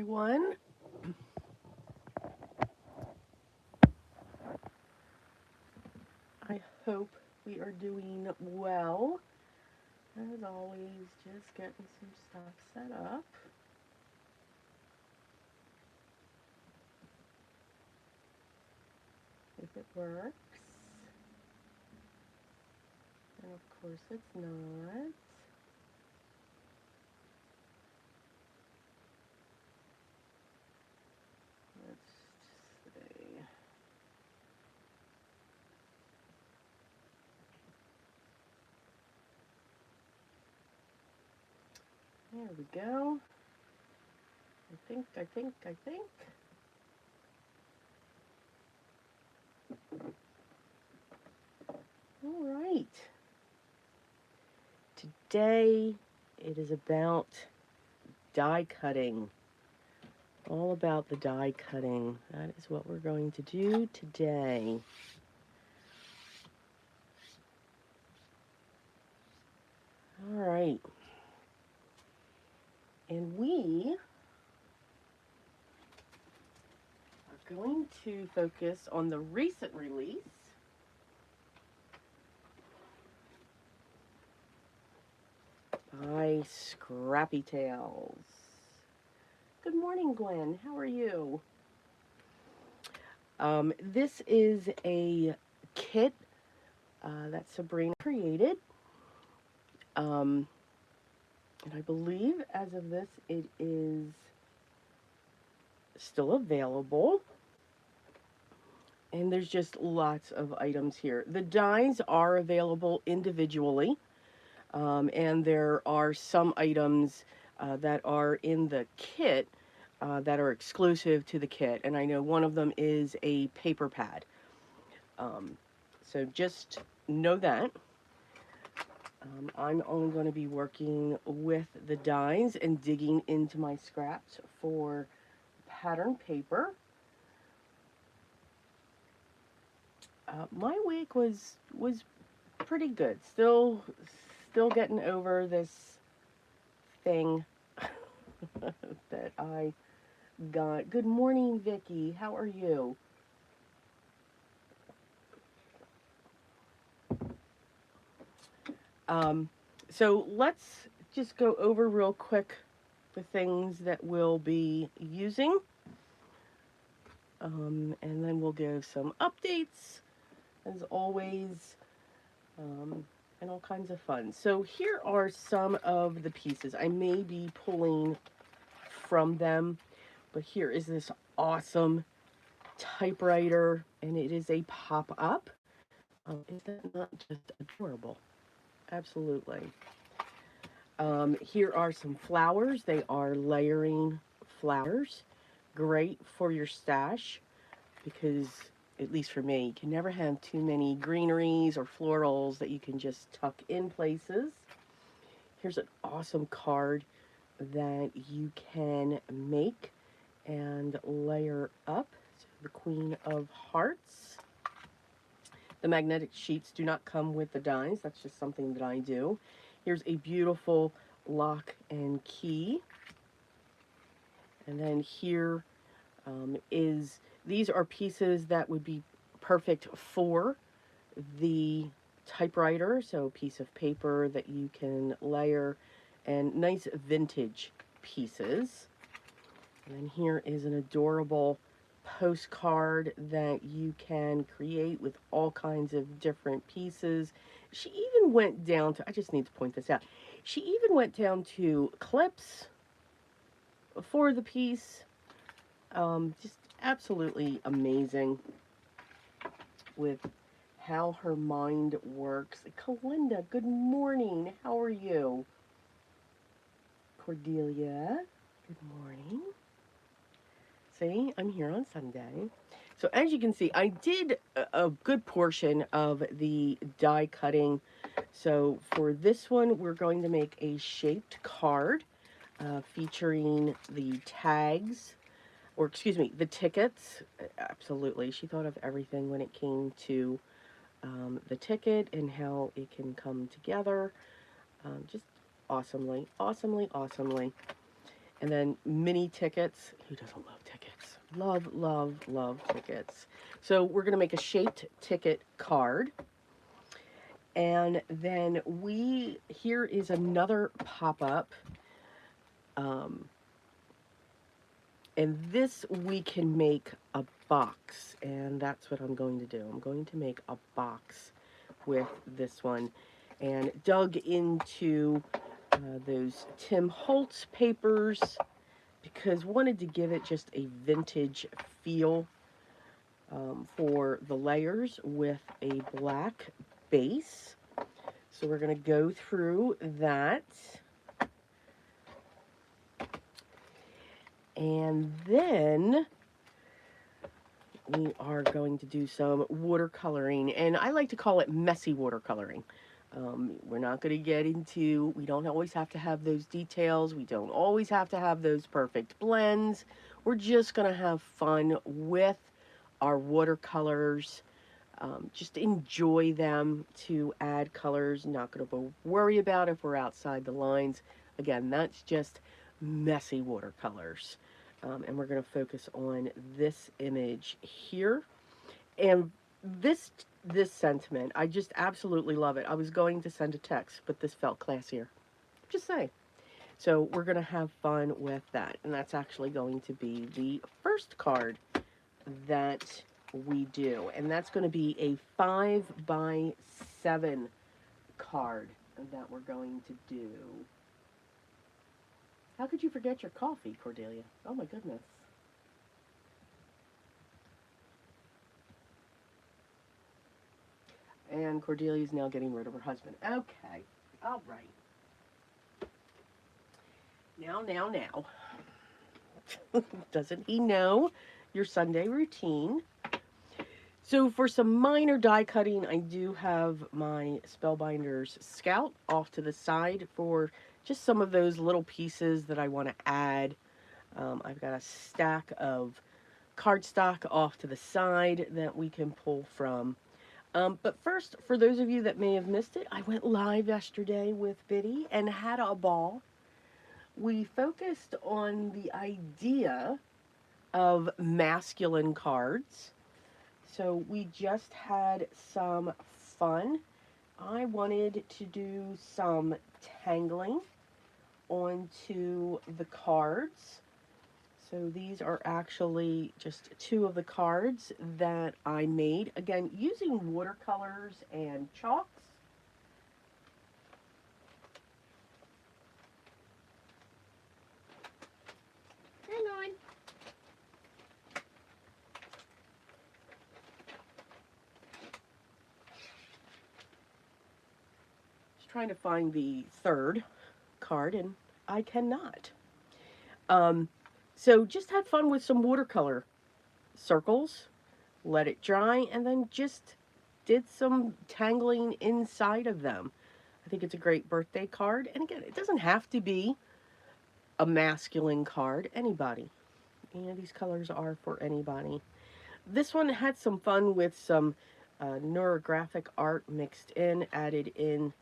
everyone. I hope we are doing well. As always, just getting some stuff set up. If it works. And of course it's not. Let's see. There we go. I think. All right. Today it is about die cutting. All about the die cutting. That is what we're going to do today. All right. And we are going to focus on the recent release by Scrappy Tales. Good morning, Gwen. How are you? This is a kit that Sabrina created. And I believe as of this, it is still available. And there's just lots of items here. The dies are available individually. And there are some items that are in the kit that are exclusive to the kit. And I know one of them is a paper pad. So just know that. I'm only going to be working with the dies and digging into my scraps for pattern paper. My week was pretty good. Still getting over this thing that I got. Good morning, Vicky. How are you? So let's just go over real quick the things that we'll be using. And then we'll give some updates, as always, and all kinds of fun. So here are some of the pieces. I may be pulling from them, but here is this awesome typewriter, and it is a pop-up. Is that not just adorable? Absolutely. Here are some flowers. They are layering flowers. Great for your stash because, at least for me, you can never have too many greeneries or florals that you can just tuck in places. Here's an awesome card that you can make and layer up. So the Queen of Hearts. The magnetic sheets do not come with the dies. That's just something that I do. Here's a beautiful lock and key. And then here these are pieces that would be perfect for the typewriter. So a piece of paper that you can layer and nice vintage pieces. And then here is an adorable postcard that you can create with all kinds of different pieces. She even went down to, I just need to point this out, she even went down to clips for the piece. Just absolutely amazing with how her mind works. Kalinda, good morning. How are you? Cordelia, good morning. See, I'm here on Sunday. So as you can see, I did a good portion of the die cutting. So for this one, we're going to make a shaped card featuring the tags, or excuse me, the tickets. Absolutely, she thought of everything when it came to the ticket and how it can come together. Just awesomely, awesomely, awesomely. And then mini tickets. Who doesn't love tickets? Love, love, love tickets. So we're going to make a shaped ticket card. And then here is another pop-up. Um, and this we can make a box. And that's what I'm going to do. I'm going to make a box with this one. And dug into those Tim Holtz papers because wanted to give it just a vintage feel for the layers with a black base. So we're going to go through that. And then we are going to do some watercoloring. And I like to call it messy watercoloring. We're not going to get into, we don't always have to have those details. We don't always have to have those perfect blends. We're just going to have fun with our watercolors. Just enjoy them to add colors. Not going to worry about if we're outside the lines. Again, that's just messy watercolors. And we're going to focus on this image here. And this sentiment, I just absolutely love it. I was going to send a text, but this felt classier. Just saying. So we're going to have fun with that. And that's actually going to be the first card that we do. And that's going to be a 5x7 card that we're going to do. How could you forget your coffee, Cordelia? Oh my goodness. And Cordelia's now getting rid of her husband. Okay. All right. Now. Doesn't he know your Sunday routine? So for some minor die cutting, I do have my Spellbinders Scout off to the side for just some of those little pieces that I want to add. I've got a stack of cardstock off to the side that we can pull from. But first, for those of you that may have missed it, I went live yesterday with Biddy and had a ball. We focused on the idea of masculine cards. So we just had some fun. I wanted to do some tangling onto the cards. So these are actually just two of the cards that I made. Again, using watercolors and chalks. Hang on. Just trying to find the third card, and I cannot. So just had fun with some watercolor circles, let it dry, and then just did some tangling inside of them. I think it's a great birthday card. And again, it doesn't have to be a masculine card. Anybody. You know, these colors are for anybody. This one had some fun with some neurographic art mixed in, added in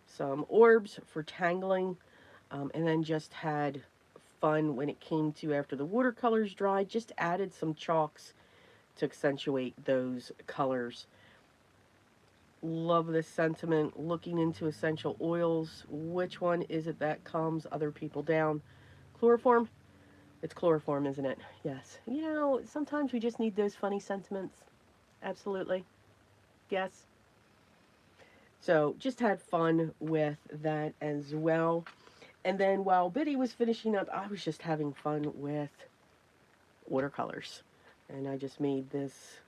some orbs for tangling, and then just had fun when it came to after the watercolors dried, just added some chalks to accentuate those colors. Love this sentiment, looking into essential oils. Which one is it that calms other people down? Chloroform? It's chloroform, isn't it? Yes. You know, sometimes we just need those funny sentiments. Absolutely. Yes. So just had fun with that as well. And then while Biddy was finishing up, I was just having fun with watercolors. And I just made this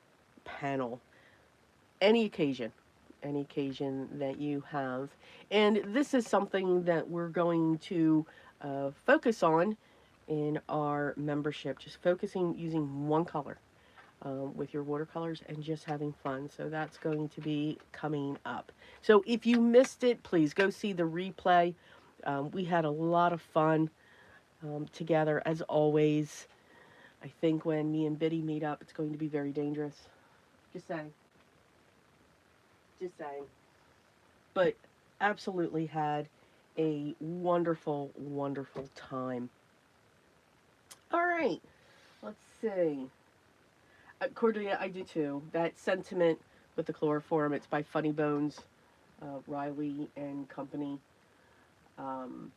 panel. Any occasion that you have. And this is something that we're going to focus on in our membership, just focusing using one color with your watercolors and just having fun. So that's going to be coming up. So if you missed it, please go see the replay. We had a lot of fun together, as always. I think when me and Biddy meet up, it's going to be very dangerous. Just saying. Just saying. But absolutely had a wonderful, wonderful time. All right, let's see. Cordelia, I do too. That sentiment with the chloroform, it's by Funny Bones, Riley and Company. Um,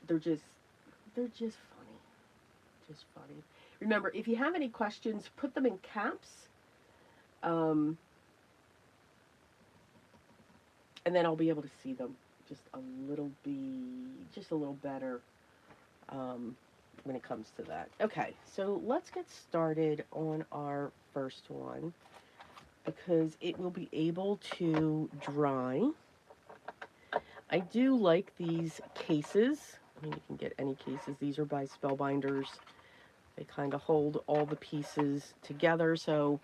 they're just, they're just funny, just funny. Remember, if you have any questions, put them in caps, um, and then I'll be able to see them just just a little better when it comes to that. Okay, so let's get started on our first one because it will be able to dry. I do like these cases. I mean, you can get any cases. These are by Spellbinders. They kind of hold all the pieces together, so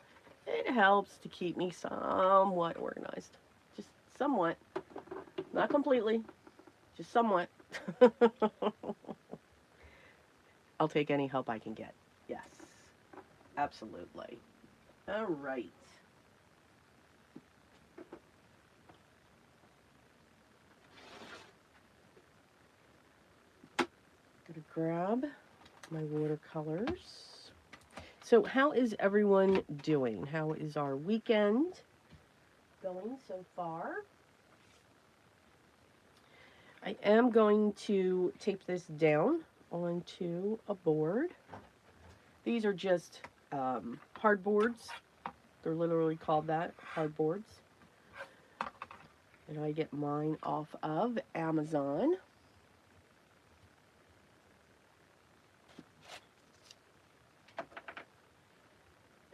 it helps to keep me somewhat organized. Just somewhat. Not completely, just somewhat. I'll take any help I can get. Yes, absolutely. All right. Gonna grab my watercolors. So how is everyone doing? How is our weekend going so far? I am going to tape this down onto a board. These are just hardboards. They're literally called that, hardboards. And I get mine off of Amazon.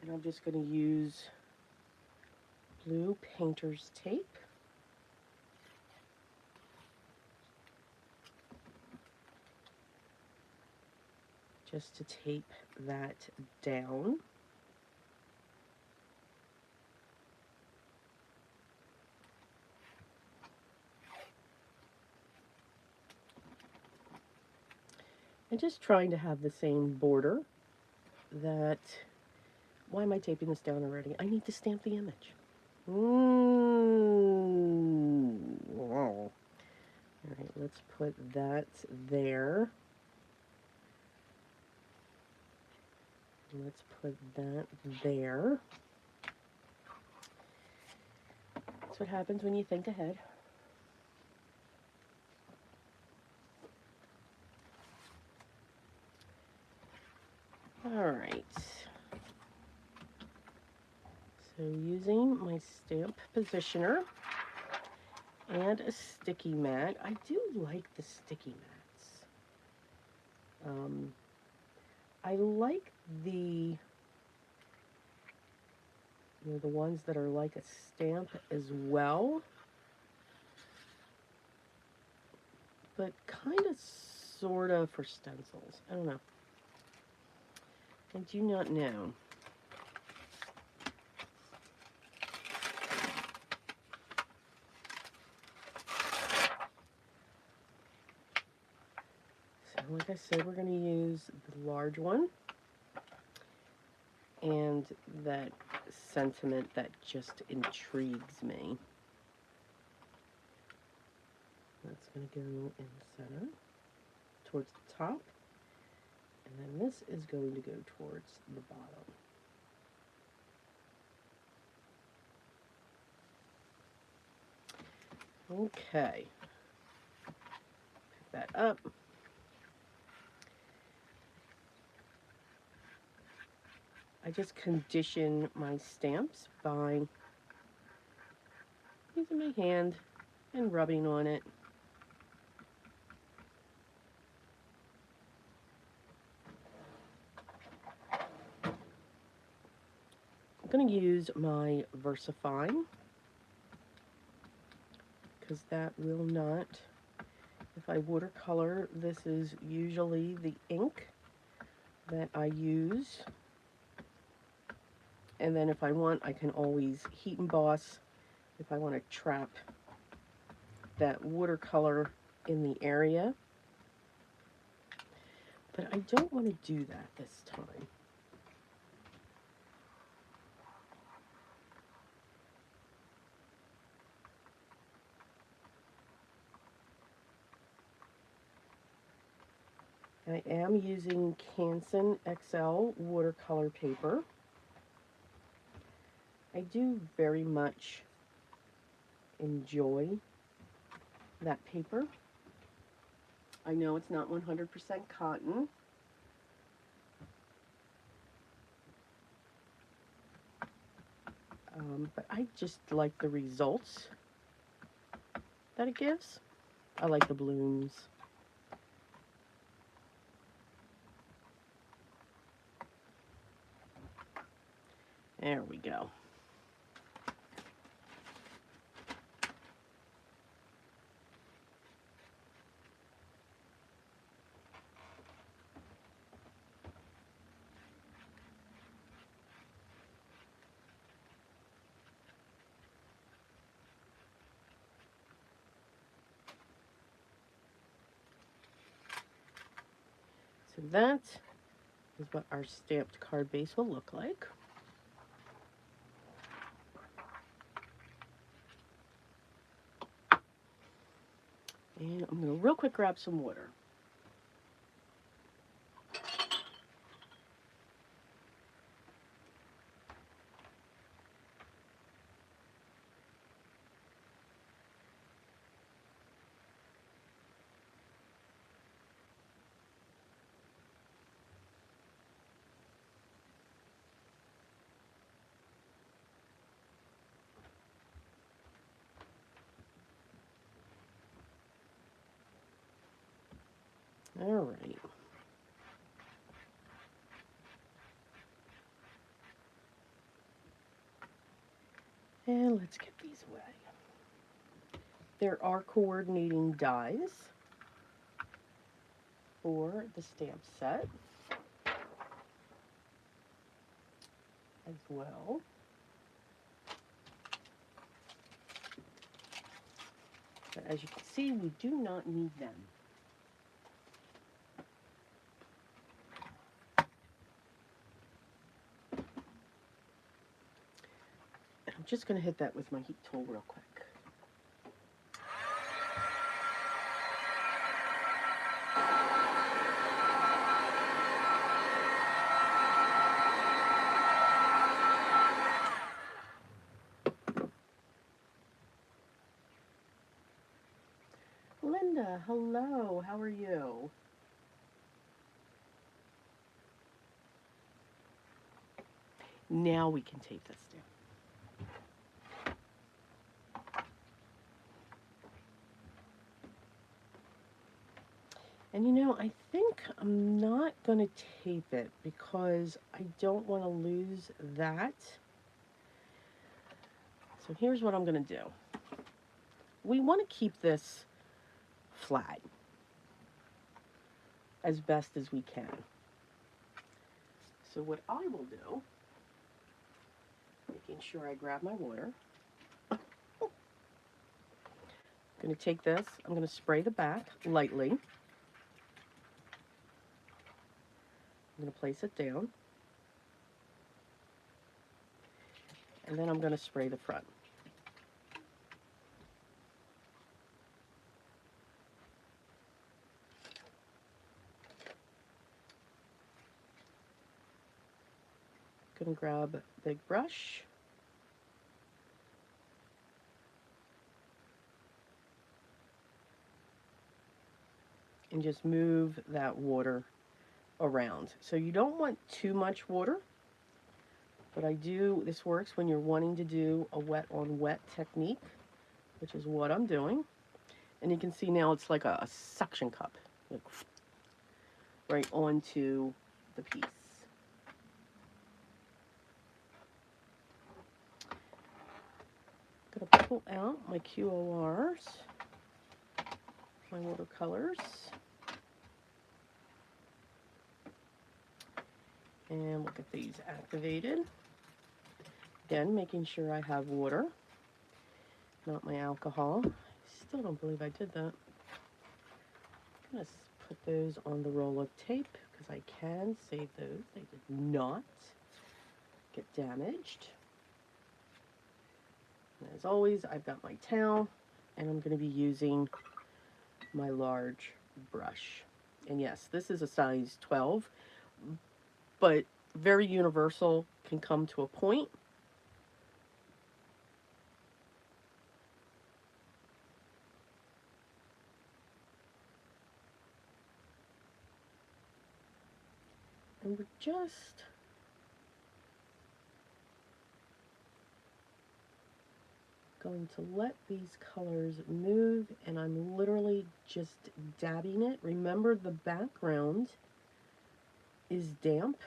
And I'm just going to use blue painter's tape. Just to tape that down. And just trying to have the same border that... Why am I taping this down already? I need to stamp the image. Wow. All right, let's put that there. Let's put that there. That's what happens when you think ahead. All right. So using my stamp positioner and a sticky mat. I do like the sticky mats. I like the the ones that are like a stamp as well, but kind of sort of for stencils. I don't know. I do not know. So like I said, we're going to use the large one and that sentiment that just intrigues me. That's going to go in the center, towards the top, and then this is going to go towards the bottom. Okay, pick that up. I just condition my stamps by using my hand and rubbing on it. I'm going to use my VersaFine because that will not, if I watercolor, this is usually the ink that I use. And then if I want, I can always heat emboss if I want to trap that watercolor in the area. But I don't want to do that this time. I am using Canson XL watercolor paper. I do very much enjoy that paper. I know it's not 100% cotton. But I just like the results that it gives. I like the blooms. There we go. So that is what our stamped card base will look like. And I'm going to real quick grab some water. All right. And let's get these away. There are coordinating dies for the stamp set as well. But as you can see, we do not need them. And I'm just going to hit that with my heat tool real quick. Linda, hello, how are you? Now we can tape this down. And you know, I think I'm not going to tape it because I don't want to lose that. So here's what I'm going to do. We want to keep this flat as best as we can. So what I will do, making sure I grab my water, I'm going to take this, I'm going to spray the back lightly. I'm going to place it down. And then I'm going to spray the front. Going to grab a big brush. And just move that water around. So you don't want too much water, but this works when you're wanting to do a wet on wet technique, which is what I'm doing. And you can see now it's like a suction cup, like right onto the piece. I'm gonna pull out my QORs, my watercolors. And we'll get these activated. Again, making sure I have water, not my alcohol. I still don't believe I did that. I'm going to put those on the roll of tape because I can save those. They did not get damaged. And as always, I've got my towel, and I'm going to be using my large brush. And yes, this is a size 12, but very universal, can come to a point. And we're just going to let these colors move, and I'm literally just dabbing it. Remember, the background is damp,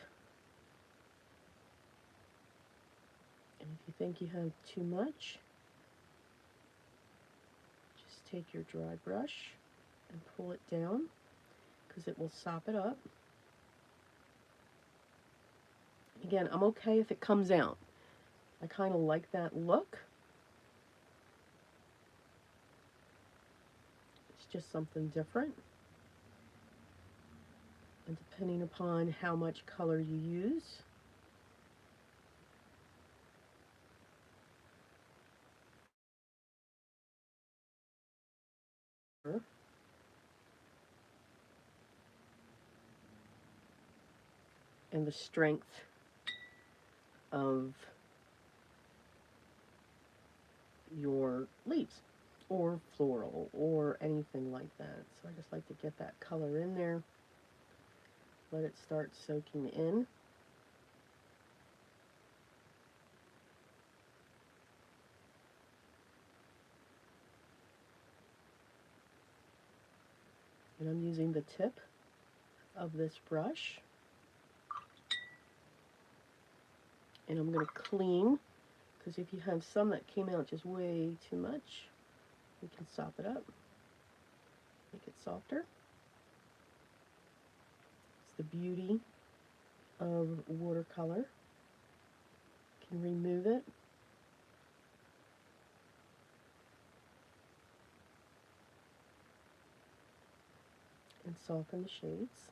and if you think you have too much, just take your dry brush and pull it down, because it will sop it up. Again, I'm okay if it comes out. I kind of like that look. It's just something different. And depending upon how much color you use, and the strength of your leaves or floral or anything like that. So I just like to get that color in there, let it start soaking in. And I'm using the tip of this brush, and I'm going to clean, because if you have some that came out just way too much, we can sop it up, make it softer. It's the beauty of watercolor. You can remove it and soften the shades.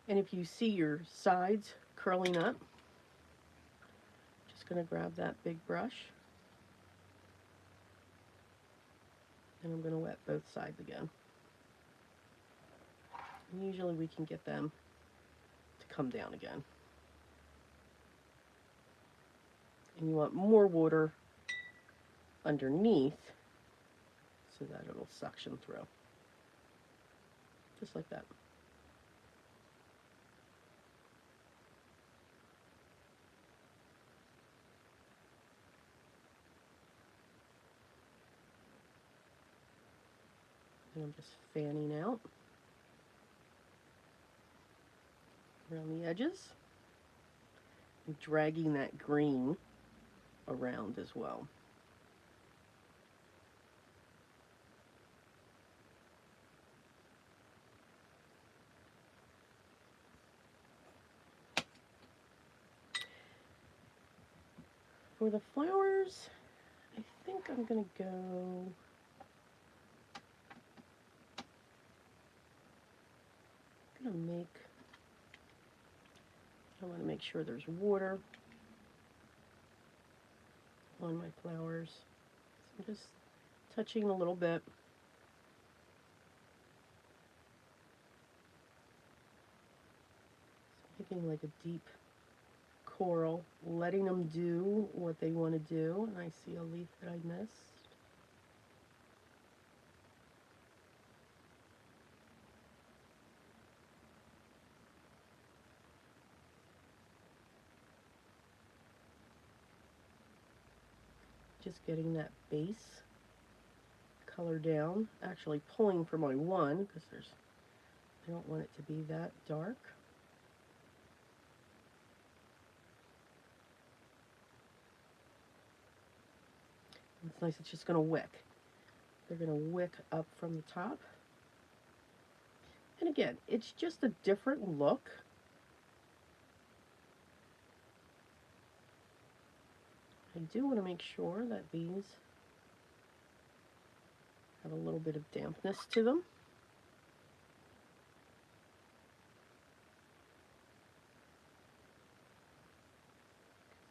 And if you see your sides curling up, just going to grab that big brush, and I'm going to wet both sides again. And usually we can get them to come down again. And you want more water underneath so that it'll suction through. Just like that. And I'm just fanning out around the edges and dragging that green around as well. For the flowers, I think I'm going to go I want to make sure there's water on my flowers. So I'm just touching a little bit. Making like a deep coral, letting them do what they want to do. And I see a leaf that I missed. Just getting that base color down. Actually pulling for my one, because I don't want it to be that dark. It's nice, it's just going to wick. They're going to wick up from the top. And again, it's just a different look. I do want to make sure that these have a little bit of dampness to them.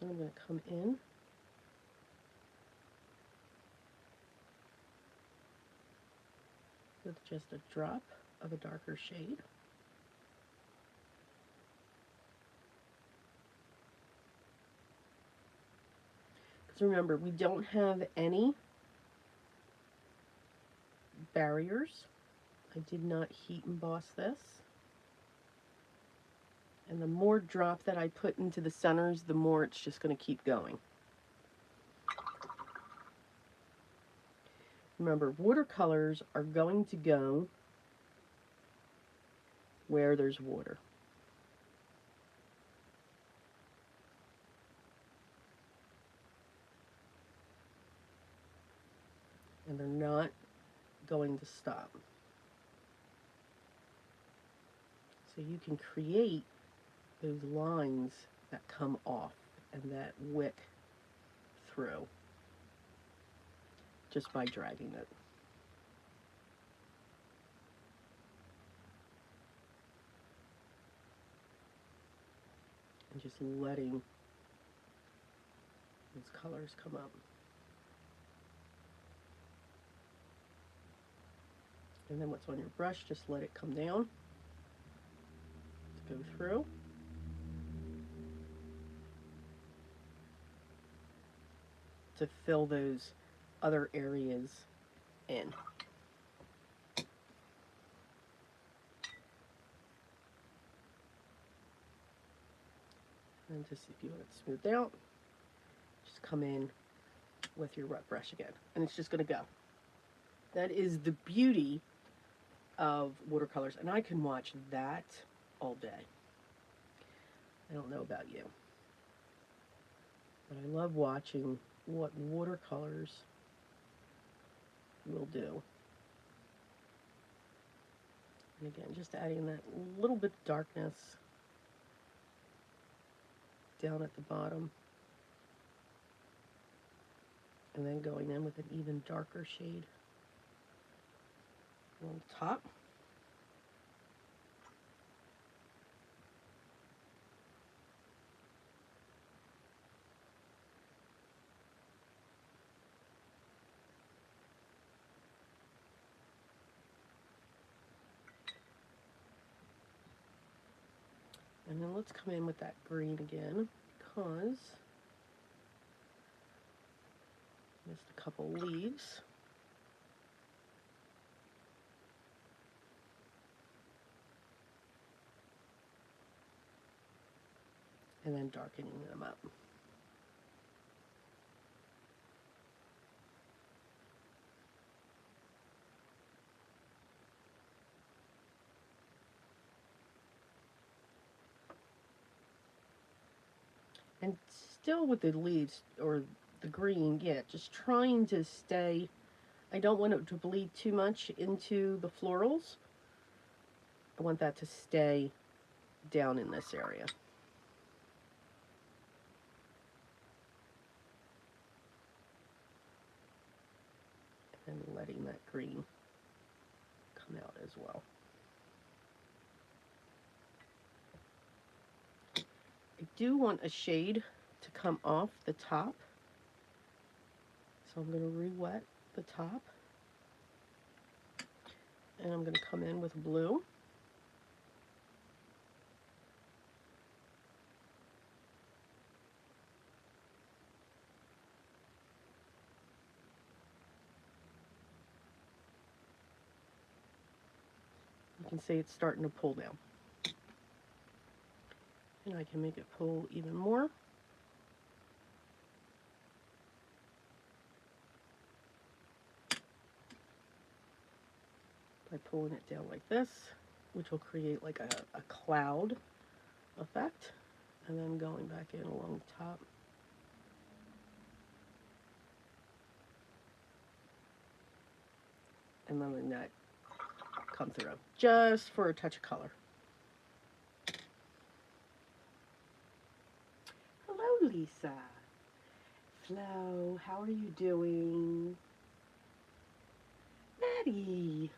And I'm going to come in with just a drop of a darker shade. Because remember, we don't have any barriers. I did not heat emboss this. And the more drop that I put into the centers, the more it's just going to keep going. Remember, watercolors are going to go where there's water. And they're not going to stop. So you can create those lines that come off and that wick through just by dragging it. And just letting those colors come up. And then what's on your brush, just let it come down to go through. To fill those other areas in. And just if you want it smoothed out, just come in with your wet brush again. And it's just going to go. That is the beauty of watercolors. And I can watch that all day. I don't know about you. But I love watching what watercolors will do. And again, just adding that little bit of darkness down at the bottom. And then going in with an even darker shade on top. And then let's come in with that green again, because missed a couple leaves. And then darkening them up. And still with the leaves, or the green, yeah, just trying to stay, I don't want it to bleed too much into the florals. I want that to stay down in this area. And letting that green come out as well. I do want a shade to come off the top. So I'm going to re-wet the top. And I'm going to come in with blue. You can see it's starting to pull down. And I can make it pull even more. By pulling it down like this, which will create like a cloud effect. And then going back in along the top. And letting that come through, just for a touch of color. Hello, Lisa. Flo, how are you doing? Maddie.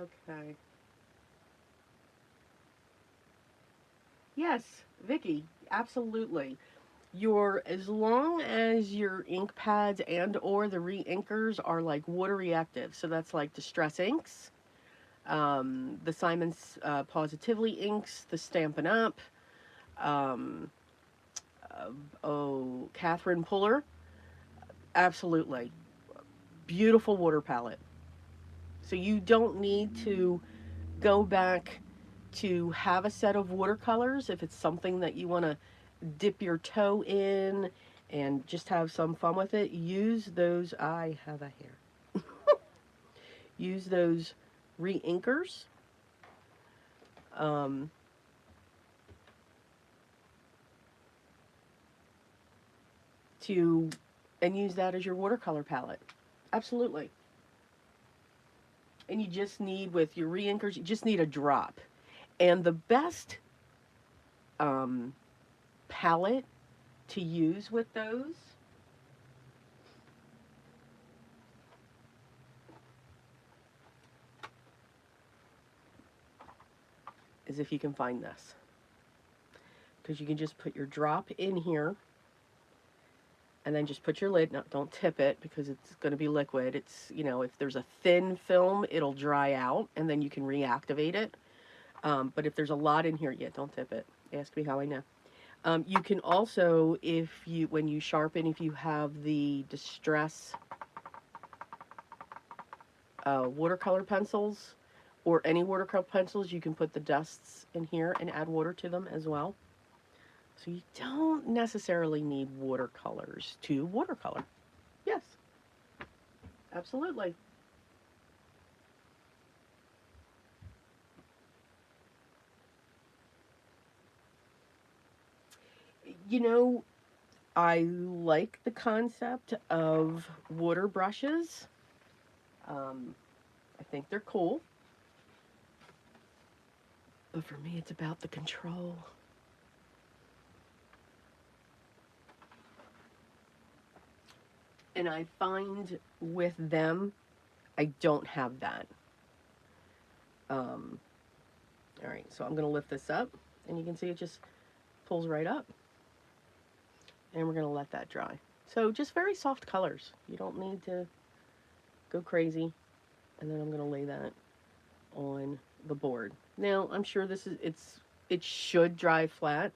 Okay. Yes, Vicky, absolutely. As long as your ink pads and or the re-inkers are like water reactive, so that's like Distress inks, the Simon's Positively inks, the Stampin' Up, um, Catherine Puller, absolutely. Beautiful water palette. So you don't need to go back to have a set of watercolors if it's something that you want to dip your toe in and just have some fun with it. Use those, I have a hair. Use those re-inkers. Um, to and use that as your watercolor palette. Absolutely. And you just need, with your re-inkers, you just need a drop. And the best um, palette to use with those is if you can find this. Because you can just put your drop in here and then just put your lid. No, don't tip it because it's going to be liquid. It's, if there's a thin film, it'll dry out and then you can reactivate it. But if there's a lot in here, yeah, don't tip it. Ask me how I know. You can also, when you sharpen, if you have the Distress watercolor pencils or any watercolor pencils, you can put the dusts in here and add water to them as well. So you don't necessarily need watercolors to watercolor. Yes, absolutely. You know, I like the concept of water brushes. Um, I think they're cool. But for me, it's about the control. And I find with them, I don't have that. Um, all right, so I'm going to lift this up, and you can see it just pulls right up. And we're going to let that dry. So just very soft colors. You don't need to go crazy. And then I'm going to lay that on the board. Now, I'm sure it should dry flat,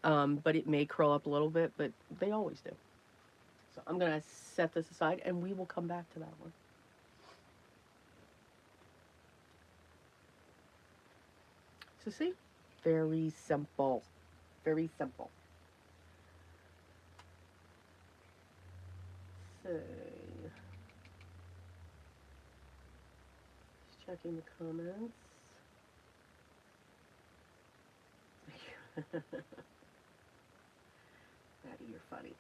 but it may curl up a little bit, but they always do. So I'm going to set this aside, and we will come back to that one. So see, very simple, very simple. So, just checking the comments. Maddie, you're funny.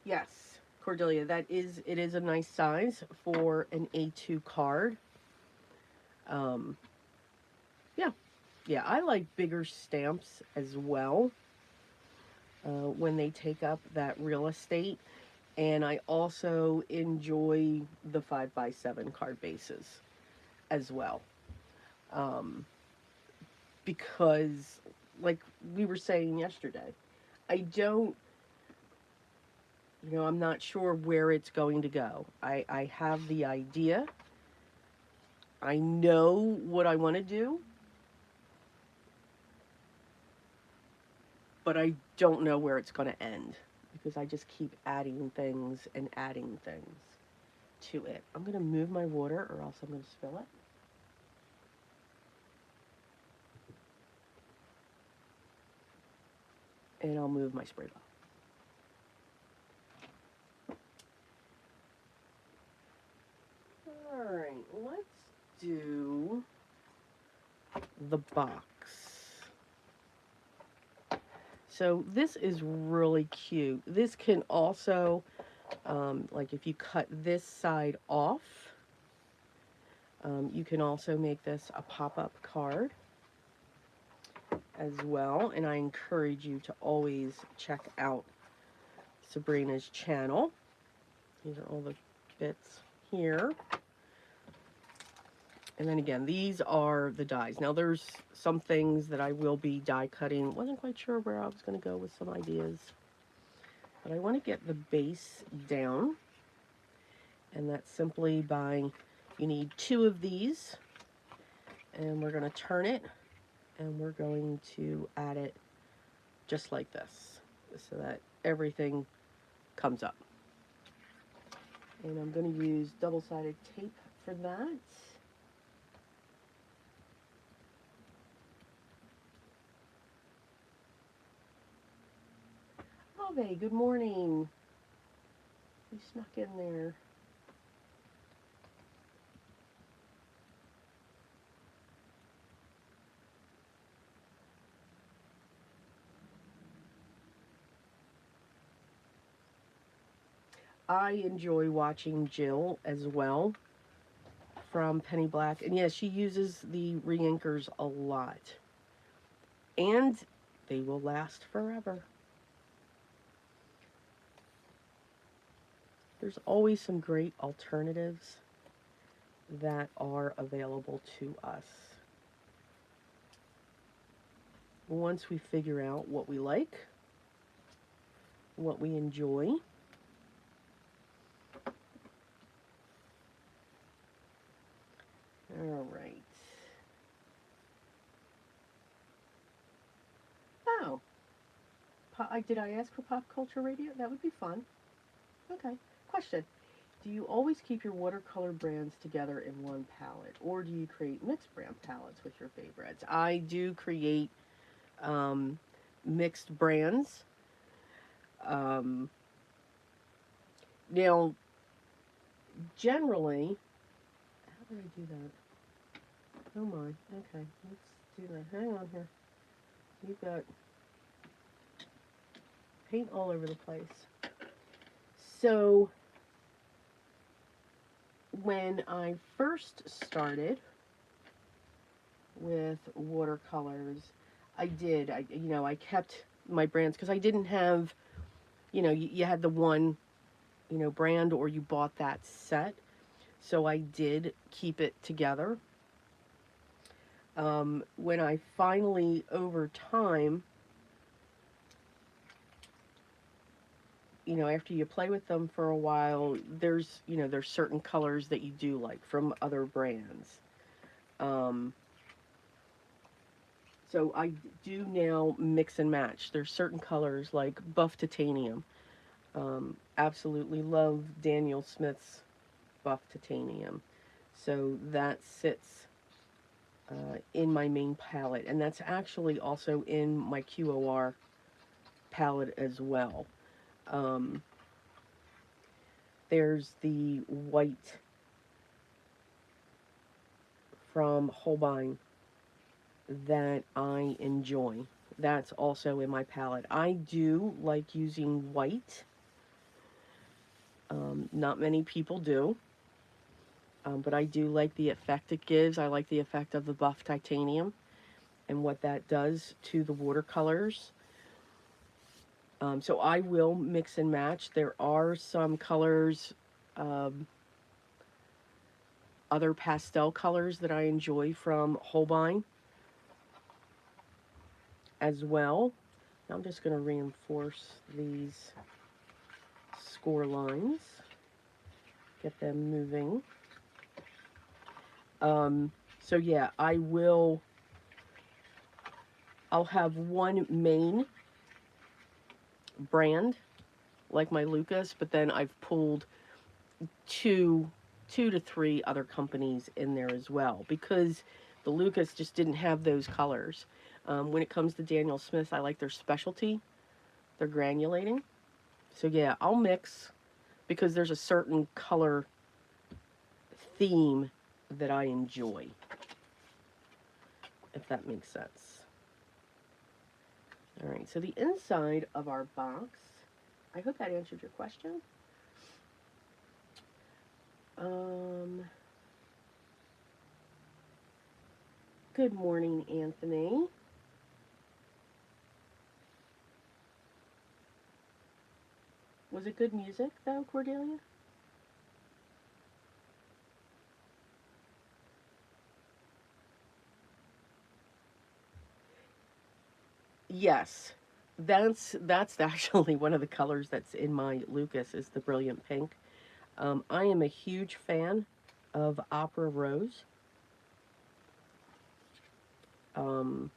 Yes, Cordelia, it is a nice size for an A2 card. Um, yeah, yeah, I like bigger stamps as well when they take up that real estate. And I also enjoy the 5x7 card bases as well. Um, because, like we were saying yesterday, I don't, I'm not sure where it's going to go. I have the idea. I know what I want to do, but I don't know where it's going to end because I just keep adding things and adding things to it. I'm going to move my water or else I'm going to spill it. And I'll move my spray bottle. All right, let's do the box. So this is really cute. This can also, like if you cut this side off, you can also make this a pop-up card as well. And I encourage you to always check out Sabrina's channel. These are all the bits here. And then again, these are the dies. Now there's some things that I will be die cutting. Wasn't quite sure where I was going to go with some ideas. But I want to get the base down. And that's simply by, you need 2 of these. And we're going to turn it. And we're going to add it just like this. So that everything comes up. And I'm going to use double-sided tape for that. Ave, good morning. You snuck in there. I enjoy watching Jill as well from Penny Black. And yes, she uses the re-inkers a lot. And they will last forever. There's always some great alternatives that are available to us. Once we figure out what we like, what we enjoy, all right. Oh, did I ask for pop culture radio? That would be fun. Okay. Question. Do you always keep your watercolor brands together in one palette, or do you create mixed brand palettes with your favorites? I do create mixed brands. Now, generally, how do I do that? Oh my, okay, let's do that. Hang on here. You've got paint all over the place. So, when I first started with watercolors, I kept my brands because I didn't have, you had the one, brand, or you bought that set. So I did keep it together. When I finally, over time, after you play with them for a while, there's certain colors that you do like from other brands. So I do now mix and match. There's certain colors like buff titanium. Absolutely love Daniel Smith's buff titanium. So that sits in my main palette, and that's actually also in my QOR palette as well. There's the white from Holbein that I enjoy. That's also in my palette. I do like using white. Not many people do. But I do like the effect it gives. I like the effect of the buff titanium and what that does to the watercolors. So I will mix and match. There are some colors, other pastel colors that I enjoy from Holbein as well. I'm just going to reinforce these score lines, get them moving. So yeah, I'll have one main brand like my Lucas, but then I've pulled two to three other companies in there as well, because the Lucas just didn't have those colors. When it comes to Daniel Smith, I like their specialty, their granulating. So yeah, I'll mix because there's a certain color theme that I enjoy, if that makes sense. All right, so the inside of our box, I hope that answered your question. Good morning, Anthony. Was it good music, though, Cordelia? Yes. That's actually one of the colors that's in my Lucas is the brilliant pink. I am a huge fan of Opera Rose. Um,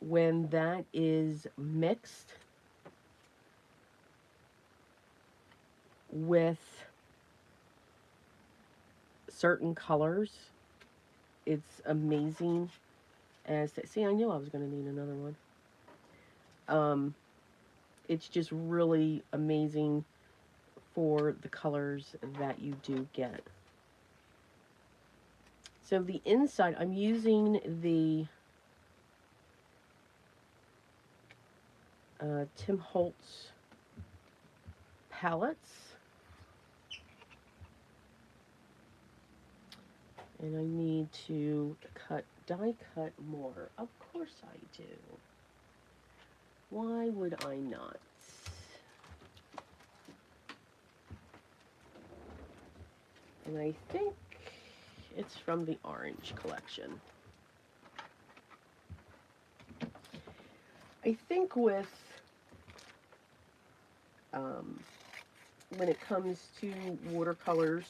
when that is mixed with certain colors, it's amazing. See, I knew I was going to need another one. Um, it's just really amazing for the colors that you do get. So the inside, I'm using the Tim Holtz palettes. And I need to die cut more. Of course I do. Why would I not? And I think it's from the orange collection. I think with when it comes to watercolors,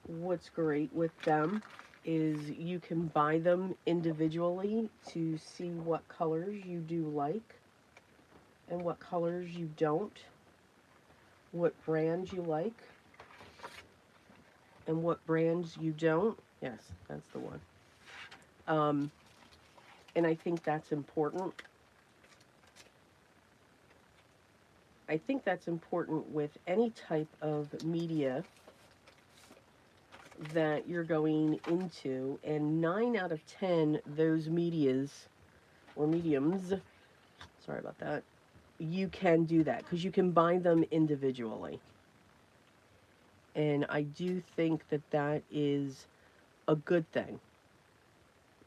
what's great with them is you can buy them individually to see what colors you do like and what colors you don't, what brands you like and what brands you don't. Yes, that's the one. And I think that's important. I think that's important with any type of media that you're going into, and 9 out of 10 those medias or mediums, sorry about that, you can do that because you can buy them individually. And I do think that that is a good thing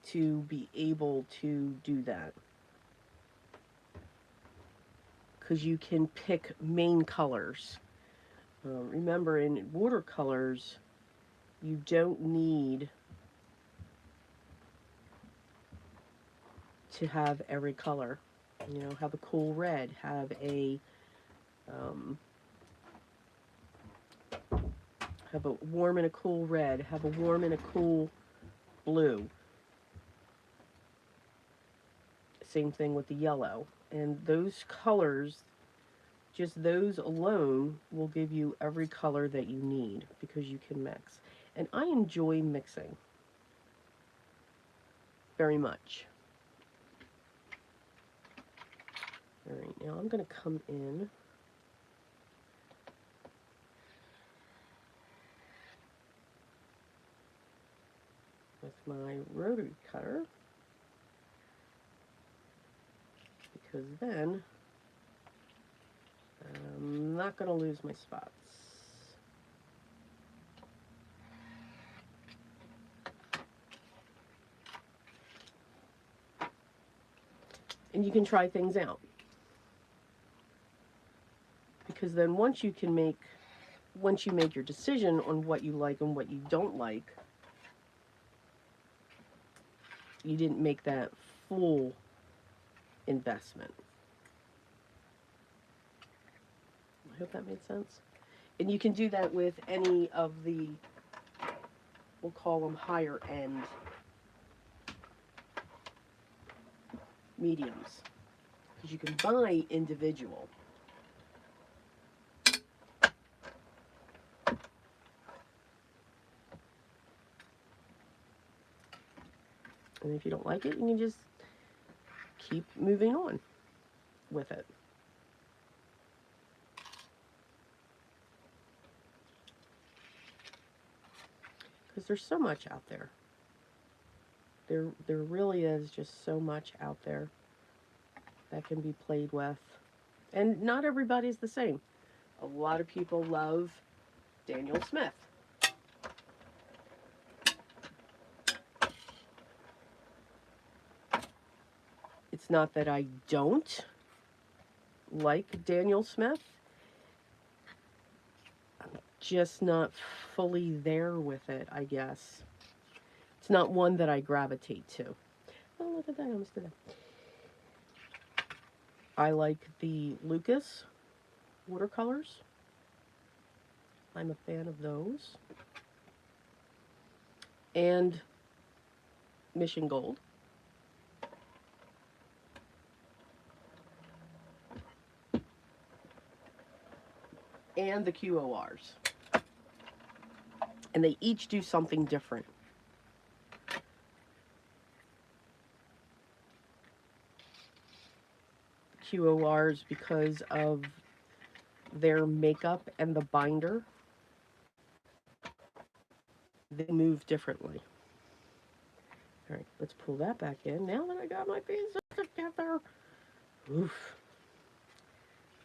to be able to do that. Because you can pick main colors. Remember, in watercolors, you don't need to have every color. You know, have a cool red, have a warm and a cool red, have a warm and a cool blue. Same thing with the yellow. And those colors, just those alone, will give you every color that you need because you can mix. And I enjoy mixing very much. All right, now I'm going to come in with my rotary cutter, because then I'm not going to lose my spots. And you can try things out. Because then once you make your decision on what you like and what you don't like, you didn't make that full investment. I hope that made sense. And you can do that with any of the, we'll call them higher end mediums. Because you can buy individual. And if you don't like it, you can just keep moving on with it. Because there's so much out there. There really is just so much out there that can be played with. And not everybody's the same. A lot of people love Daniel Smith. not that I don't like Daniel Smith. I'm just not fully there with it, I guess. It's not one that I gravitate to. Oh, look at that. I almost did that. I like the Lucas watercolors. I'm a fan of those. And Mission Gold. And the QORs. And they each do something different. QORs, because of their makeup and the binder, they move differently. All right, let's pull that back in. Now that I got my pieces together. Oof.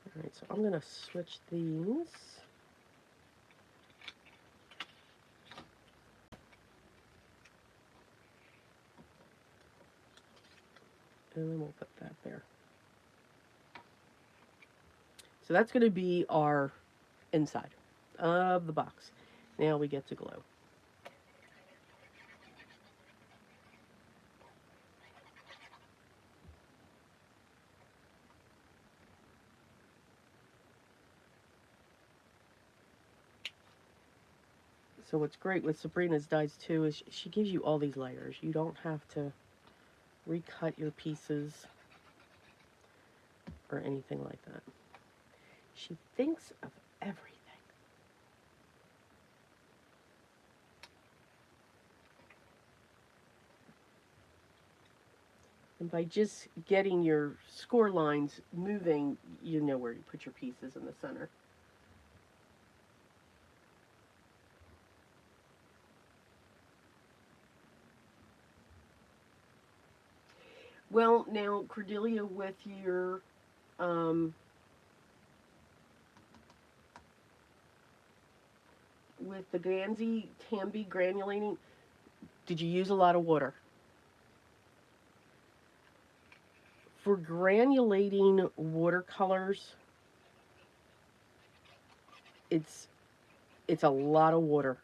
All right, so I'm going to switch these. And then we'll put that there. So that's going to be our inside of the box. Now we get to glue. So what's great with Sabrina's dies too is she gives you all these layers. You don't have to recut your pieces or anything like that. She thinks of everything. And by just getting your score lines moving, you know where you put your pieces in the center. Well, now, Cordelia, with your with the Gansey Tambi granulating, did you use a lot of water? For granulating watercolors, it's a lot of water.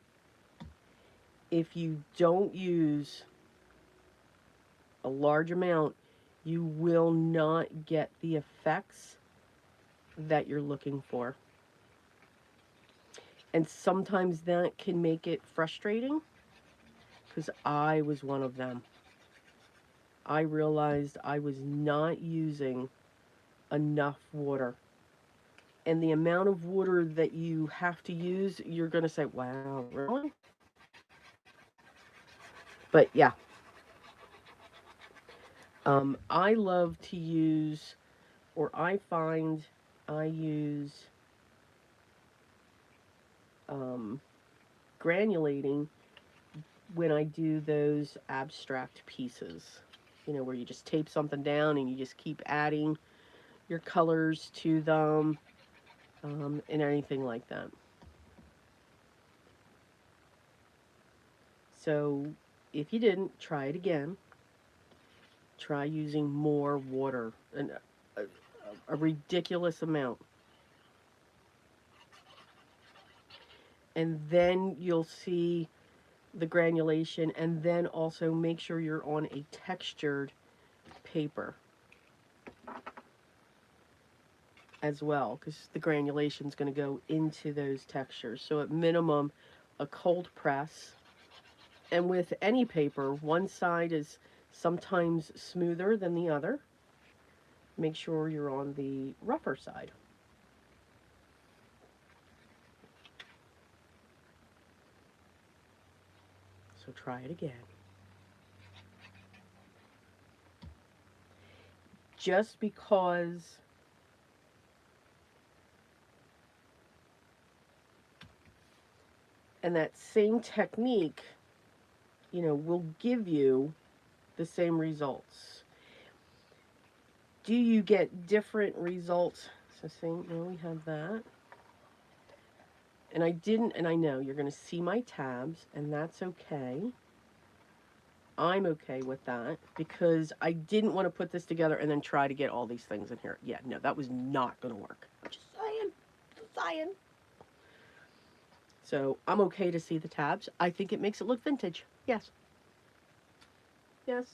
If you don't use a large amount, you will not get the effects that you're looking for. And sometimes that can make it frustrating, because I was one of them. I realized I was not using enough water. And the amount of water that you have to use, you're going to say, wow, really? But yeah. I love to use, or I find I use granulating when I do those abstract pieces. You know, where you just tape something down and you just keep adding your colors to them, and anything like that. So if you didn't, try it again. Try using more water, a ridiculous amount. And then you'll see the granulation, and then also make sure you're on a textured paper as well, because the granulation is going to go into those textures. So at minimum, a cold press. And with any paper, one side is sometimes smoother than the other. Make sure you're on the rougher side. So try it again. Just because and that same technique, you know, will give you the same results. Do you get different results? So same, well, we have that. And I didn't, and I know you're going to see my tabs, and that's okay. I'm okay with that because I didn't want to put this together and then try to get all these things in here. Yeah, no, that was not going to work. I'm just saying. Just saying. So I'm okay to see the tabs. I think it makes it look vintage. Yes. Yes.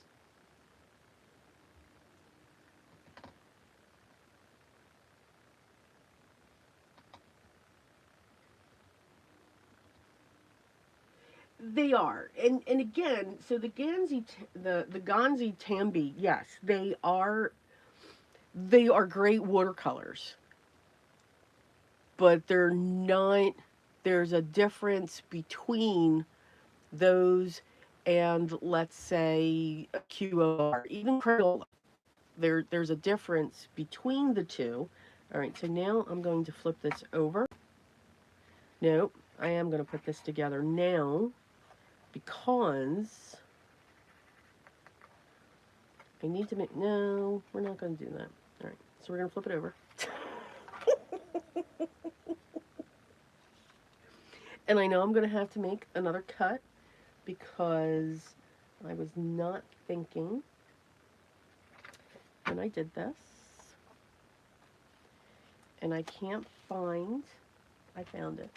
They are, and again, so the Ganzi Tambi, yes, they are great watercolors, but they're not. There's a difference between those and, let's say, a QOR, even Crayola. There's a difference between the two. All right, so now I'm going to flip this over. No, I am going to put this together now because I need to make, no, we're not going to do that. All right, so we're going to flip it over. And I know I'm going to have to make another cut because I was not thinking when I did this. And I can't find, I found it.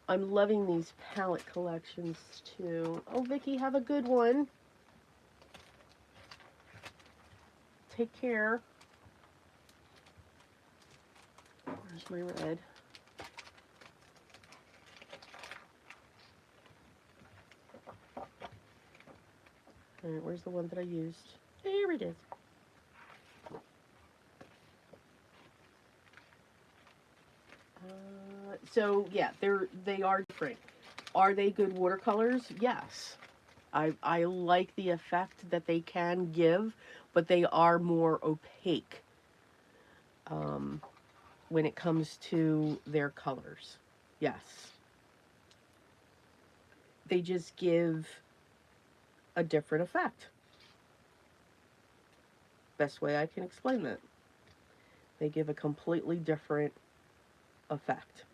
I'm loving these palette collections too. Oh, Vicky, have a good one. Take care. Where's my red? All right, where's the one that I used? There it is. So yeah, they are different. Are they good watercolors? Yes. I like the effect that they can give, but they are more opaque when it comes to their colors. Yes. They just give a different effect. Best way I can explain that. They give a completely different effect.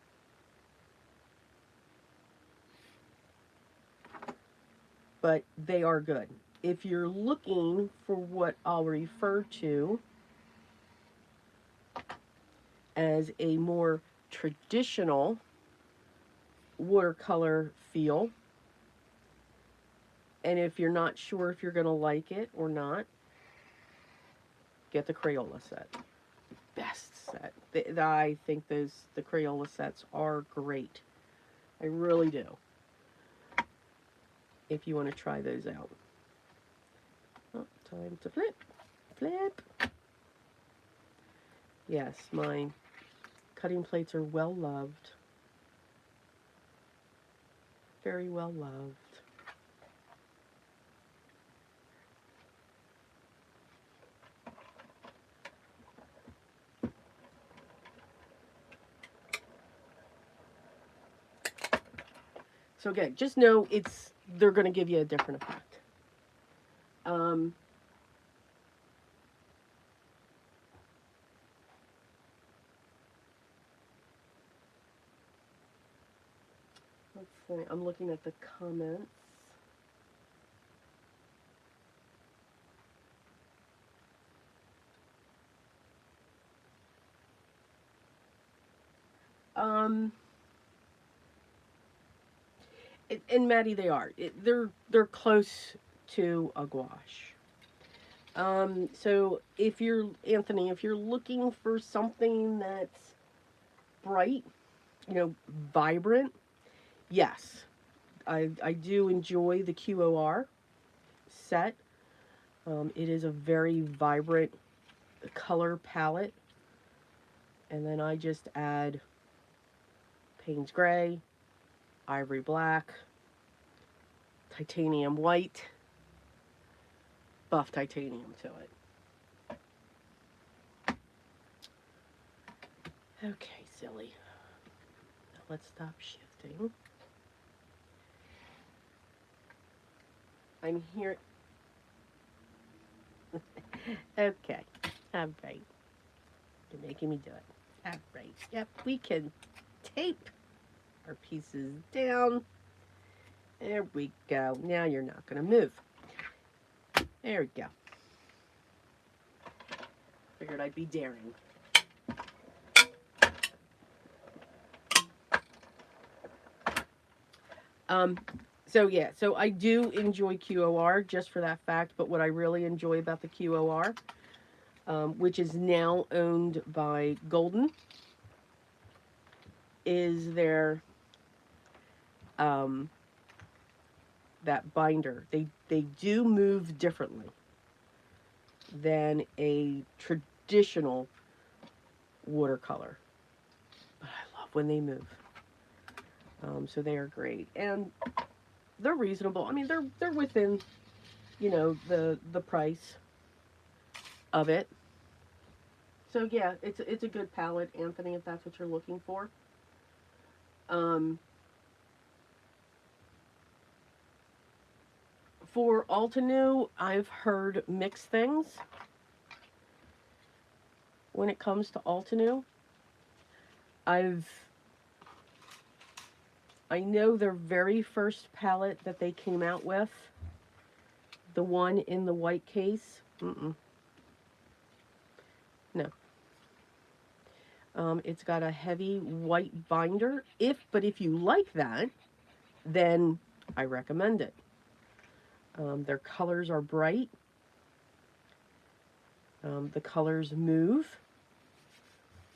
But they are good. If you're looking for what I'll refer to as a more traditional watercolor feel, and if you're not sure if you're going to like it or not, get the Crayola set. Best set. I think the Crayola sets are great. I really do. If you want to try those out. Oh, time to flip. Flip. Yes, my cutting plates are well loved. Very well loved. So again, just know they're going to give you a different effect. Let's see. I'm looking at the comments. Um, and Maddie, they are. They're close to a gouache. So if you're Anthony, if you're looking for something that's bright, vibrant, yes, I do enjoy the QOR set. It is a very vibrant color palette, and then I just add Payne's Gray, Ivory Black, Titanium White, Buff Titanium to it. Okay, silly. Now let's stop shifting. I'm here. Okay. All right. You're making me do it. All right. Yep, we can tape. our pieces down. There we go. Now you're not going to move. There we go. Figured I'd be daring. So yeah, so I do enjoy QOR just for that fact, but what I really enjoy about the QOR, which is now owned by Golden, is their that binder. They do move differently than a traditional watercolor, but I love when they move. So they are great, and they're reasonable. I mean, they're within, you know, the price of it. So yeah, it's a good palette, Anthony, if that's what you're looking for. Um, for Altenew, I've heard mixed things when it comes to Altenew. I know their very first palette that they came out with, the one in the white case. No. It's got a heavy white binder. But if you like that, then I recommend it. Their colors are bright. The colors move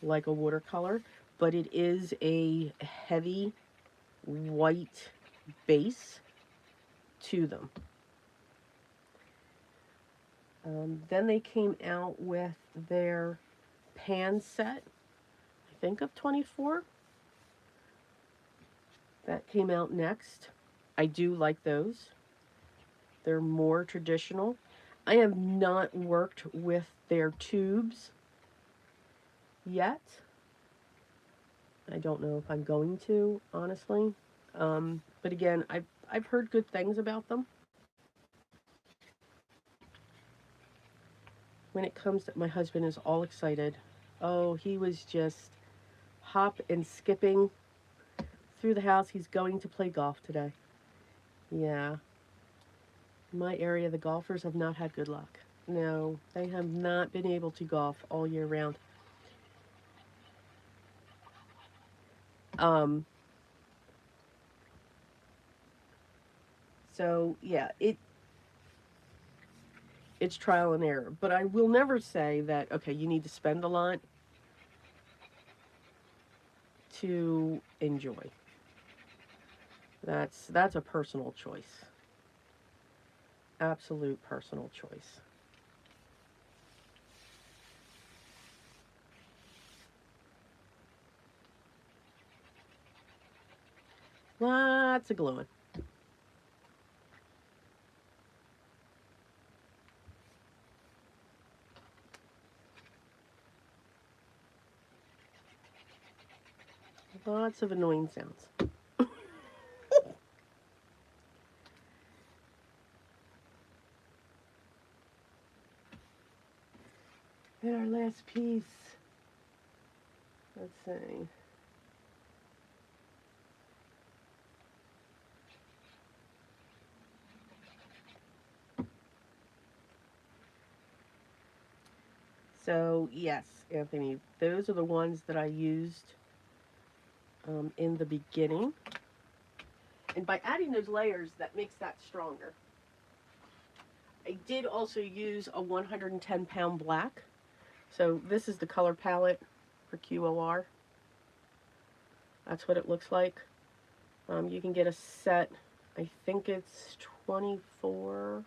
like a watercolor, but it is a heavy white base to them. Then they came out with their pan set, I think of 24. That came out next. I do like those. They're more traditional. I have not worked with their tubes yet. I don't know if I'm going to, honestly. But again, I've heard good things about them. When it comes to, my husband is all excited. Oh, he was just hop and skipping through the house. He's going to play golf today. Yeah. In my area, the golfers have not had good luck. No, they have not been able to golf all year round. So yeah, it's trial and error. But I will never say that, okay, you need to spend a lot to enjoy. That's a personal choice. Absolute personal choice. Lots of gluing. Lots of annoying sounds. And our last piece, let's see. So yes, Anthony, those are the ones that I used in the beginning. And by adding those layers, that makes that stronger. I did also use a 110-pound black. So this is the color palette for QOR. That's what it looks like. You can get a set, I think it's 24.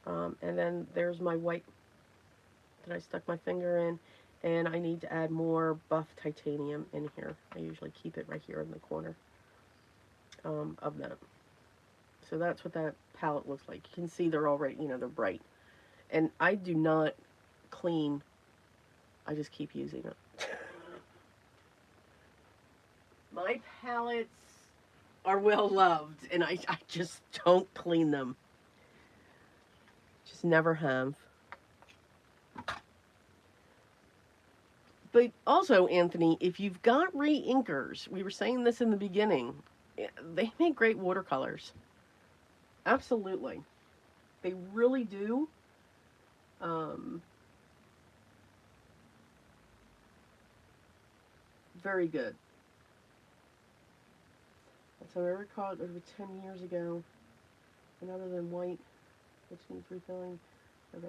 And then there's my white that I stuck my finger in. And I need to add more buff titanium in here. I usually keep it right here in the corner of that. So that's what that palette looks like. You can see they're already, you know, they're bright. And I do not clean. I just keep using it. My palettes are well loved, and I just don't clean them. Just never have. But also, Anthony, if you've got re-inkers, we were saying this in the beginning, they make great watercolors. Absolutely. They really do. Um, Very good. So I recall it over 10 years ago. And other than white, which needs refilling. Okay.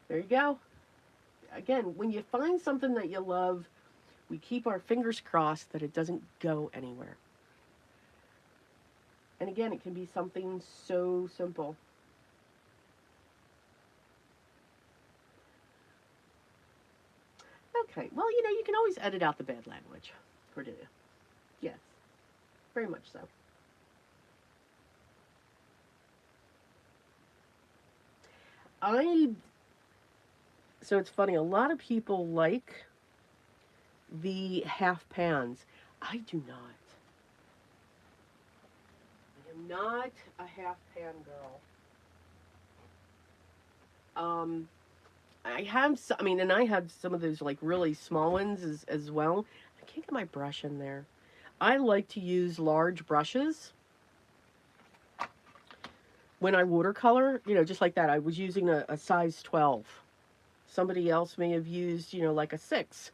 There you go. Again, when you find something that you love, we keep our fingers crossed that it doesn't go anywhere. And again, it can be something so simple. Okay, well, you can always edit out the bad language, Cordelia. Yes, very much so. I So it's funny, a lot of people like the half pans. I do not. I am not a half pan girl. Um, and I have some of those like really small ones as well. I can't get my brush in there. I like to use large brushes when I watercolor, just like that. I was using a size 12. Somebody else may have used, like a 6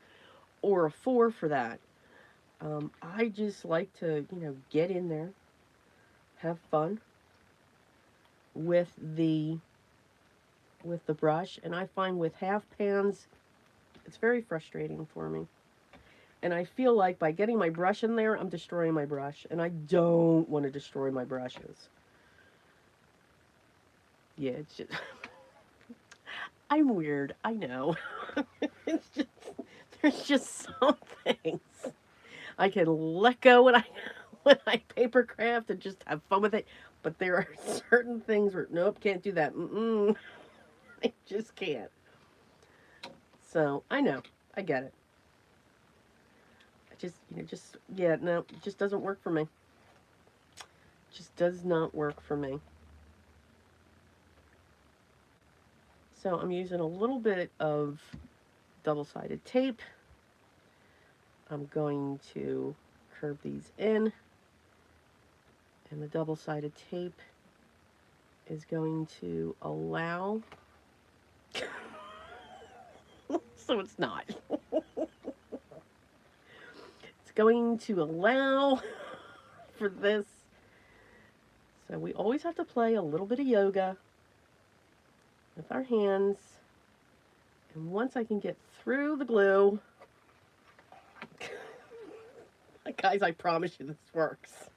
or a 4 for that. I just like to, get in there, have fun with the brush, and I find with half pans, it's very frustrating for me. And I feel like by getting my brush in there, I'm destroying my brush, and I don't want to destroy my brushes. Yeah, it's just I'm weird. I know. it's just There's just some things I can let go when I when I paper craft and just have fun with it. But there are certain things where nope, can't do that. I just can't. So I know, I get it. I just yeah, no, it just doesn't work for me. It just does not work for me. So I'm using a little bit of double-sided tape. I'm going to curve these in, and the double-sided tape is going to allow so it's not. It's going to allow for this. So we always have to play a little bit of yoga with our hands. And once I can get through the glue, guys, I promise you this works.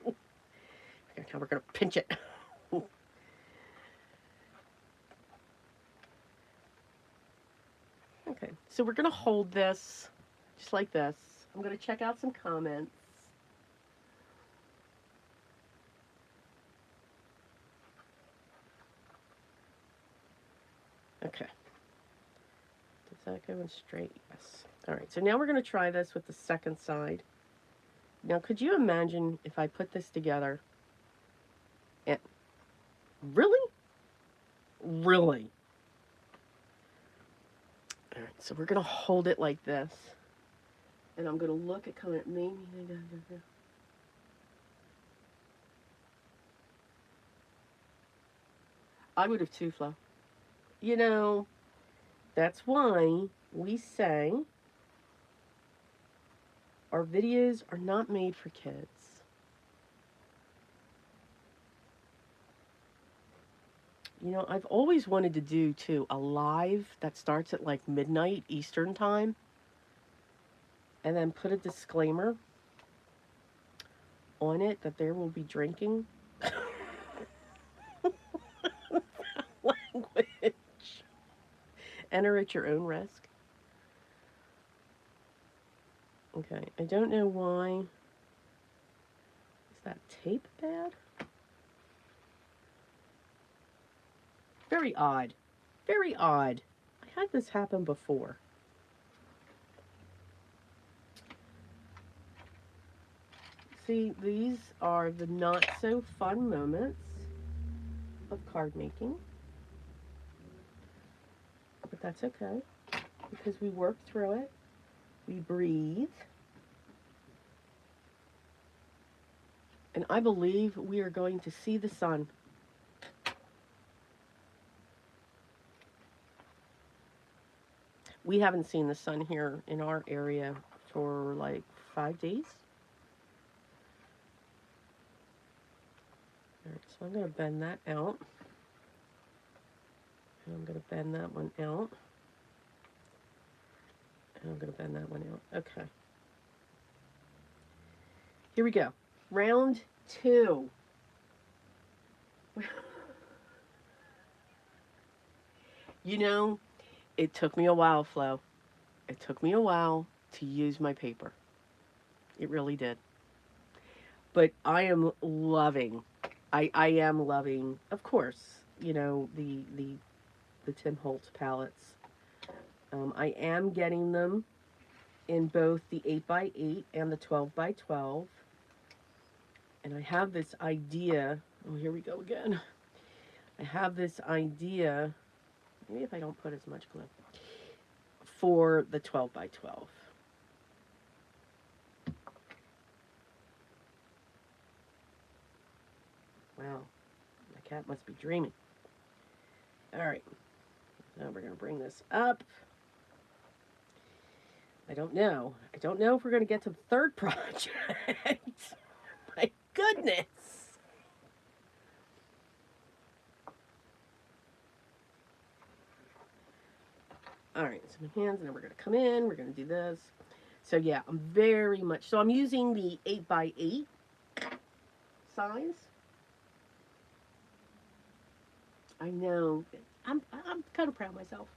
Now we're going to pinch it. Okay, so we're going to hold this just like this. I'm going to check out some comments. Okay. Is that going straight? Yes. All right, so now we're going to try this with the second side. Now, could you imagine if I put this together? And really? Really? All right, so we're going to hold it like this. And I'm going to look at kind of maybe. I would have too, Flo. That's why we say our videos are not made for kids. I've always wanted to do, too, a live that starts at like midnight Eastern time. And then put a disclaimer on it that there will be drinking. Language. Enter at your own risk. Okay, I don't know why. Is that tape bad? Very odd. Very odd. I had this happen before. See, these are the not so fun moments of card making. But that's okay. because we work through it. We breathe. And I believe we are going to see the sun. We haven't seen the sun here in our area for like 5 days. All right, so I'm going to bend that out. And I'm going to bend that one out. And I'm going to bend that one out. Okay. Here we go. Round 2. You know, it took me a while, Flo. It took me a while to use my paper. It really did. But I am loving, I am loving, of course, you know, the Tim Holtz palettes. I am getting them in both the 8x8 and the 12x12. And I have this idea, oh, here we go again. I have this idea, maybe if I don't put as much glue, for the 12x12. Wow, my cat must be dreaming. All right, now we're going to bring this up. I don't know. I don't know if we're going to get to the third project. My goodness. All right, so my hands, and then we're going to come in. We're going to do this. So yeah, I'm very much, so I'm using the 8x8 size. I know. I'm kind of proud of myself.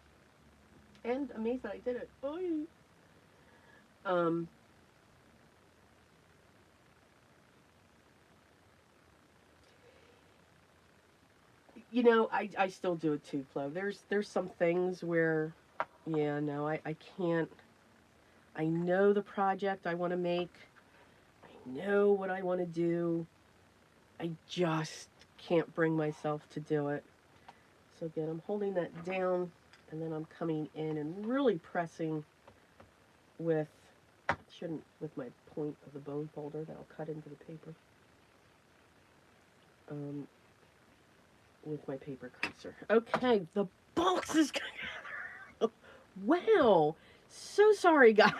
And amazed that I did it. Oh, you know, I still do it too, Flo. There's some things where, yeah, no, I can't. I know the project I want to make. I know what I want to do. I just can't bring myself to do it. So again, I'm holding that down, and then I'm coming in and really pressing with, with my point of the bone folder that I'll cut into the paper. With my paper creaser. Okay, the box is together. Wow. So sorry, guys.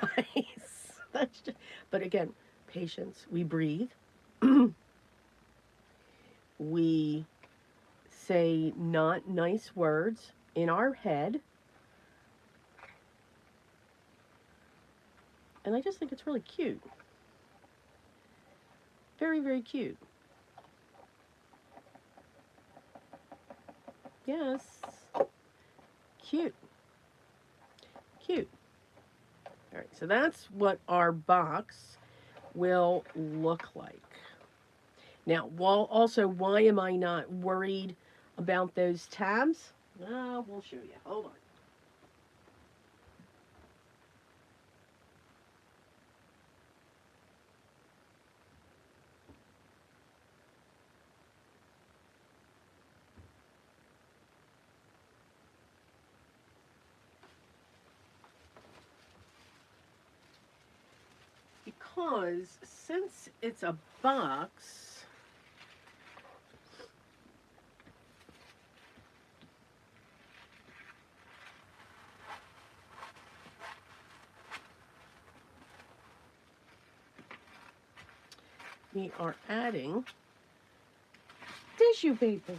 That's just, but again, patience. We breathe. We say not nice words in our head. And I just think it's really cute. Very, very cute. Yes. Cute. Cute. All right, so that's what our box will look like. Now, why am I not worried about those tabs? We'll show you. Hold on. Because since it's a box, we are adding tissue paper.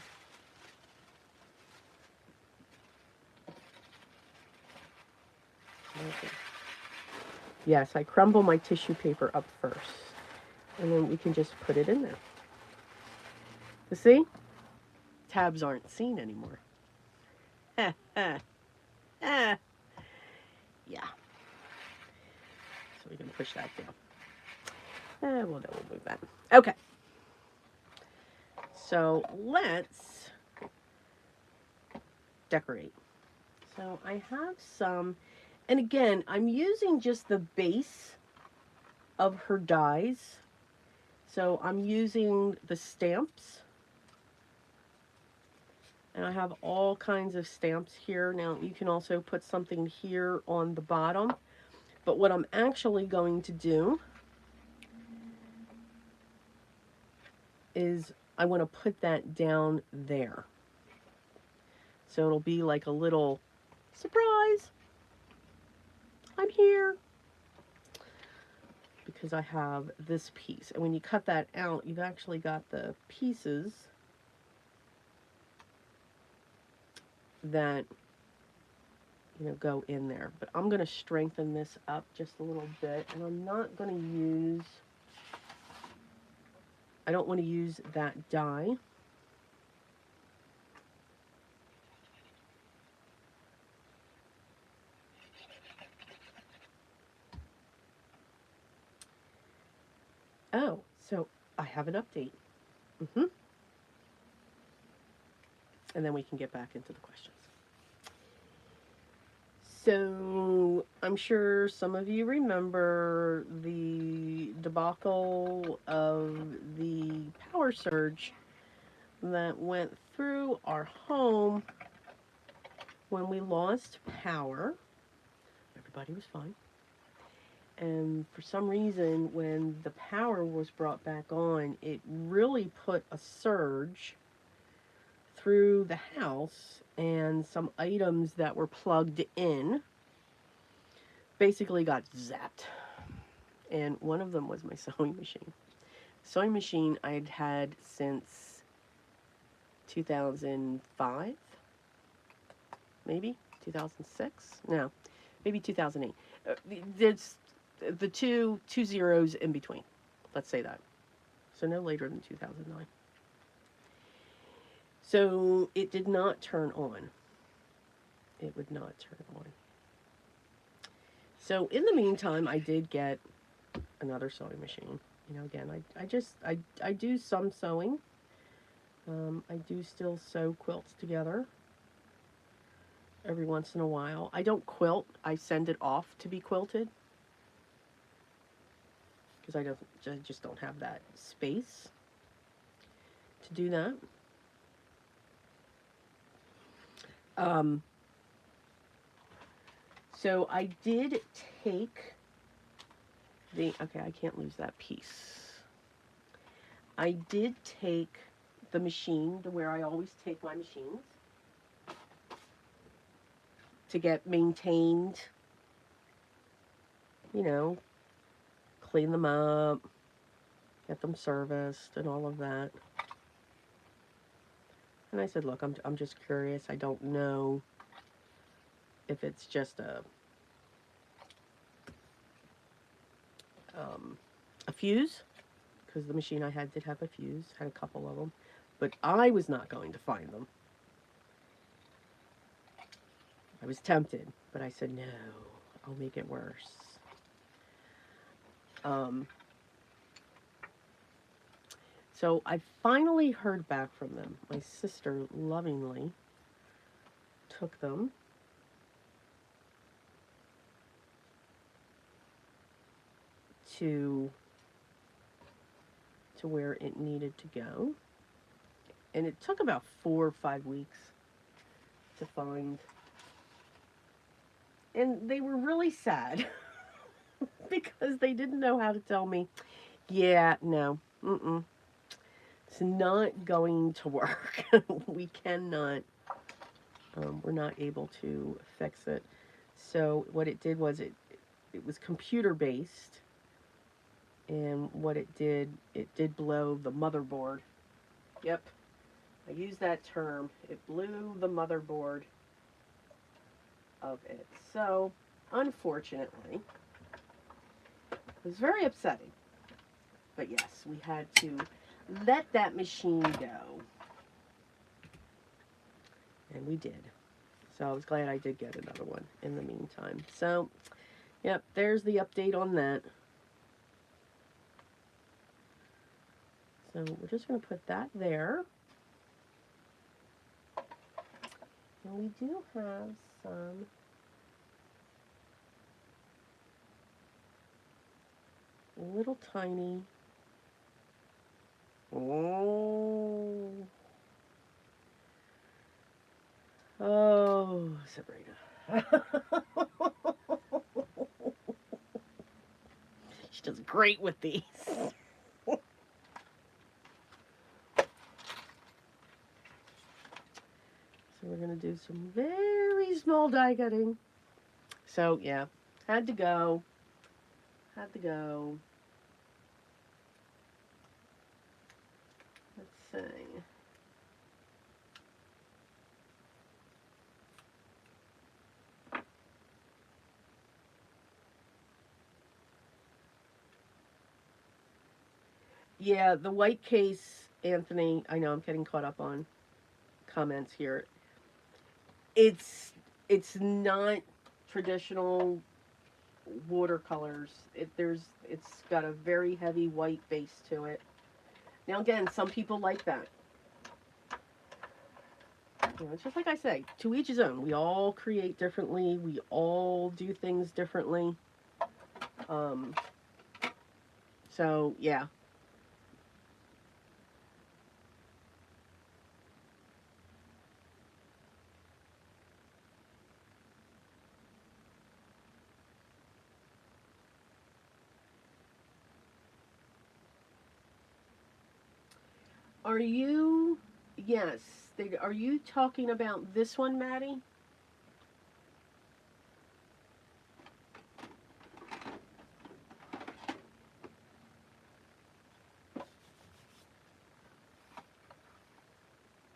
Okay. Yes, I crumble my tissue paper up first, and then we can just put it in there. You see? Tabs aren't seen anymore. Yeah. So we can push that down. Well, then we'll move that. Okay. So let's decorate. So I have some, and again, I'm using just the base of her dies. So I'm using the stamps And I have all kinds of stamps here. Now, you can also put something here on the bottom. But what I'm actually going to do is I want to put that down there. So it'll be like a little surprise. I'm here. Because I have this piece. And when you cut that out, you've actually got the pieces that, you know, go in there. But I'm going to strengthen this up just a little bit. And I'm not going to use, I don't want to use that die. Oh, so I have an update. And then we can get back into the questions. So I'm sure some of you remember the debacle of the power surge that went through our home when we lost power. Everybody was fine. And for some reason, when the power was brought back on, it really put a surge through the house, and some items that were plugged in basically got zapped. And one of them was my sewing machine. Sewing machine I'd had since 2005, maybe 2006. No, maybe 2008. There's the two zeros in between. Let's say that. So no later than 2009. So it did not turn on. It would not turn on. So in the meantime, I did get another sewing machine. You know, again, I do some sewing. I do still sew quilts together every once in a while. I don't quilt. I send it off to be quilted because I just don't have that space to do that. So I did take okay, I can't lose that piece. I did take the machine to where I always take my machines to get maintained, you know, clean them up, get them serviced and all of that. And I said, look, I'm just curious. I don't know if it's just a fuse, because the machine I had did have a fuse, had a couple of them, but I was not going to find them. I was tempted, but I said, no, I'll make it worse. So I finally heard back from them. My sister lovingly took them to where it needed to go. And it took about 4 or 5 weeks to find. And they were really sad because they didn't know how to tell me, yeah, no, it's not going to work. We cannot, we're not able to fix it. So what it did was it was computer based. And what it did blow the motherboard. Yep, I use that term. It blew the motherboard of it. So, unfortunately, it was very upsetting. But yes, we had to let that machine go. And we did. So I was glad I did get another one in the meantime. So, yep, there's the update on that. So we're just going to put that there. And we do have some little tiny, Oh, Sabrina. She does great with these. So we're going to do some very small die cutting. So, yeah, had to go. Had to go. Let's see. Yeah, the white case, Anthony, I know I'm getting caught up on comments here. It's it's not traditional watercolors. It's got a very heavy white base to it. Now again, some people like that. You know, it's just like I say, to each his own. We all create differently. We all do things differently. Um, so yeah. Are you? Yes. Are you talking about this one, Maddie?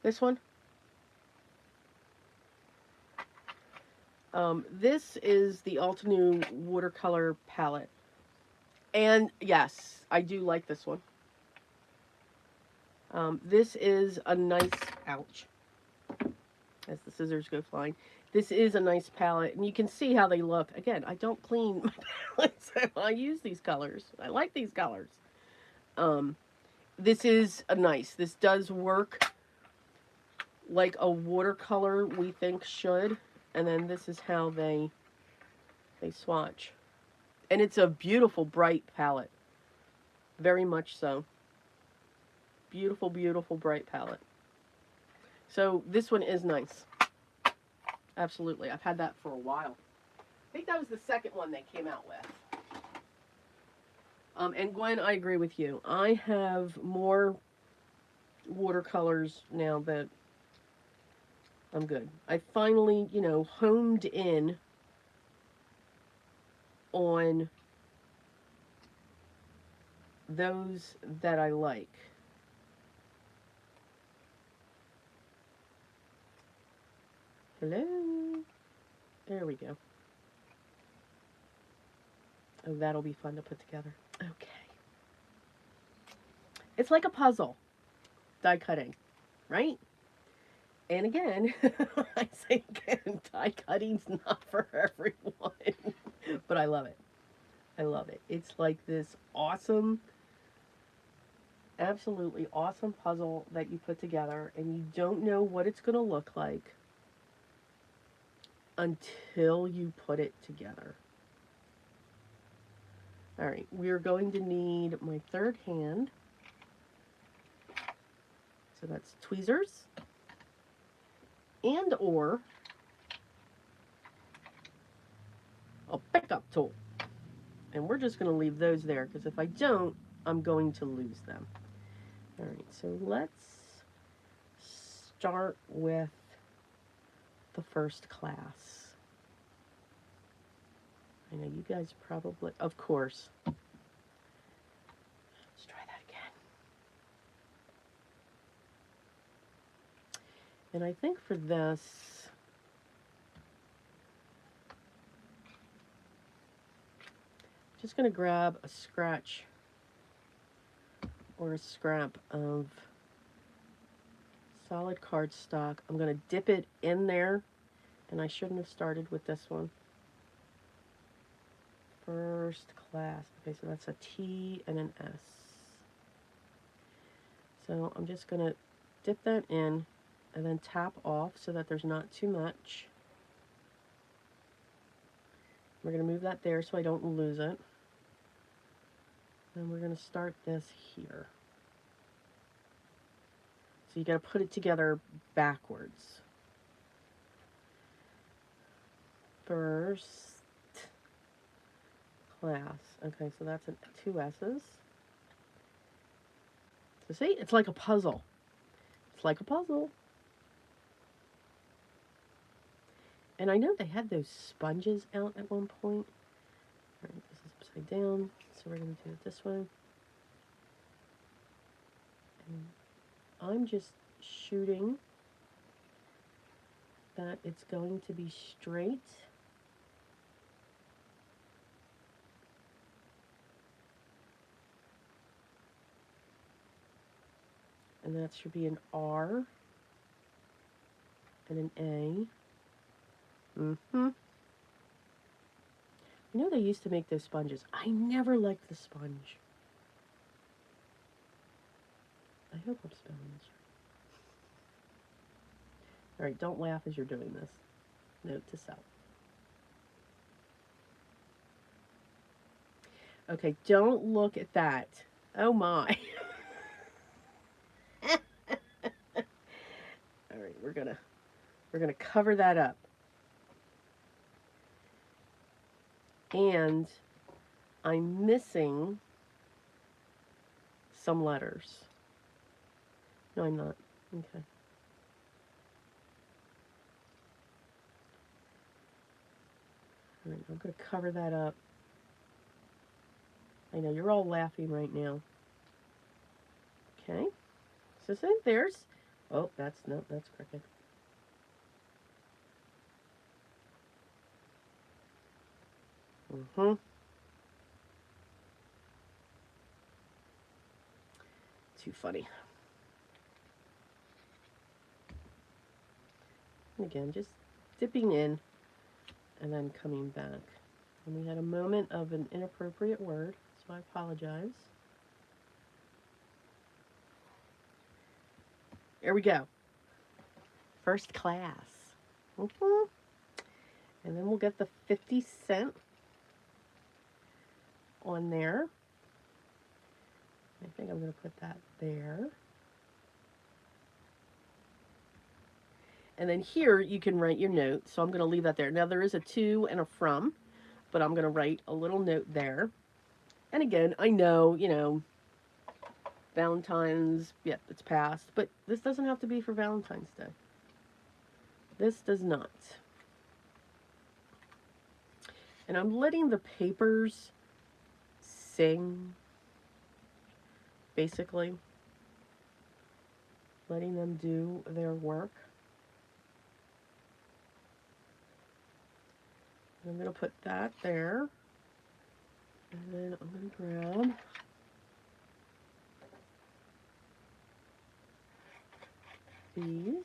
This one? This is the Altenew watercolor palette. And yes, I do like this one. This is a nice, ouch, as the scissors go flying. This is a nice palette, and you can see how they look. Again, I don't clean my palettes, so I use these colors. I like these colors. Um, this is a nice. This does work like a watercolor we think should, and then this is how they swatch. And it's a beautiful, bright palette. Very much so. Beautiful, beautiful, bright palette. So this one is nice. Absolutely. I've had that for a while. I think that was the second one they came out with. And Gwen, I agree with you. I have more watercolors now that I'm good. I finally, honed in on those that I like. Hello? There we go. Oh, that'll be fun to put together. Okay. It's like a puzzle, die cutting, right? And again, I say again, die cutting's not for everyone, but I love it. I love it. It's like this awesome, absolutely awesome puzzle that you put together, and you don't know what it's going to look like until you put it together. All right, we're going to need my third hand. So that's tweezers and or a pickup tool. And we're just going to leave those there because if I don't, I'm going to lose them. All right, so let's start with the first class. I know you guys probably, of course. Let's try that again. And I think for this, I'm just going to grab a scratch or a scrap of solid cardstock. I'm going to dip it in there, and I shouldn't have started with this one. First class. Okay, so that's a T and an S. So I'm just going to dip that in and then tap off so that there's not too much. We're going to move that there so I don't lose it. And we're going to start this here. So you got to put it together backwards. first class. Okay, so that's two S's. So see, it's like a puzzle. It's like a puzzle. And I know they had those sponges out at one point. All right, this is upside down, so we're going to do it this way. And I'm just shooting that it's going to be straight. And that should be an R and an A. You know they used to make those sponges. I never liked the sponge. I hope I'm spelling this right. Alright, don't laugh as you're doing this. Note to self. Okay, don't look at that. Oh my. Alright, we're gonna cover that up. And I'm missing some letters. No, I'm not. Okay. All right, I'm going to cover that up. I know you're all laughing right now. Okay. So there's. Oh, that's crooked. Too funny. And again, just dipping in and then coming back. And we had a moment of an inappropriate word, so I apologize. There we go. First class. And then we'll get the 50 cent on there. I think I'm going to put that there. And then here you can write your note. So I'm going to leave that there. Now there is a to and a from, but I'm going to write a little note there. And again, I know, you know, Valentine's, yeah, it's past, but this doesn't have to be for Valentine's Day. This does not. And I'm letting the papers sing, basically. Letting them do their work. I'm going to put that there. And then I'm going to grab these.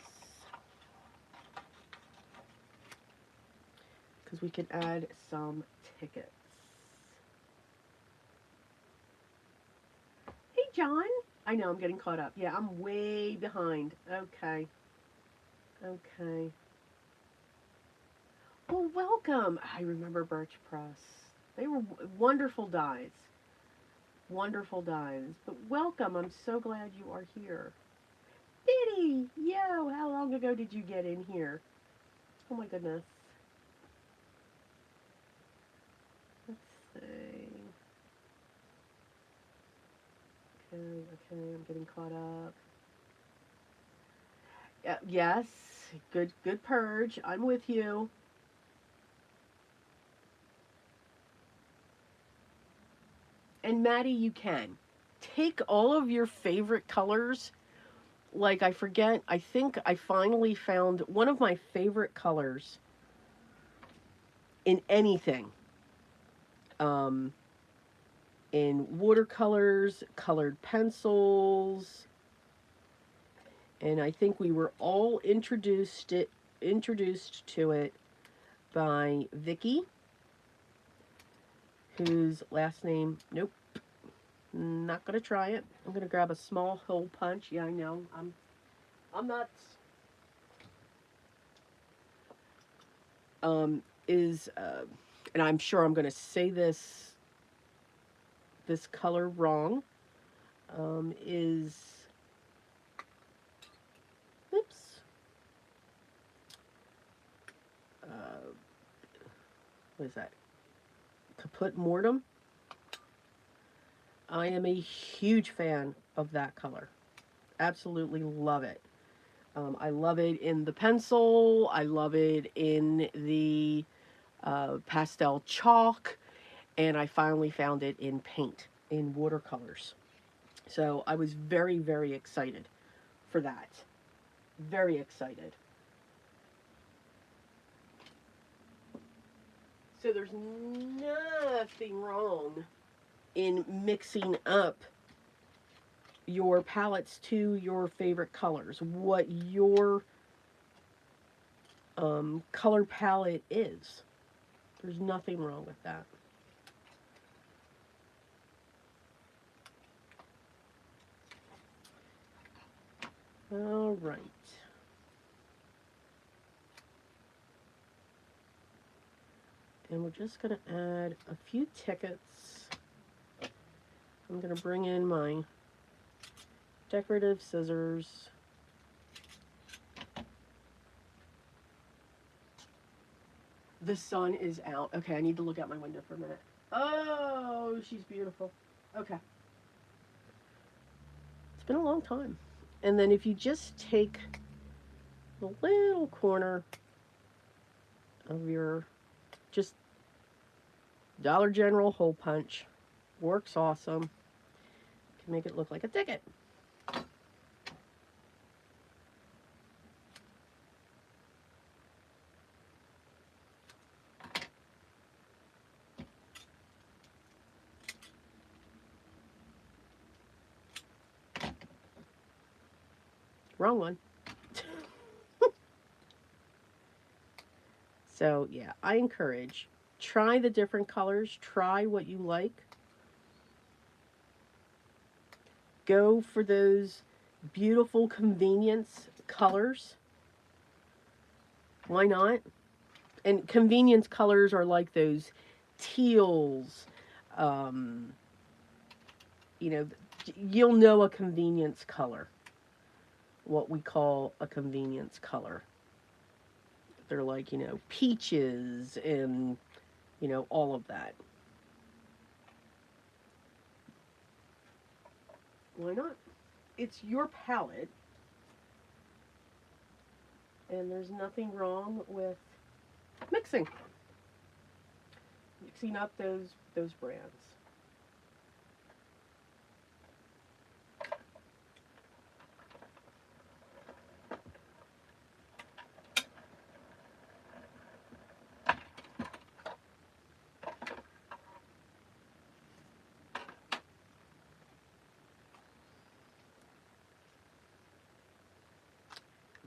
Because we can add some tickets. Hey, John. I know, I'm getting caught up. Yeah, I'm way behind. Okay. Okay. Well, welcome. I remember Birch Press. They were wonderful dies. Wonderful dies. But welcome. I'm so glad you are here. Biddy! Yo, how long ago did you get in here? Oh my goodness. Let's see. Okay, I'm getting caught up. Yes, good purge. I'm with you. And Maddie, you can. Take all of your favorite colors. Like, I forget, I think I finally found one of my favorite colors in anything. In watercolors, colored pencils, and I think we were all introduced to it by Vicky, whose last name, nope, not gonna try it. I'm gonna grab a small hole punch. Yeah, I know, I'm nuts. And I'm sure I'm gonna say this color wrong. Is, oops, what is that? Caput Mortem. I am a huge fan of that color. Absolutely love it. I love it in the pencil. I love it in the pastel chalk. And I finally found it in paint, in watercolors. So I was very, very excited for that. Very excited. So there's nothing wrong in mixing up your palettes to your favorite colors, what your color palette is. There's nothing wrong with that. All right. And we're just going to add a few tickets. I'm going to bring in my decorative scissors. The sun is out. Okay, I need to look out my window for a minute. Oh, she's beautiful. Okay. It's been a long time. And then if you just take the little corner of your just Dollar General hole punch, works awesome. Can make it look like a ticket. Wrong one. So yeah, I encourage, try the different colors, try what you like. Go for those beautiful convenience colors. Why not? And convenience colors are like those teals. Um, you know, you'll know a convenience color. What we call a convenience color. They're like, you know, peaches and, you know, all of that. Why not? It's your palette, and there's nothing wrong with mixing up those brands.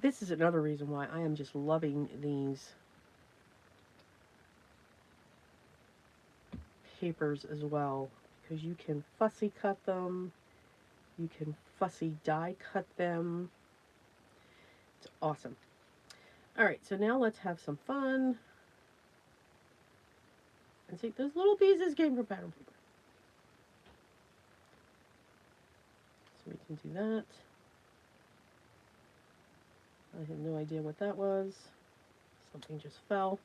This is another reason why I am just loving these papers as well, because you can fussy cut them, you can fussy die cut them. It's awesome. All right, so now let's have some fun. And see, those little pieces came from pattern paper. So we can do that. I have no idea what that was. Something just fell.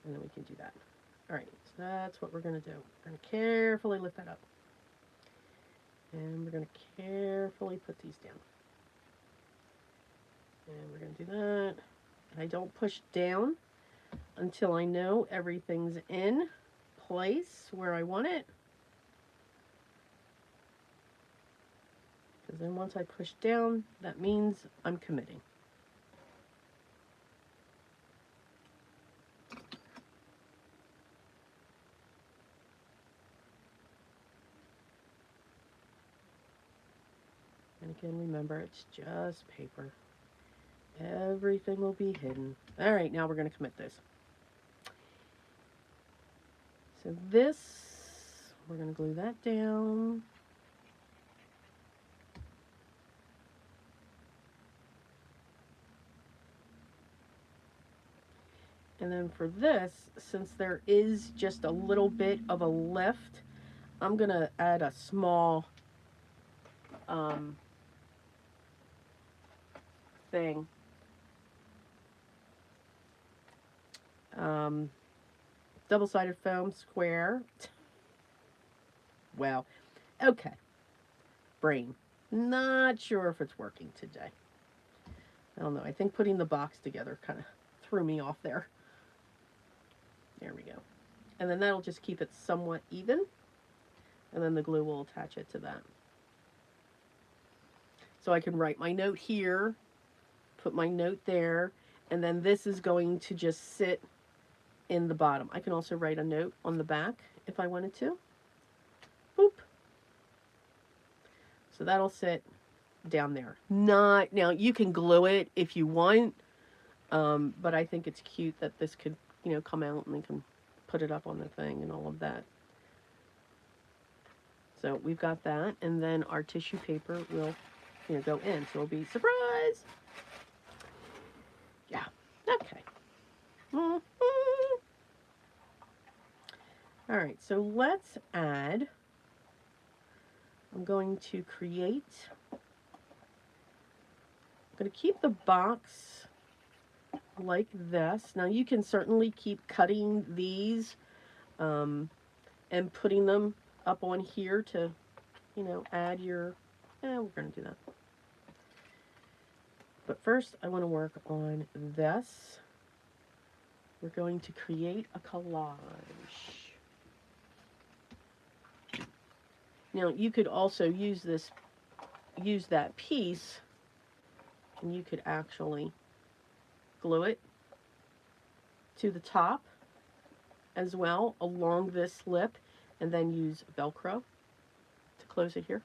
And then we can do that. All right, so that's what we're going to do. We're going to carefully lift that up. And we're going to carefully put these down. And we're going to do that. And I don't push down until I know everything's in place where I want it. Because then once I push down, that means I'm committing. And again, remember, it's just paper. Everything will be hidden. All right, now we're going to commit this. So this, we're going to glue that down. And then for this, since there is just a little bit of a lift, I'm going to add a small thing. Um, Double-sided foam square. Well, okay. Brain. Not sure if it's working today. I don't know. I think putting the box together kind of threw me off there. There we go. And then that'll just keep it somewhat even. And then the glue will attach it to that. So I can write my note here, put my note there, and then this is going to just sit in the bottom. I can also write a note on the back if I wanted to. Boop. So that'll sit down there. Not, now you can glue it if you want, but I think it's cute that this could, you know, come out and they can put it up on the thing and all of that. So we've got that, and then our tissue paper will, you know, go in. So it'll be surprise. Yeah. Okay. All right. So let's add. I'm going to create. I'm going to keep the box like this. Now you can certainly keep cutting these and putting them up on here to, you know, add your, we're going to do that. But first I want to work on this. We're going to create a collage. Now you could also use that piece, and you could actually glue it to the top as well along this lip, and then use Velcro to close it here.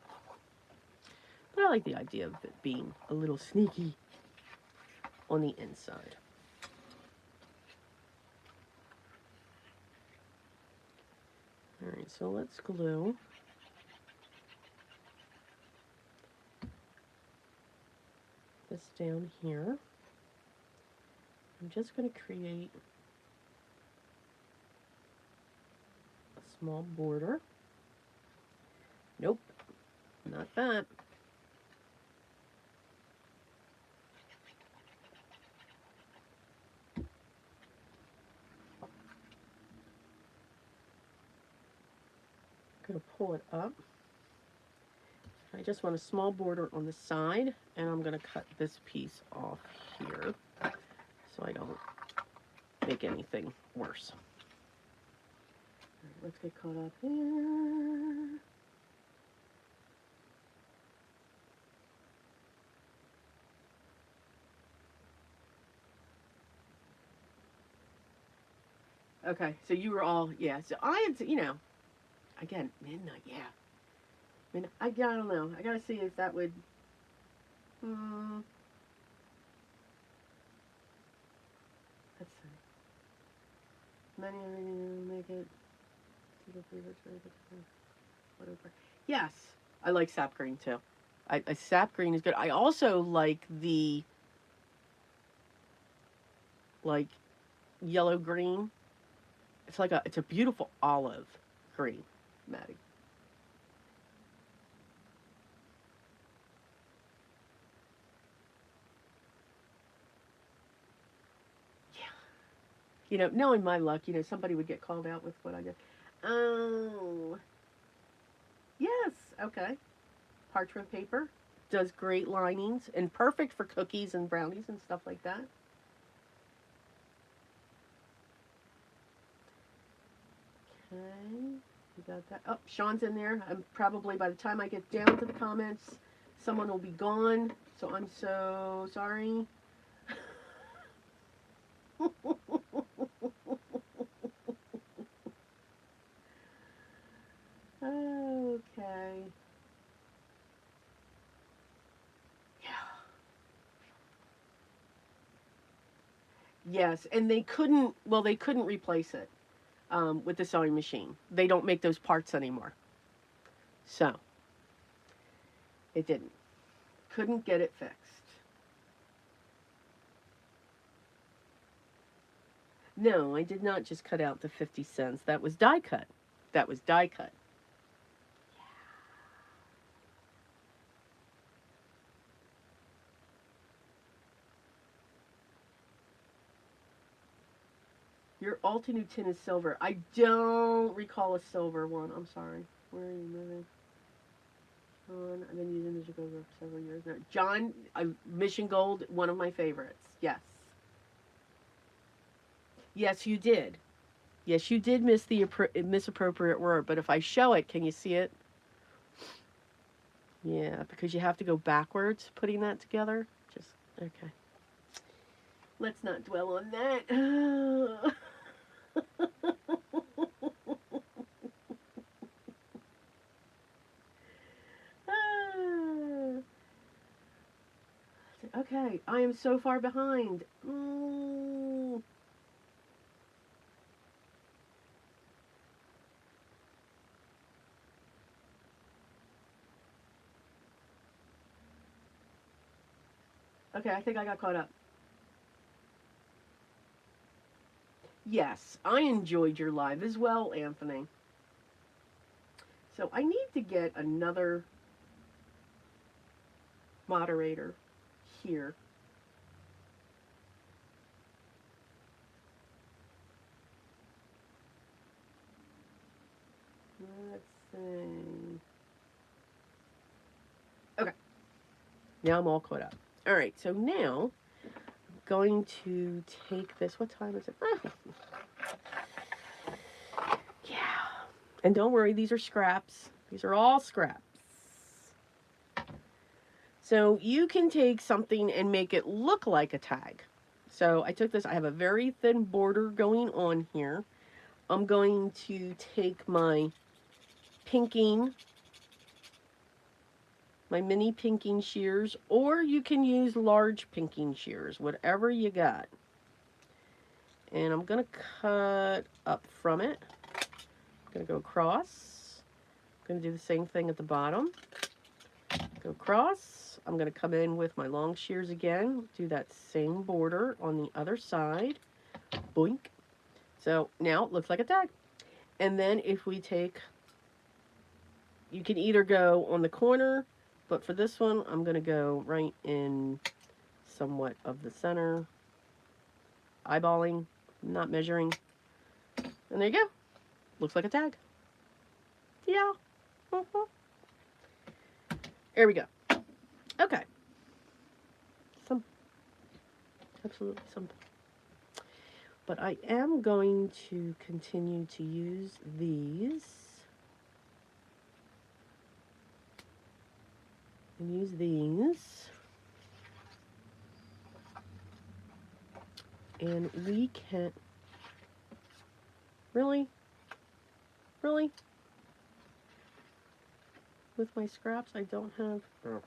But I like the idea of it being a little sneaky on the inside. Alright, so let's glue this down here. I'm just going to create a small border. Nope, not that. I'm going to pull it up. I just want a small border on the side, and I'm going to cut this piece off here so I don't make anything worse. All right, let's get caught up here. Okay, so you were all, yeah, so I had to, you know, again, midnight, yeah. I mean, I don't know. I gotta see if that would, let's see. Many make it, whatever. Yes, I like sap green too. Sap green is good. I also like the, like, yellow green. It's like it's a beautiful olive green, Maddie. Yeah. You know, knowing my luck, you know, somebody would get called out with what I did. Oh. Yes. Okay. Parchment paper does great linings and perfect for cookies and brownies and stuff like that. Okay, you got that. Oh, Sean's in there. I'm probably, by the time I get down to the comments, someone will be gone. So I'm so sorry. Okay. Yeah. Yes, and they couldn't, well, they couldn't replace it with the sewing machine. They don't make those parts anymore. So, it didn't. Couldn't get it fixed. No, I did not just cut out the 50 cents. That was die cut. That was die cut. Your Ulta new tin is silver. I don't recall a silver one. I'm sorry. Where are you moving? I've been using Mission Gold for several years now. John, Mission Gold, one of my favorites. Yes. Yes, you did. Yes, you did miss the misappropriate word, but if I show it, can you see it? Yeah, because you have to go backwards putting that together. Just, okay. Let's not dwell on that. Okay, I am so far behind. Okay, I think I got caught up. Yes, I enjoyed your live as well, Anthony. So I need to get another moderator here. Let's see. Okay. Now I'm all caught up. All right, so now I'm going to take this. What time is it? Yeah. And don't worry, these are scraps. These are all scraps. So you can take something and make it look like a tag. So I took this. I have a very thin border going on here. I'm going to take my pinking, my mini pinking shears, or you can use large pinking shears, whatever you got. And I'm going to cut up from it. I'm going to go across. I'm going to do the same thing at the bottom. Go across. I'm going to come in with my long shears again, do that same border on the other side. Boink. So now it looks like a tag. And then if we take, you can either go on the corner, but for this one, I'm going to go right in somewhat of the center, eyeballing, not measuring. And there you go. Looks like a tag. Yeah. There we go. Okay. Absolutely simple. But I am going to continue to use these. And use these. And we can... Really? Really? With my scraps, I don't have... Okay.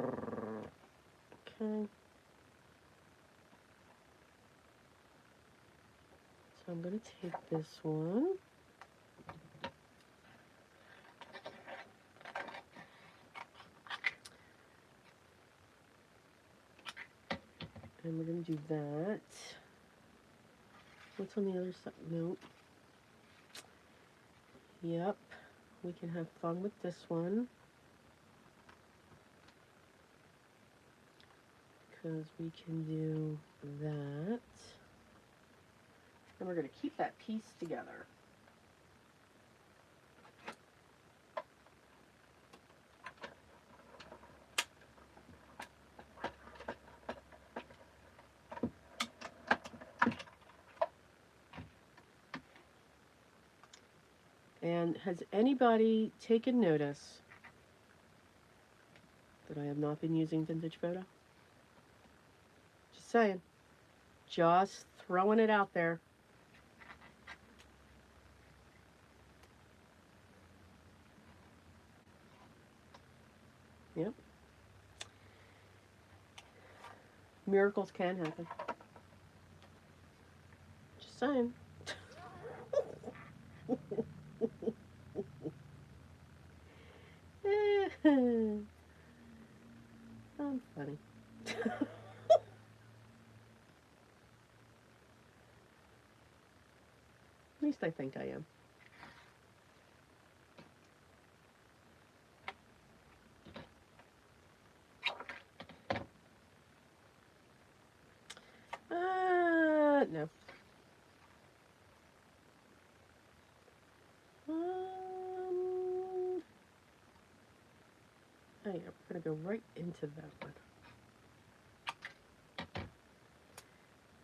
So I'm going to take this one. And we're going to do that. What's on the other side? Nope. Yep. We can have fun with this one. Because we can do that. And we're going to keep that piece together. And has anybody taken notice that I have not been using vintage photo? Just saying. Just throwing it out there. Yep. Miracles can happen. Just saying. I'm funny. At least I think I am. No. Okay, we're going to go right into that one.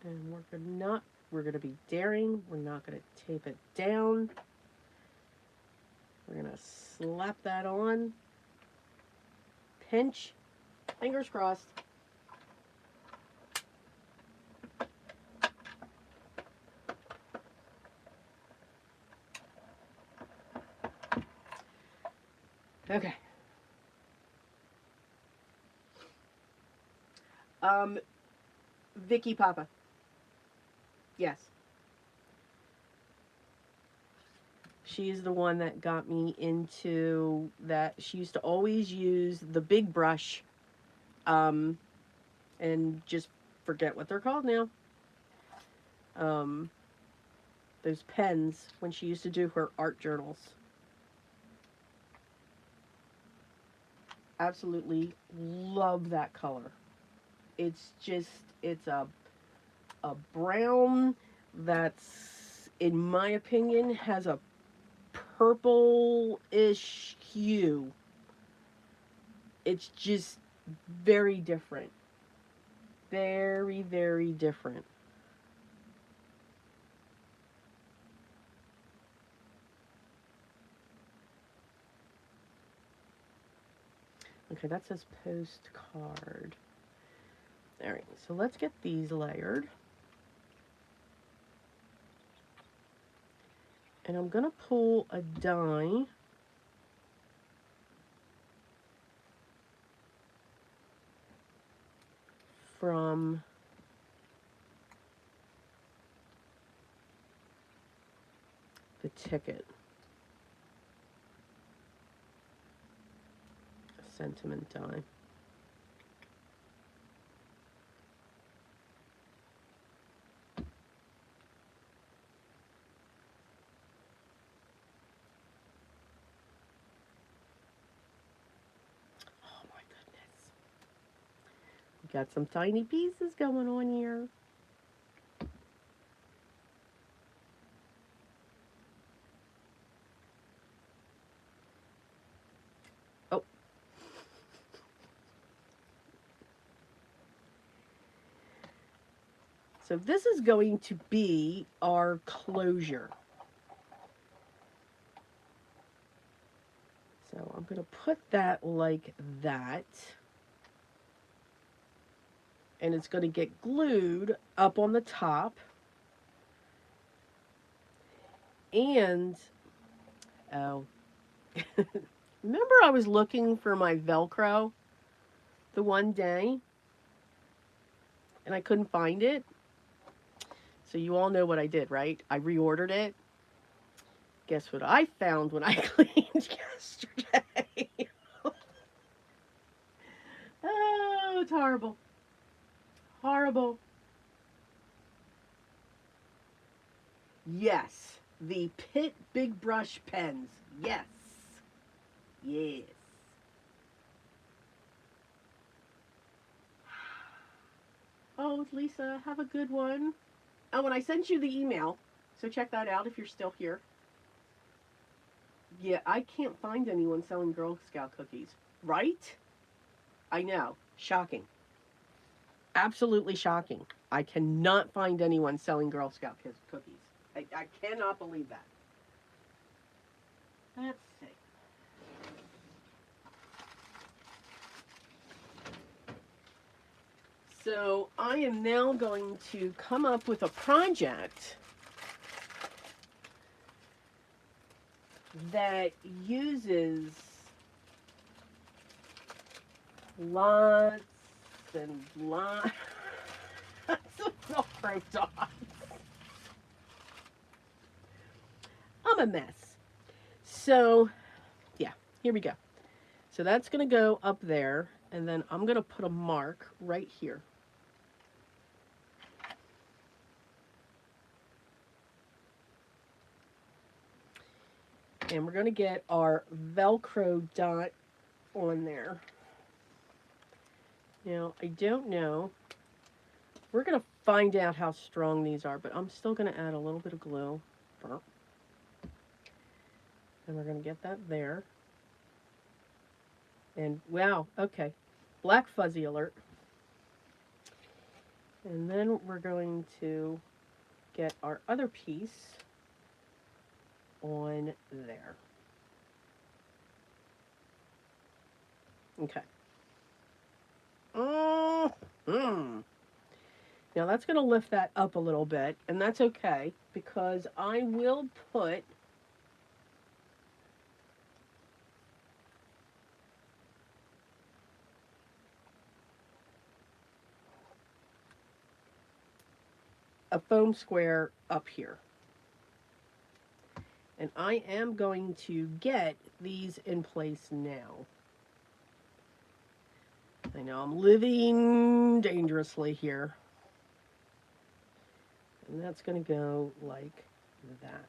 And we're going to be daring. We're not going to tape it down. We're going to slap that on. Pinch. Fingers crossed. Okay. Vicky Papa. Yes. She's the one that got me into that. She used to always use the big brush, and just forget what they're called now. Those pens when she used to do her art journals. Absolutely love that color. It's just, it's a brown that's, in my opinion, has a purple-ish hue. It's just very different. Very, very different. Okay, that says postcard. Alright, so let's get these layered. And I'm going to pull a die from the ticket. A sentiment die. Got some tiny pieces going on here. Oh. So this is going to be our closure. So I'm going to put that like that. And it's going to get glued up on the top. And, oh, remember I was looking for my Velcro the one day and I couldn't find it? So you all know what I did, right? I reordered it. Guess what I found when I cleaned yesterday? Oh, it's horrible. Horrible. Yes, the Pitt Big Brush pens. Yes. Yes. Oh, Lisa, have a good one. Oh, and I sent you the email, so check that out if you're still here. Yeah, I can't find anyone selling Girl Scout cookies. Right? I know. Shocking. Absolutely shocking. I cannot find anyone selling Girl Scout cookies. I cannot believe that. Let's see. So I am now going to come up with a project that uses lots and lots of Velcro dots. I'm a mess. So, yeah, here we go. So that's going to go up there, and then I'm going to put a mark right here. And we're going to get our Velcro dot on there. Now, I don't know. We're going to find out how strong these are, but I'm still going to add a little bit of glue. And we're going to get that there. And wow, okay. Black fuzzy alert. And then we're going to get our other piece on there. Okay. Mm-hmm. Now that's going to lift that up a little bit, and that's okay because I will put a foam square up here. And I am going to get these in place now. I know I'm living dangerously here. And that's going to go like that.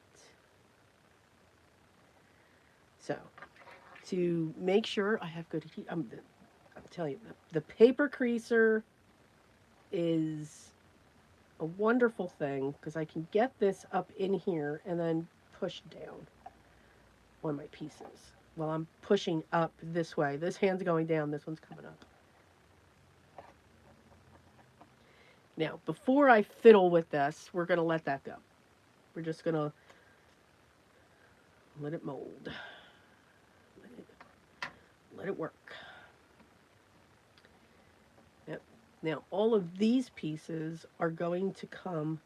So, to make sure I have good heat, I'm telling you, the paper creaser is a wonderful thing because I can get this up in here and then push down on my pieces while I'm pushing up this way. This hand's going down, this one's coming up. Now, before I fiddle with this, we're going to let that go. We're just going to let it mold. Let it work. Yep. Now, all of these pieces are going to come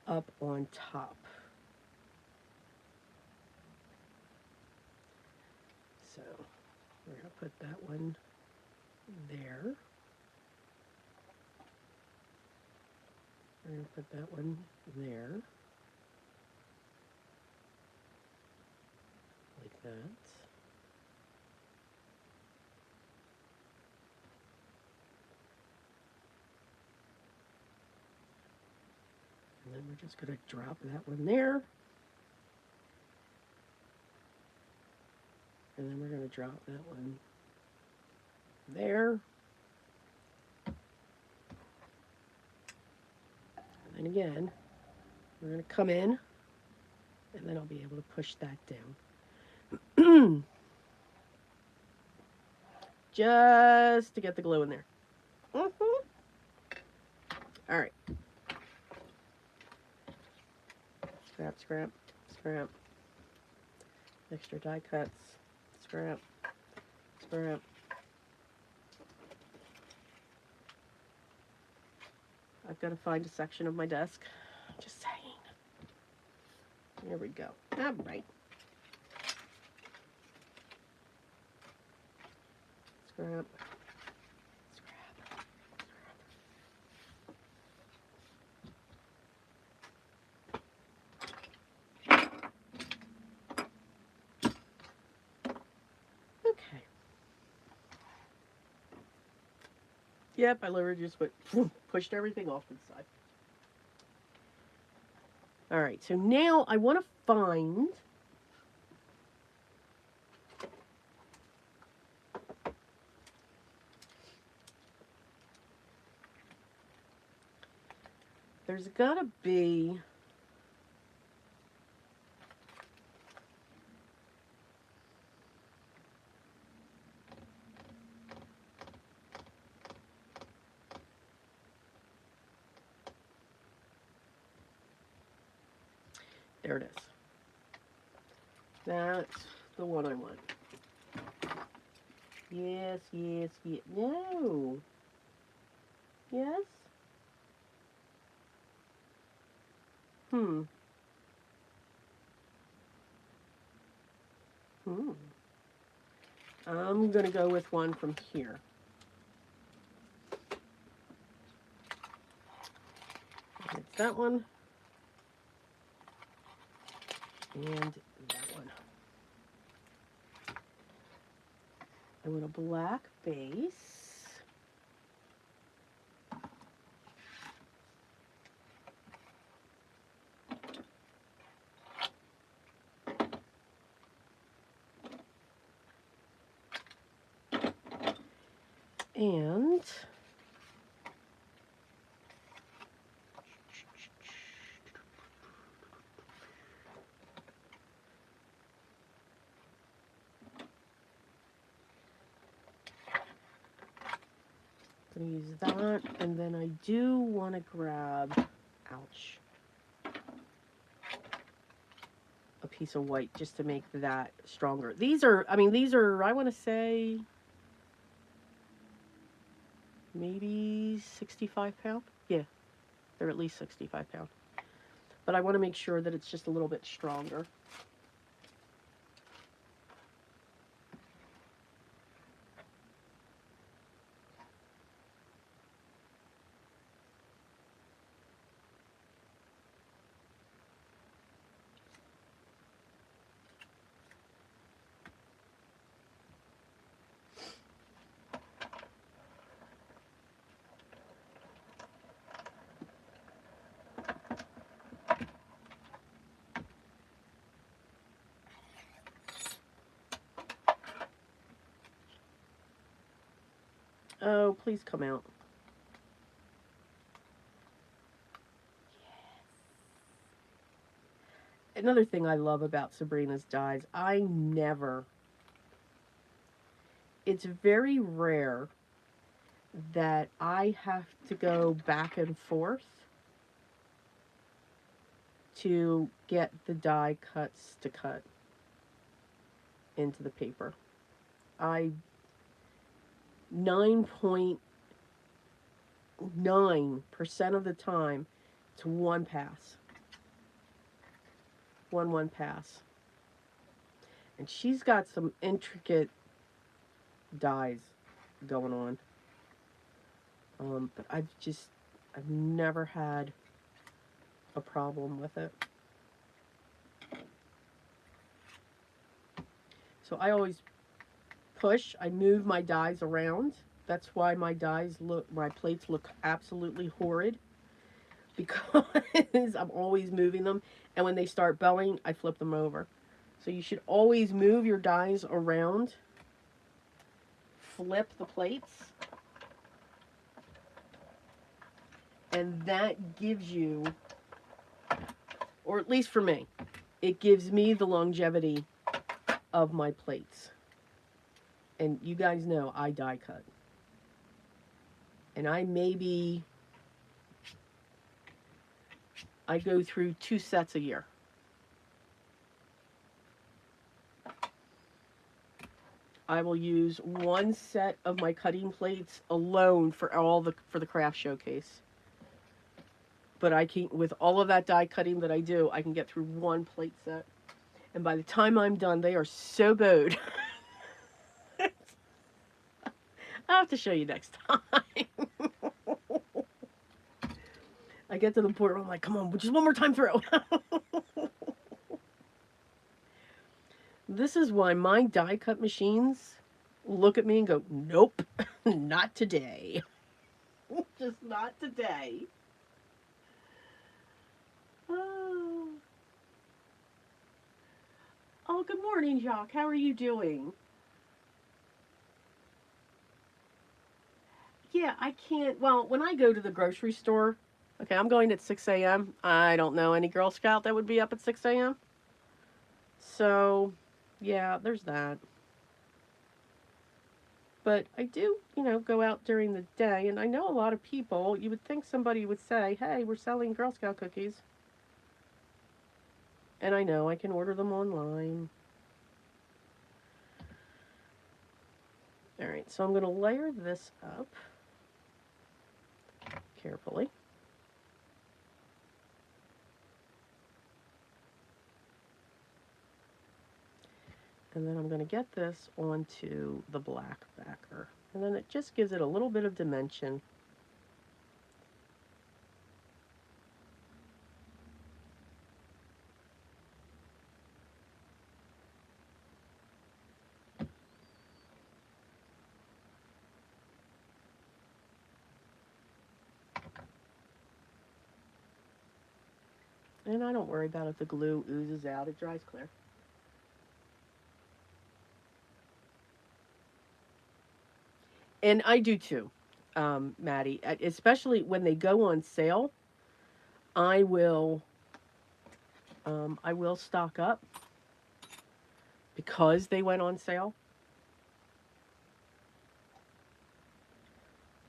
up on top. So, we're going to put that one there. We're going to put that one there. Like that. And then we're just going to drop that one there. And then we're going to drop that one there. And then again, we're going to come in, and then I'll be able to push that down. Just to get the glue in there. Mm-hmm. All right. Scrap, scrap, scrap. Extra die cuts. Scrap, scrap. I've got to find a section of my desk. Just saying. There we go. All right. Scrap. Okay. Yep, I literally just went, pushed everything off to the side. All right, so now I want to find there's got to be there it is. That's the one I want. Yes, yes, yes. No. Yes? Hmm. Hmm. I'm going to go with one from here. It's that one. And that one. I want a black base. And I'm going to use that, and then I do want to grab, ouch, a piece of white just to make that stronger. These are, I want to say, maybe 65 pound. Yeah, they're at least 65 pound. But I want to make sure that it's just a little bit stronger. Oh, please come out. Another thing I love about Sabrina's dyes, it's very rare that I have to go back and forth to get the die cuts to cut into the paper. 9.9% of the time, it's one pass. One pass. And she's got some intricate dyes going on. But I've never had a problem with it. So I always push, I move my dyes around. That's why my plates look absolutely horrid, because I'm always moving them, and when they start bowing, I flip them over. So you should always move your dyes around, flip the plates, and that gives you, or at least for me, it gives me the longevity of my plates. And you guys know I die cut. And I go through 2 sets a year. I will use 1 set of my cutting plates alone for the craft showcase. But I can, with all of that die cutting that I do, I can get through 1 plate set. And by the time I'm done, they are so bowed. I'll have to show you next time. I get to the point where I'm like, come on, just one more time through. This is why my die cut machines look at me and go, nope, not today. Just not today. Oh, good morning, Jacques. How are you doing? Yeah, I can't. Well, when I go to the grocery store, okay, I'm going at 6 a.m. I don't know any Girl Scout that would be up at 6 a.m. So, yeah, there's that. But I do, go out during the day, and I know a lot of people, you would think somebody would say, hey, we're selling Girl Scout cookies. And I know I can order them online. All right, so I'm going to layer this up carefully. And then I'm going to get this onto the black backer. And then it just gives it a little bit of dimension. And I don't worry about if the glue oozes out. It dries clear. And I do too, Maddie. Especially when they go on sale, I will stock up because they went on sale.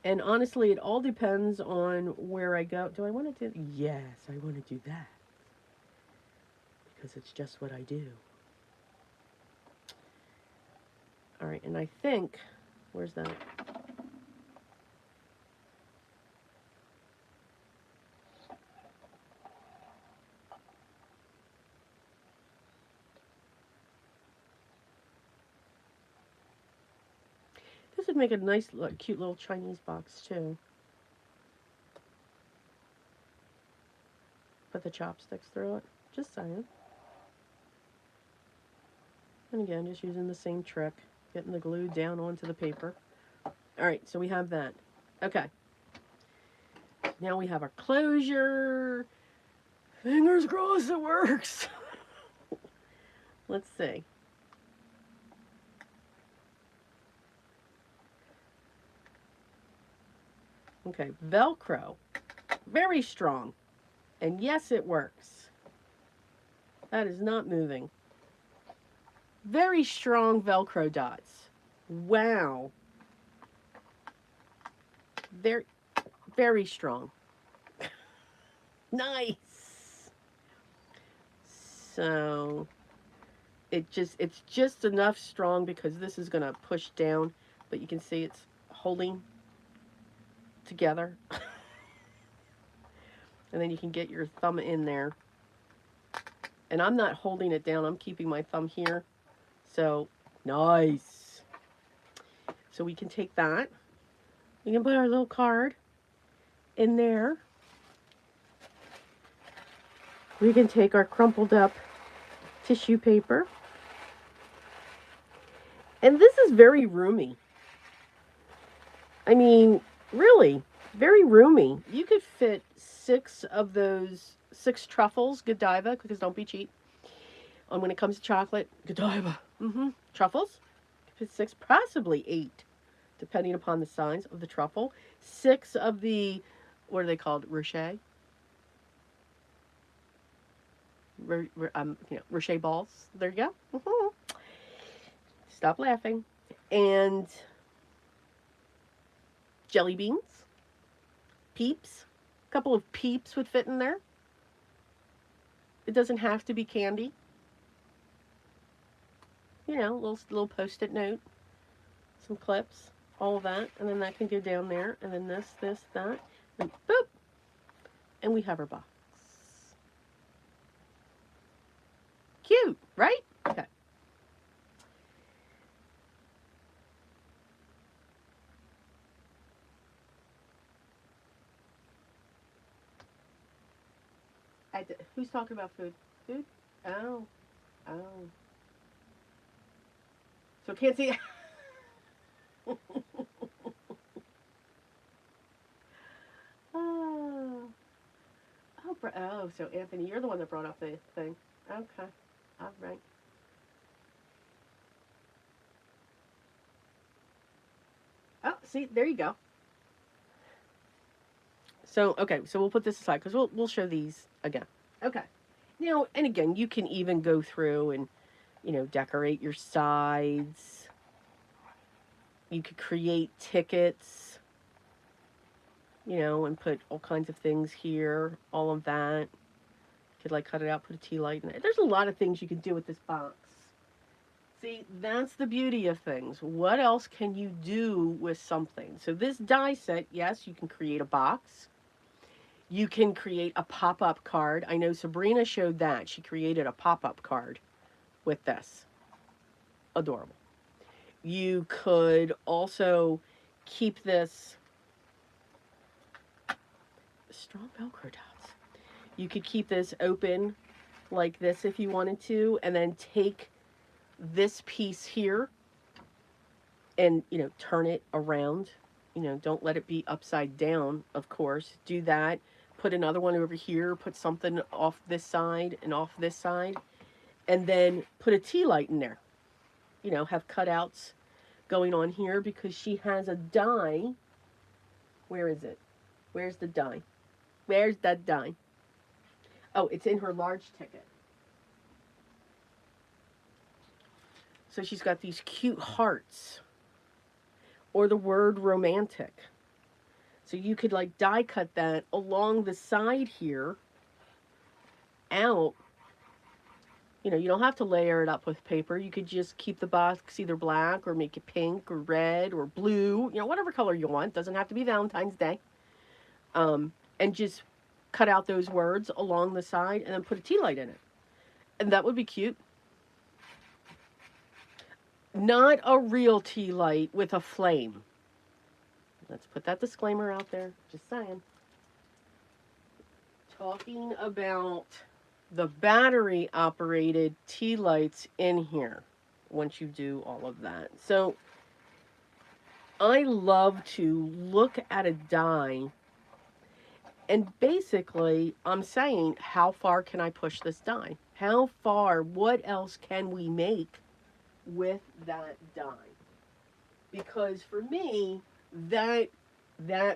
And honestly, it all depends on where I go. Do I want to do? Yes, I want to do that because it's just what I do. All right, and I think, where's that? This would make a nice, cute little Chinese box too. Put the chopsticks through it. Just saying. And again, just using the same trick, getting the glue down onto the paper. All right, so we have that. Okay. Now we have our closure. Fingers crossed it works. Let's see. Okay, Velcro. Very strong. And yes, it works. That is not moving. Very strong Velcro dots. Wow. They're very strong. Nice. So it's just enough strong because this is going to push down, but you can see it's holding together. And then you can get your thumb in there. And I'm not holding it down. I'm keeping my thumb here. So, nice. So we can take that. We can put our little card in there. We can take our crumpled up tissue paper. And this is very roomy. I mean, really, very roomy. You could fit 6 of those 6 truffles, Godiva, because don't be cheap. And when it comes to chocolate, Godiva. Truffles. Fit 6, possibly 8, depending upon the size of the truffle. 6 of the, what are they called? Rocher? Rocher balls. There you go. Stop laughing. And jelly beans, Peeps. A couple of Peeps would fit in there. It doesn't have to be candy. You know, little post-it note, some clips, all of that, and then that can go down there, and then this, that, and boop, and we have our box. Cute, right? Okay. Who's talking about food? Food? Oh. Oh. So can't see. Oh. Oh, so Anthony, you're the one that brought up the thing. Okay. All right. Oh, see, there you go. So, okay, so we'll put this aside because we'll show these again. Okay. Now, and again, you can even go through and, decorate your sides. You could create tickets, and put all kinds of things here, all of that. You could like cut it out, put a tea light in it. There's a lot of things you can do with this box. See, that's the beauty of things. What else can you do with something? So this die set, yes, you can create a box. You can create a pop-up card. I know Sabrina showed that. She created a pop-up card with this. Adorable. You could also keep this strong Velcro dots. You could keep this open like this if you wanted to, and then take this piece here and, turn it around. Don't let it be upside down, of course. Do that. Put another one over here. Put something off this side and off this side. And then put a tea light in there. Have cutouts going on here because she has a die. Where is it? Where's the die? Where's that die? Oh, it's in her large ticket. So she's got these cute hearts. Or the word romantic. So you could like die cut that along the side here out. You know, you don't have to layer it up with paper. You could just keep the box either black or make it pink or red or blue, you know, whatever color you want. Doesn't have to be Valentine's Day. And just cut out those words along the side and then put a tea light in it. And that would be cute. Not a real tea light with a flame. Let's put that disclaimer out there. Just saying. Talking about the battery operated tea lights in here once you do all of that. So I love to look at a die and basically I'm saying, how far can I push this die? How far, what else can we make with that die? Because for me, that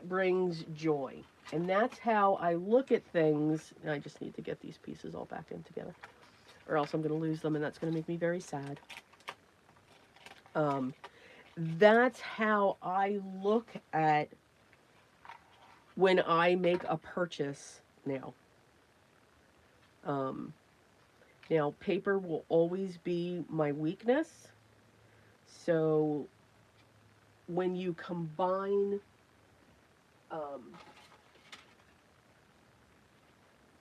brings joy. And that's how I look at things. I just need to get these pieces all back in together, or else I'm going to lose them, and that's going to make me very sad. That's how I look at when I make a purchase now. Now, paper will always be my weakness. So when you combine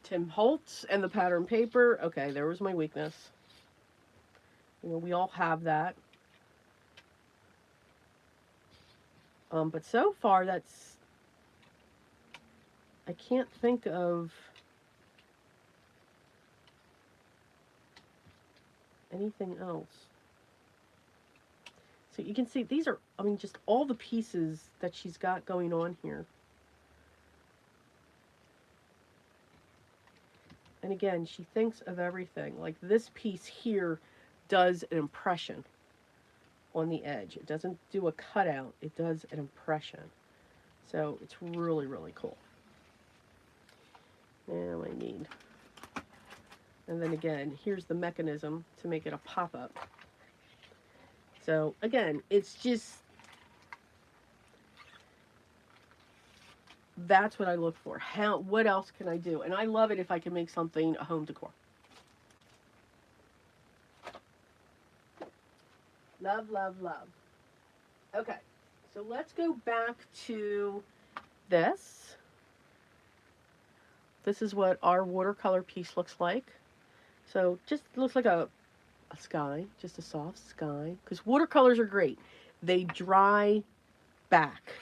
Tim Holtz and the pattern paper, okay, there was my weakness. You know, we all have that. But so far, I can't think of anything else. So you can see these are, I mean, just all the pieces that she's got going on here. And again, she thinks of everything. Like this piece here does an impression on the edge. It doesn't do a cutout, it does an impression. So it's really, really cool. Now I need, and then again, here's the mechanism to make it a pop-up. So again, it's just, that's what I look for. What else can I do? And I love it if I can make something a home decor. Love, love, love. Okay, so let's go back to this. This is what our watercolor piece looks like. So just looks like a sky, just a soft sky. Because watercolors are great. They dry back.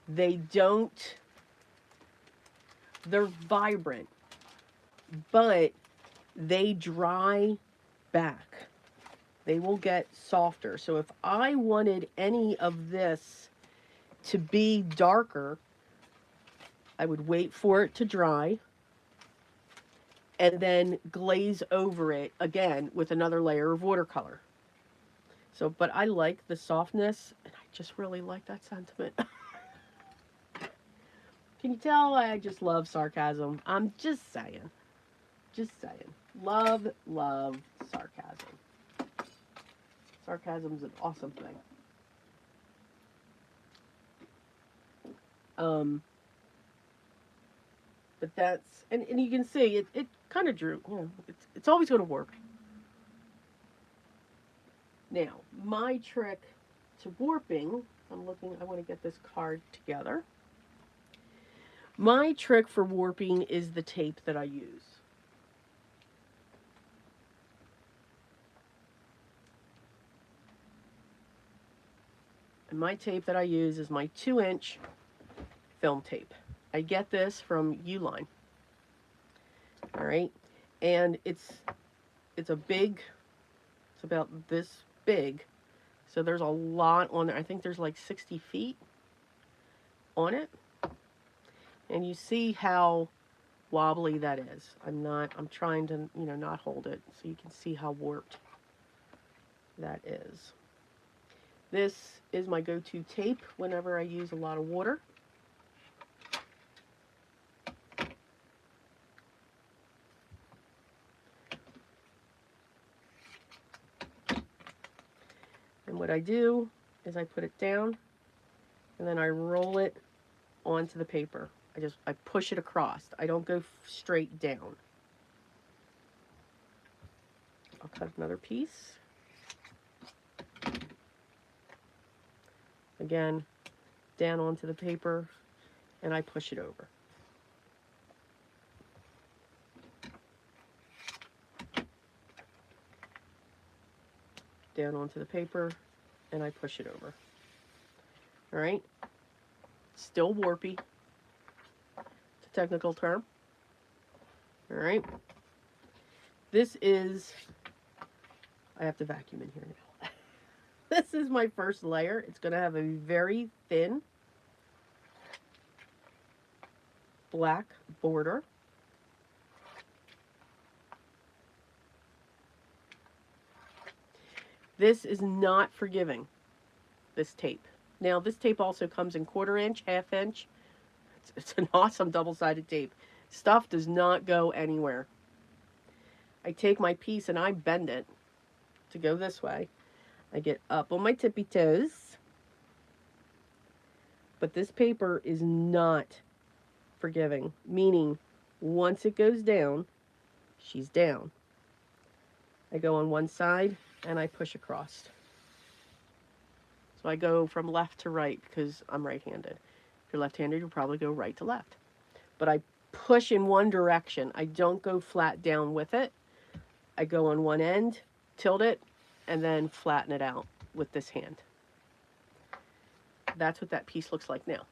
They don't, they're vibrant, but they dry back. They will get softer. So if I wanted any of this to be darker, I would wait for it to dry and then glaze over it again with another layer of watercolor. So, but I like the softness, and I just really like that sentiment. Can you tell I just love sarcasm? I'm just saying. Just saying. Love, love sarcasm. Sarcasm's an awesome thing. But that's, and you can see it kind of drew, you know, it's always going to work. Now, my trick to warping, I want to get this card together. My trick for warping is the tape that I use. And my tape that I use is my 2-inch film tape. I get this from Uline. All right. And it's about this big. So there's a lot on there. I think there's like 60 feet on it. And you see how wobbly that is. I'm trying to, you know, not hold it so you can see how warped that is. This is my go-to tape whenever I use a lot of water. And what I do is I put it down and then I roll it onto the paper. I push it across. I don't go straight down. I'll cut another piece. Again, down onto the paper, and I push it over. Down onto the paper, and I push it over. All right? Still warpy. It's a technical term. All right? This is, I have to vacuum in here now. This is my first layer. It's going to have a very thin black border. This is not forgiving, this tape. Now, this tape also comes in 1/4 inch, 1/2 inch. It's an awesome double-sided tape. Stuff does not go anywhere. I take my piece and I bend it to go this way. I get up on my tippy toes. But this paper is not forgiving, meaning once it goes down, she's down. I go on one side and I push across. So I go from left to right because I'm right-handed. If you're left-handed, you'll probably go right to left. But I push in one direction. I don't go flat down with it. I go on one end, tilt it, and then flatten it out with this hand. That's what that piece looks like now.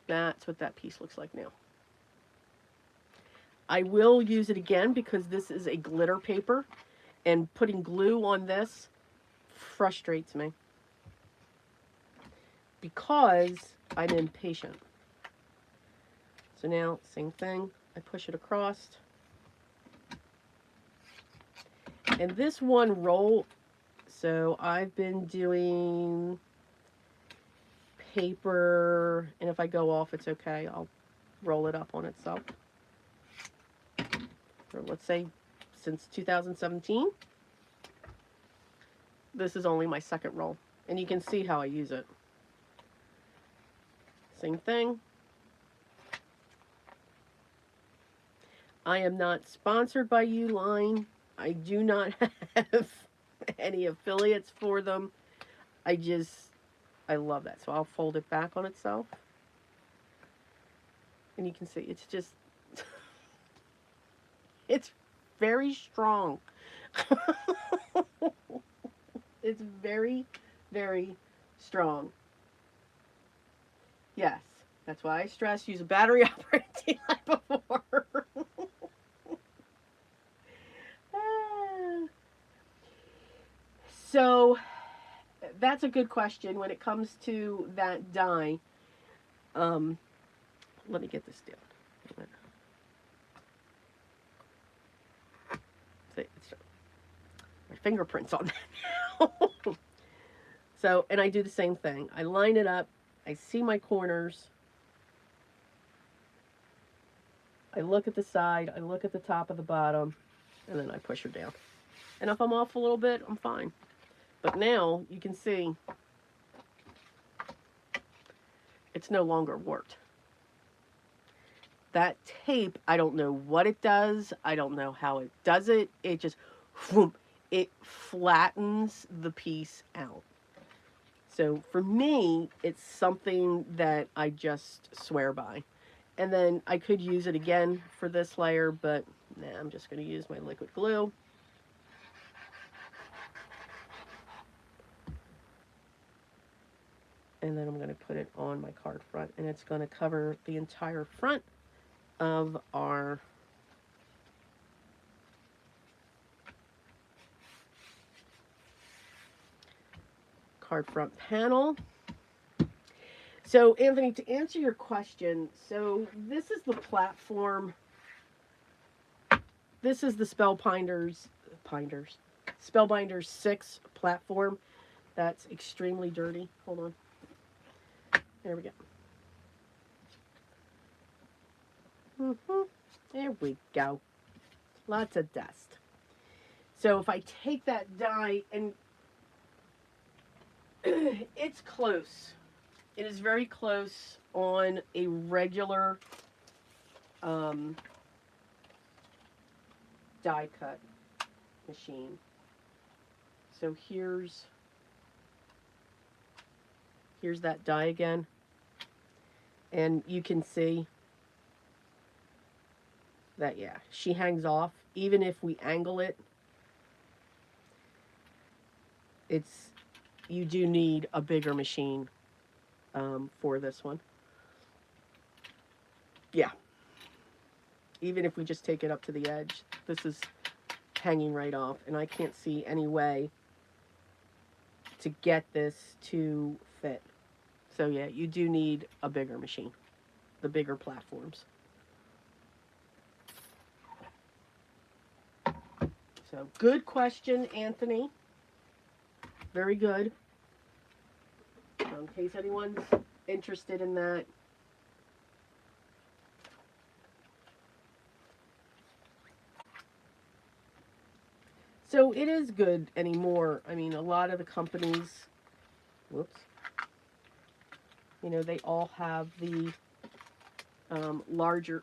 That's what that piece looks like now. I will use it again because this is a glitter paper, and putting glue on this frustrates me because I'm impatient. So now, same thing. I push it across. And this one roll, so I've been doing paper, and if I go off, it's okay. I'll roll it up on itself. Or let's say since 2017. This is only my second roll, and you can see how I use it. Same thing. I am not sponsored by Uline. I do not have any affiliates for them. I love that. So I'll fold it back on itself. And you can see it's just, it's very strong. It's very, very strong. Yes, that's why I stress use a battery operated like before. So that's a good question when it comes to that die. Let me get this down. See, it's my fingerprints on that now. So, and I do the same thing. I line it up. I see my corners. I look at the side. I look at the top of the bottom. And then I push her down. And if I'm off a little bit, I'm fine. But now you can see it's no longer warped. That tape, I don't know what it does. I don't know how it does it. It just, whoom, it flattens the piece out. So for me, it's something that I just swear by. And then I could use it again for this layer, but nah, I'm just going to use my liquid glue. And then I'm going to put it on my card front, and it's going to cover the entire front of our card front panel. So Anthony, to answer your question, so this is the platform. This is the Spellbinders 6 platform. That's extremely dirty. Hold on. There we go. There we go. Lots of dust. So if I take that die and It's close. It is very close on a regular um, die cut machine. So here's that die again, and you can see that, yeah, she hangs off. Even if we angle it, it's, you do need a bigger machine for this one. Yeah, even if we just take it up to the edge, this is hanging right off, and I can't see any way to get this to fit. So yeah, you do need a bigger machine, the bigger platforms. So good question, Anthony. Very good. In case anyone's interested in that. So it is good anymore. I mean, a lot of the companies, whoops, you know, they all have the larger,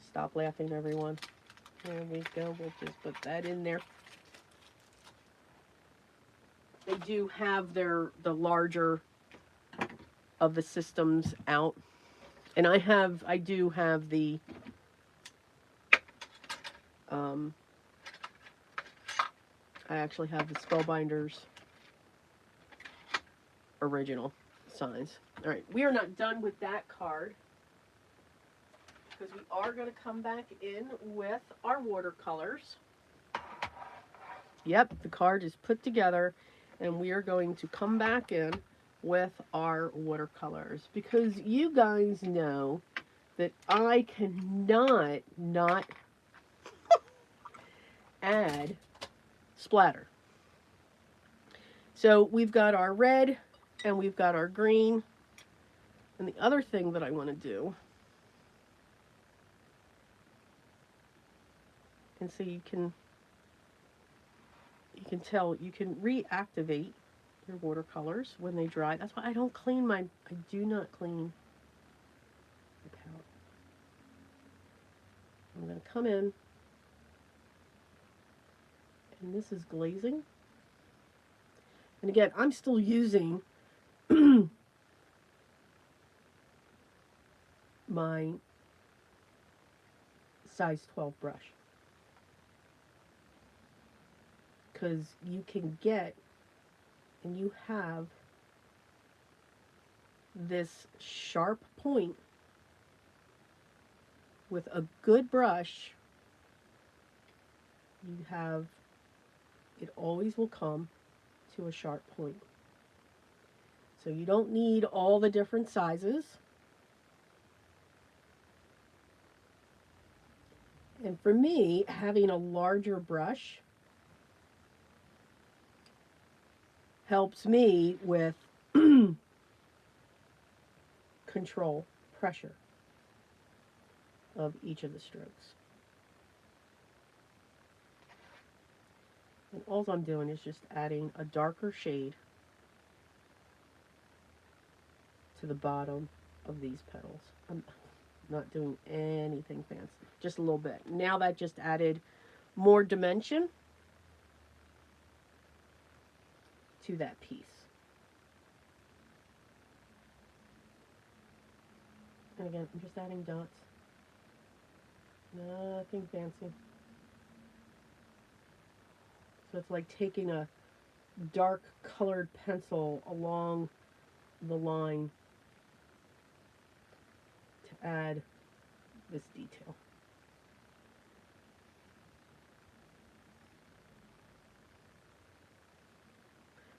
stop laughing, everyone. There we go. We'll just put that in there. They do have the larger of the systems out. And I do have the I actually have the Spellbinders original size. All right, we are not done with that card because we are going to come back in with our watercolors. Yep, the card is put together, and we are going to come back in with our watercolors because you guys know that I cannot not add splatter. So we've got our red and we've got our green. And the other thing that I want to do, and so you can tell, you can reactivate your watercolors when they dry. That's why I don't clean I do not clean the palette. I'm going to come in, and this is glazing. And again, I'm still using my size 12 brush because you can get, and you have this sharp point with a good brush. You have, it always will come to a sharp point. So you don't need all the different sizes. And for me, having a larger brush helps me with control, pressure of each of the strokes. And all I'm doing is just adding a darker shade to the bottom of these petals. I'm not doing anything fancy, just a little bit. Now that just added more dimension to that piece. And again, I'm just adding dots. Nothing fancy. So it's like taking a dark colored pencil along the line to add this detail.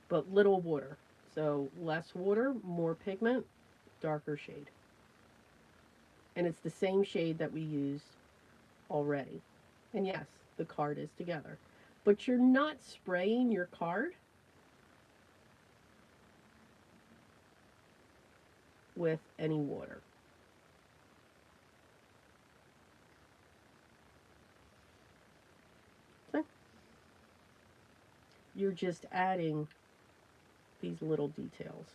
But little water. So less water, more pigment, darker shade. And it's the same shade that we used already. And yes, the card is together. But you're not spraying your card with any water. So you're just adding these little details.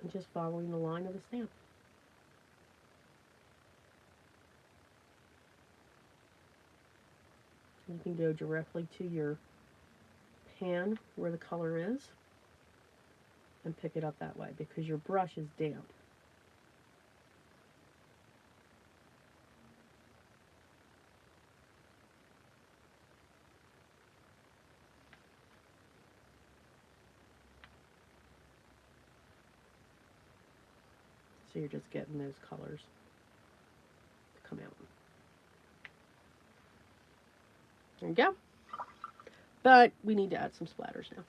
And just following the line of the stamp. You can go directly to your pan where the color is and pick it up that way because your brush is damp. So you're just getting those colors to come out. There you go. But we need to add some splatters now.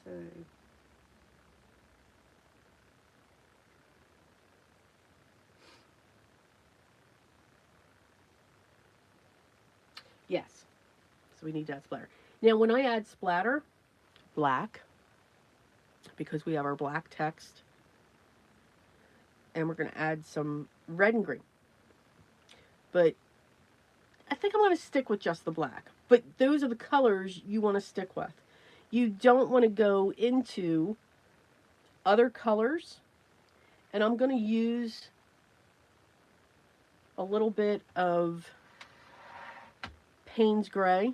Let's see. Yes. So we need to add splatter. Now, when I add splatter, black, because we have our black text, and we're going to add some red and green. But I think I'm going to stick with just the black. But those are the colors you want to stick with. You don't want to go into other colors. And I'm going to use a little bit of Payne's Gray.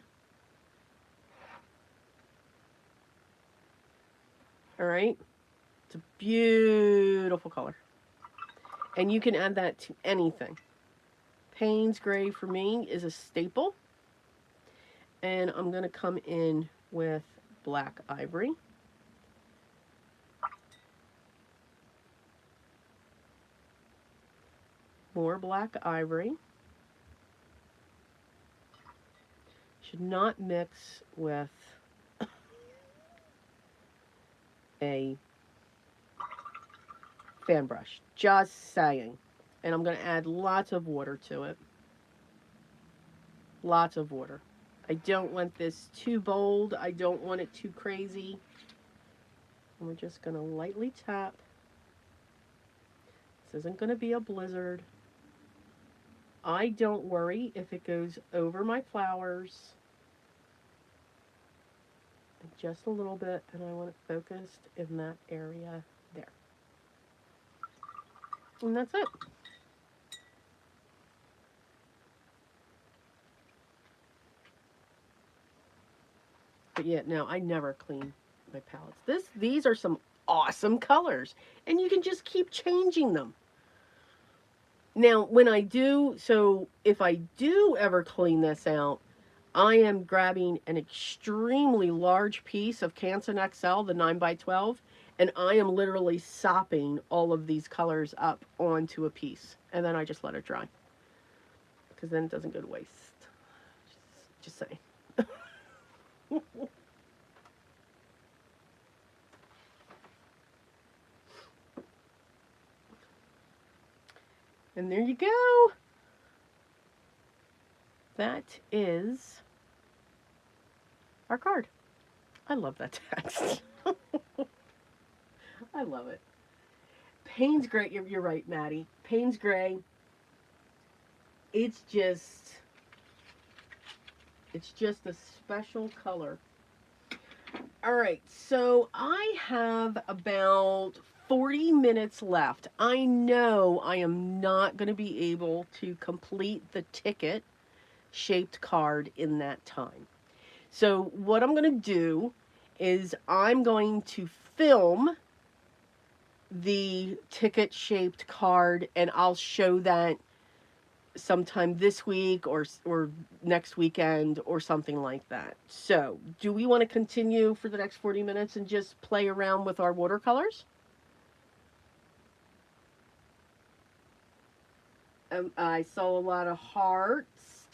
All right. It's a beautiful color. And you can add that to anything. Payne's Gray for me is a staple. And I'm going to come in with Black Ivory. More Black Ivory. Should not mix with a fan brush. Just saying. And I'm going to add lots of water to it. Lots of water. I don't want this too bold. I don't want it too crazy. And we're just going to lightly tap. This isn't going to be a blizzard. I don't worry if it goes over my flowers. Just a little bit, and I want it focused in that area there. And that's it. But yeah, no, I never clean my palettes. These are some awesome colors, and you can just keep changing them. Now, when I do, so if I do ever clean this out, I am grabbing an extremely large piece of Canson XL, the 9x12, and I am literally sopping all of these colors up onto a piece. And then I just let it dry. Because then it doesn't go to waste. Just saying. And there you go. That is our card. I love that text. I love it. Payne's Gray, you're right, Maddie. Payne's Gray, it's just a special color. All right, so I have about 40 minutes left. I know I am not going to be able to complete the ticket shaped card in that time. So what I'm going to do is I'm going to film the ticket shaped card, and I'll show that sometime this week or next weekend or something like that. So do we want to continue for the next 40 minutes and just play around with our watercolors? I saw a lot of hearts.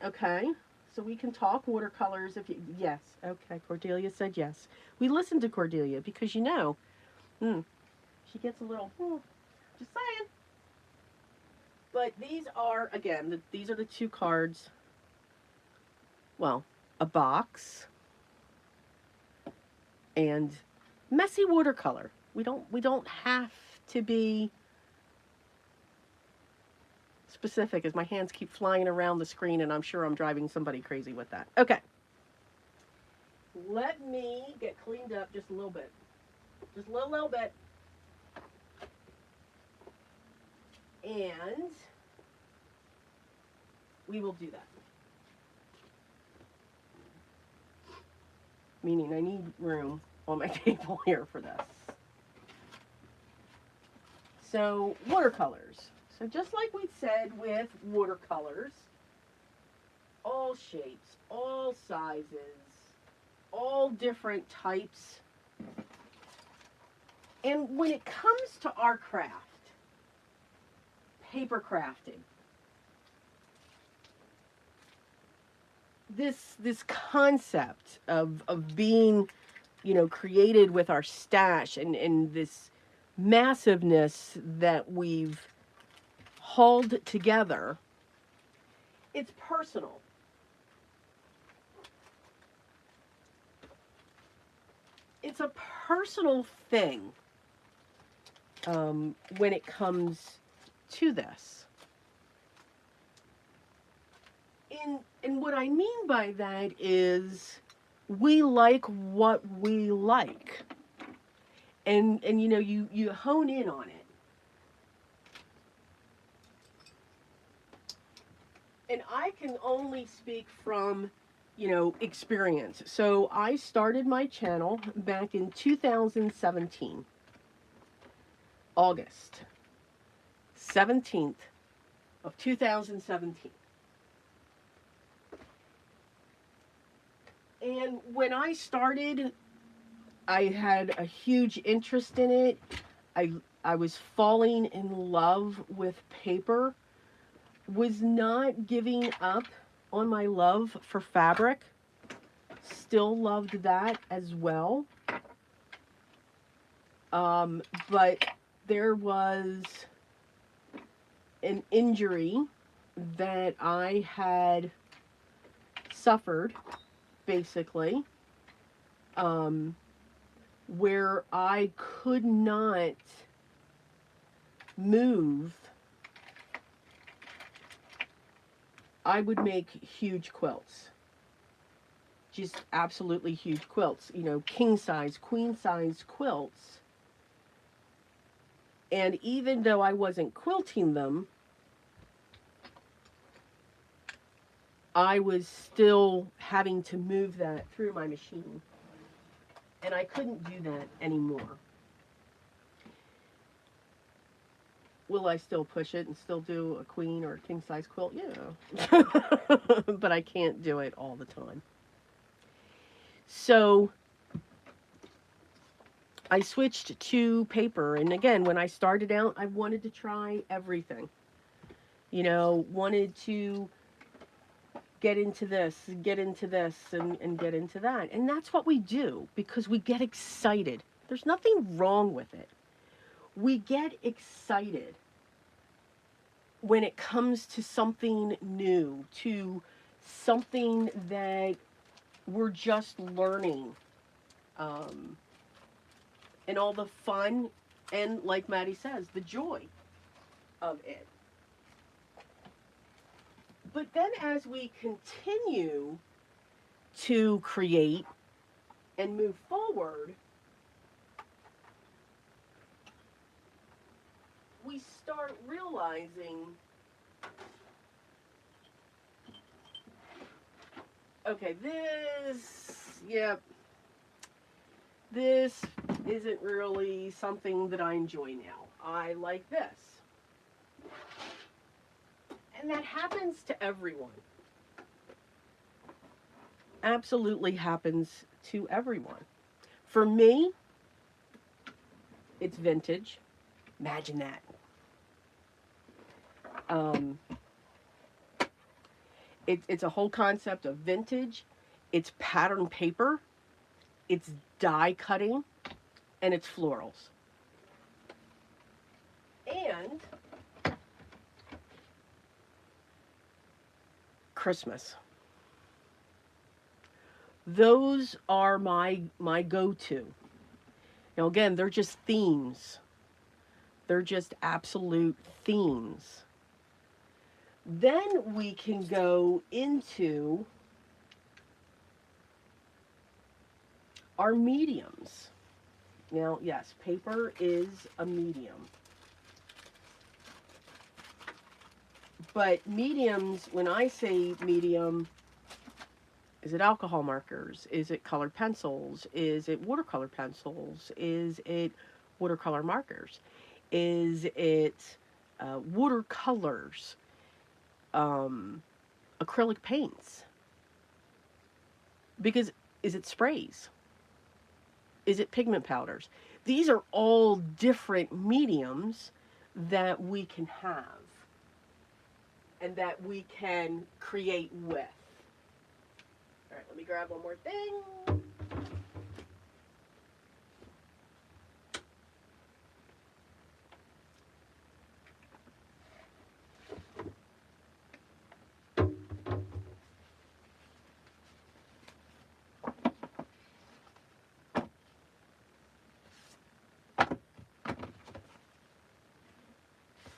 Okay. So we can talk watercolors if you. Yes. Okay. Cordelia said yes. We listened to Cordelia because she gets a little. Just saying. But these are, again, these are the two cards. Well, a box and messy watercolor. We don't have to be specific, as my hands keep flying around the screen and I'm sure I'm driving somebody crazy with that. Okay. Let me get cleaned up just a little bit. Just a little bit. And we will do that. Meaning I need room on my table here for this. So, watercolors. So just like we said with watercolors, all shapes, all sizes, all different types. And when it comes to our craft, paper crafting, this concept of being, created with our stash and this massiveness that we've hauled together, it's personal. It's a personal thing when it comes to this. And what I mean by that is we like what we like. And you hone in on it. And I can only speak from, experience. So I started my channel back in 2017. August 17th of 2017. And when I started, I had a huge interest in it. I was falling in love with paper, was not giving up on my love for fabric, still loved that as well. But there was an injury that I had suffered, basically, where I could not move. I would make huge quilts. Just absolutely huge quilts. King size, queen size quilts. And even though I wasn't quilting them, I was still having to move that through my machine. And I couldn't do that anymore. Will I still push it and still do a queen or a king size quilt? Yeah. But I can't do it all the time. So I switched to paper. And again, when I started out, I wanted to try everything. Wanted to get into this, and get into that. And that's what we do because we get excited. There's nothing wrong with it. We get excited when it comes to something new, to something that we're just learning, and all the fun and, like Maddie says, the joy of it. But then as we continue to create and move forward, we start realizing, okay, this isn't really something that I enjoy now. I like this. And that happens to everyone. Absolutely happens to everyone. For me, it's vintage. Imagine that. Um, it's a whole concept of vintage. It's pattern paper. It's die cutting, and it's florals. And Christmas. Those are my go-to. Now again, they're just themes. They're just absolute themes. Then we can go into our mediums. Now, yes, paper is a medium. But mediums, when I say medium, is it alcohol markers? Is it colored pencils? Is it watercolor pencils? Is it watercolor markers? Is it watercolors? Acrylic paints? Because is it sprays? Is it pigment powders? These are all different mediums that we can have and that we can create with. All right, let me grab one more thing.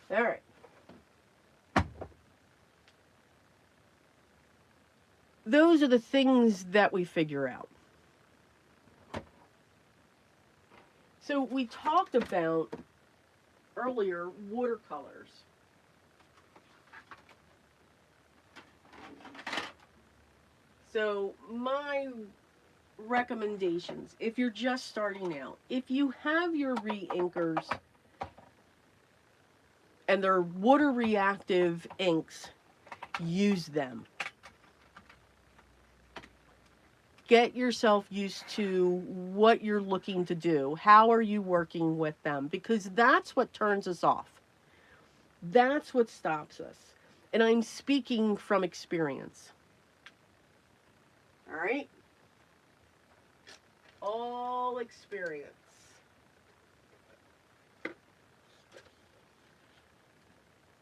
All right. Those are the things that we figure out. So we talked about earlier watercolors. So my recommendations, if you're just starting out, if you have your re-inkers and they're water reactive inks, use them. Get yourself used to what you're looking to do. How are you working with them? Because that's what turns us off. That's what stops us. And I'm speaking from experience. All right? All experience.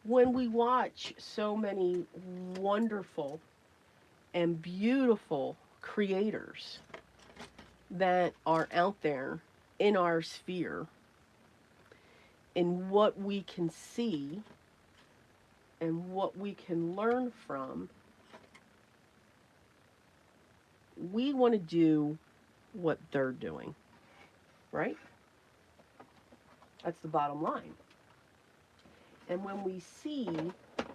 When we watch so many wonderful and beautiful creators that are out there in our sphere, in what we can see and what we can learn from, we want to do what they're doing, right? That's the bottom line. And when we see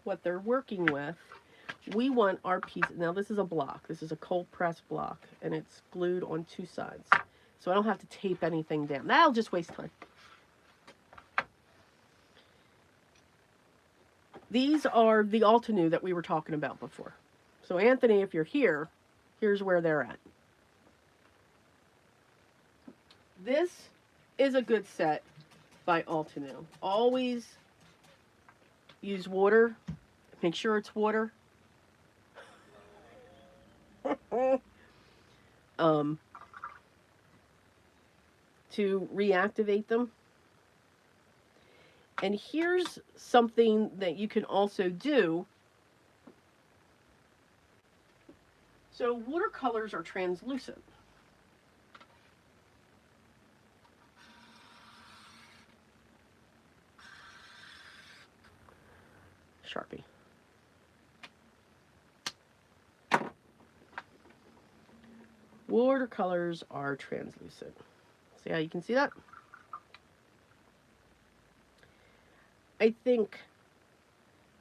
what they're working with, we want our piece. Now, this is a block. This is a cold press block, and it's glued on two sides. So I don't have to tape anything down. That'll just waste time. These are the Altenew that we were talking about before. So Anthony, if you're here, here's where they're at. This is a good set by Altenew. Always use water. Make sure it's water. To reactivate them. And here's something that you can also do. So watercolors are translucent. Sharpie. Watercolors are translucent. See how you can see that? I think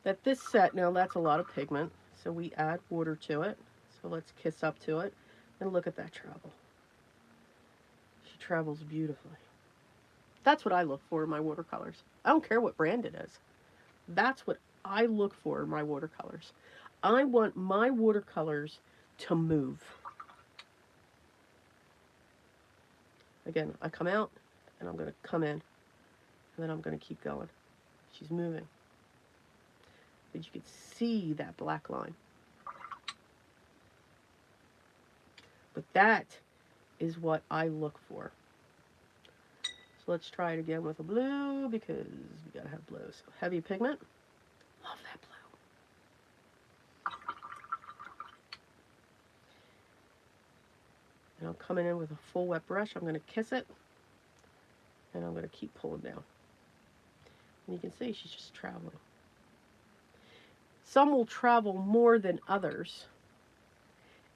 that this set, now that's a lot of pigment, so we add water to it. So let's kiss up to it. And look at that travel. She travels beautifully. That's what I look for in my watercolors. I don't care what brand it is. That's what I look for in my watercolors. I want my watercolors to move. Again, I come out, and I'm going to come in, and then I'm going to keep going. She's moving. because you can see that black line. But that is what I look for. So let's try it again with a blue because we gotta have blue. So heavy pigment. Love that blue. And I'm coming in with a full wet brush. I'm gonna kiss it. And I'm gonna keep pulling down. And you can see she's just traveling. Some will travel more than others.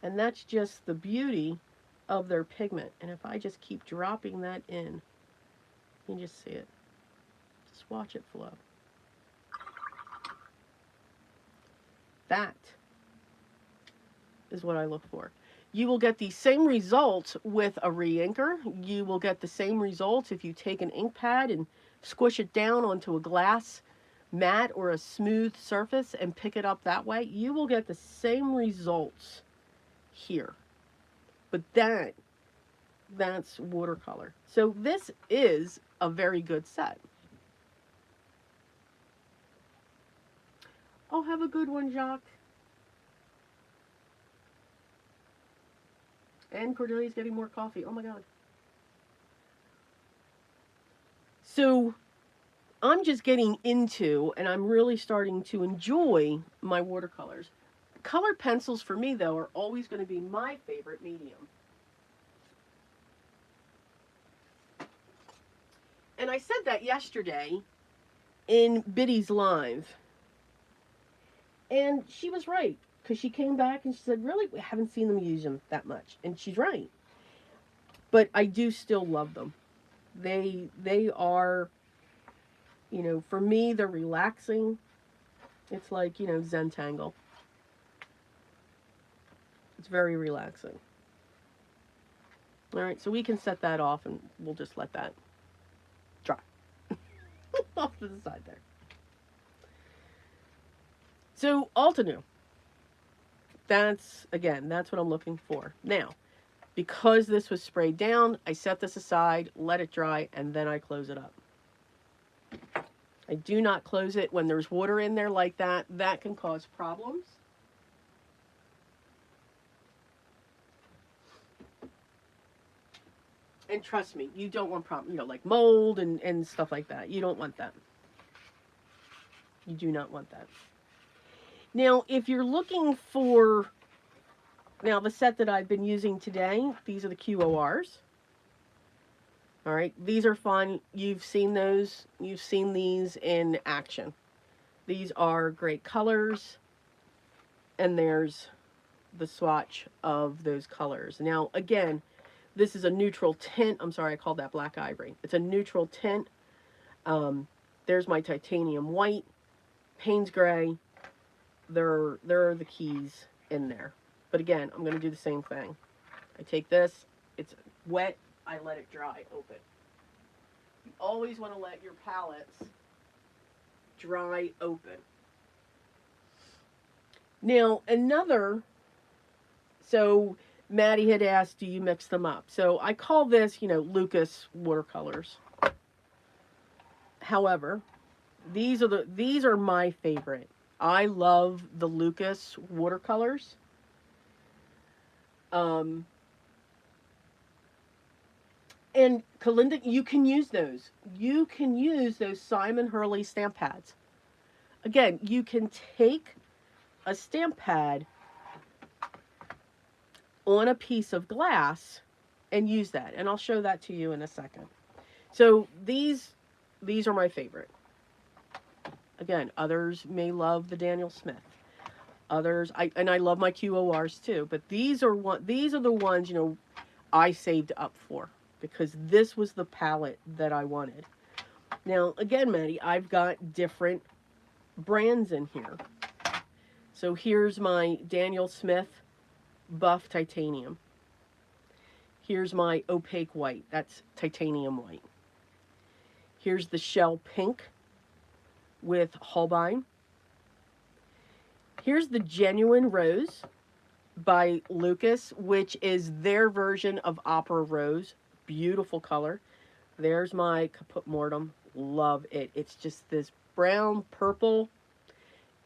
And that's just the beauty of their pigment. And if I just keep dropping that in, you can just see it. Just watch it flow. That is what I look for. You will get the same results with a re-inker. You will get the same results if you take an ink pad and squish it down onto a glass mat or a smooth surface and pick it up that way. You will get the same results here. But that's watercolor. So this is a very good set. Oh, have a good one, Jacques. And Cordelia's getting more coffee. Oh my God. So I'm just getting into, and I'm really starting to enjoy my watercolors. Colored pencils for me, though, are always going to be my favorite medium. And I said that yesterday in Biddy's live. And she was right. Because she came back and she said, really, we haven't seen them use them that much. And she's right. But I do still love them. They are, you know, for me, they're relaxing. It's like, you know, Zentangle. It's very relaxing. All right, so we can set that off and we'll just let that dry. Off to the side there. So, Altenew. That's what I'm looking for. Now, because this was sprayed down, I set this aside, let it dry, and then I close it up. I do not close it when there's water in there like that. That can cause problems. And trust me, you don't want problems, you know, like mold and stuff like that. You don't want that. You do not want that. Now, if you're looking for, now the set that I've been using today, these are the QORs. All right, these are fun. You've seen those. You've seen these in action. These are great colors. And there's the swatch of those colors. Now, again, this is a neutral tint. I'm sorry, I called that black ivory. It's a neutral tint. There's my titanium white, Payne's gray. There are the keys in there. But again, I'm going to do the same thing. I take this. It's wet. I let it dry open. You always want to let your palettes dry open. Now, so Maddie had asked, do you mix them up? So I call this, you know, Lucas watercolors. However, these are my favorite. I love the Lucas watercolors. And Kalinda, you can use those. You can use those Simon Hurley stamp pads. Again, you can take a stamp pad on a piece of glass and use that. And I'll show that to you in a second. So these are my favorite. Again, others may love the Daniel Smith. Others, I love my QORs too. But these are the ones, you know, I saved up for, because this was the palette that I wanted. Now, again, Maddie, I've got different brands in here. So here's my Daniel Smith Buff Titanium. Here's my Opaque White. That's titanium white. Here's the Shell Pink with Holbein. Here's the Genuine Rose by Lucas, which is their version of Opera Rose. Beautiful color. There's my Caput Mortem. Love it. It's just this brown purple.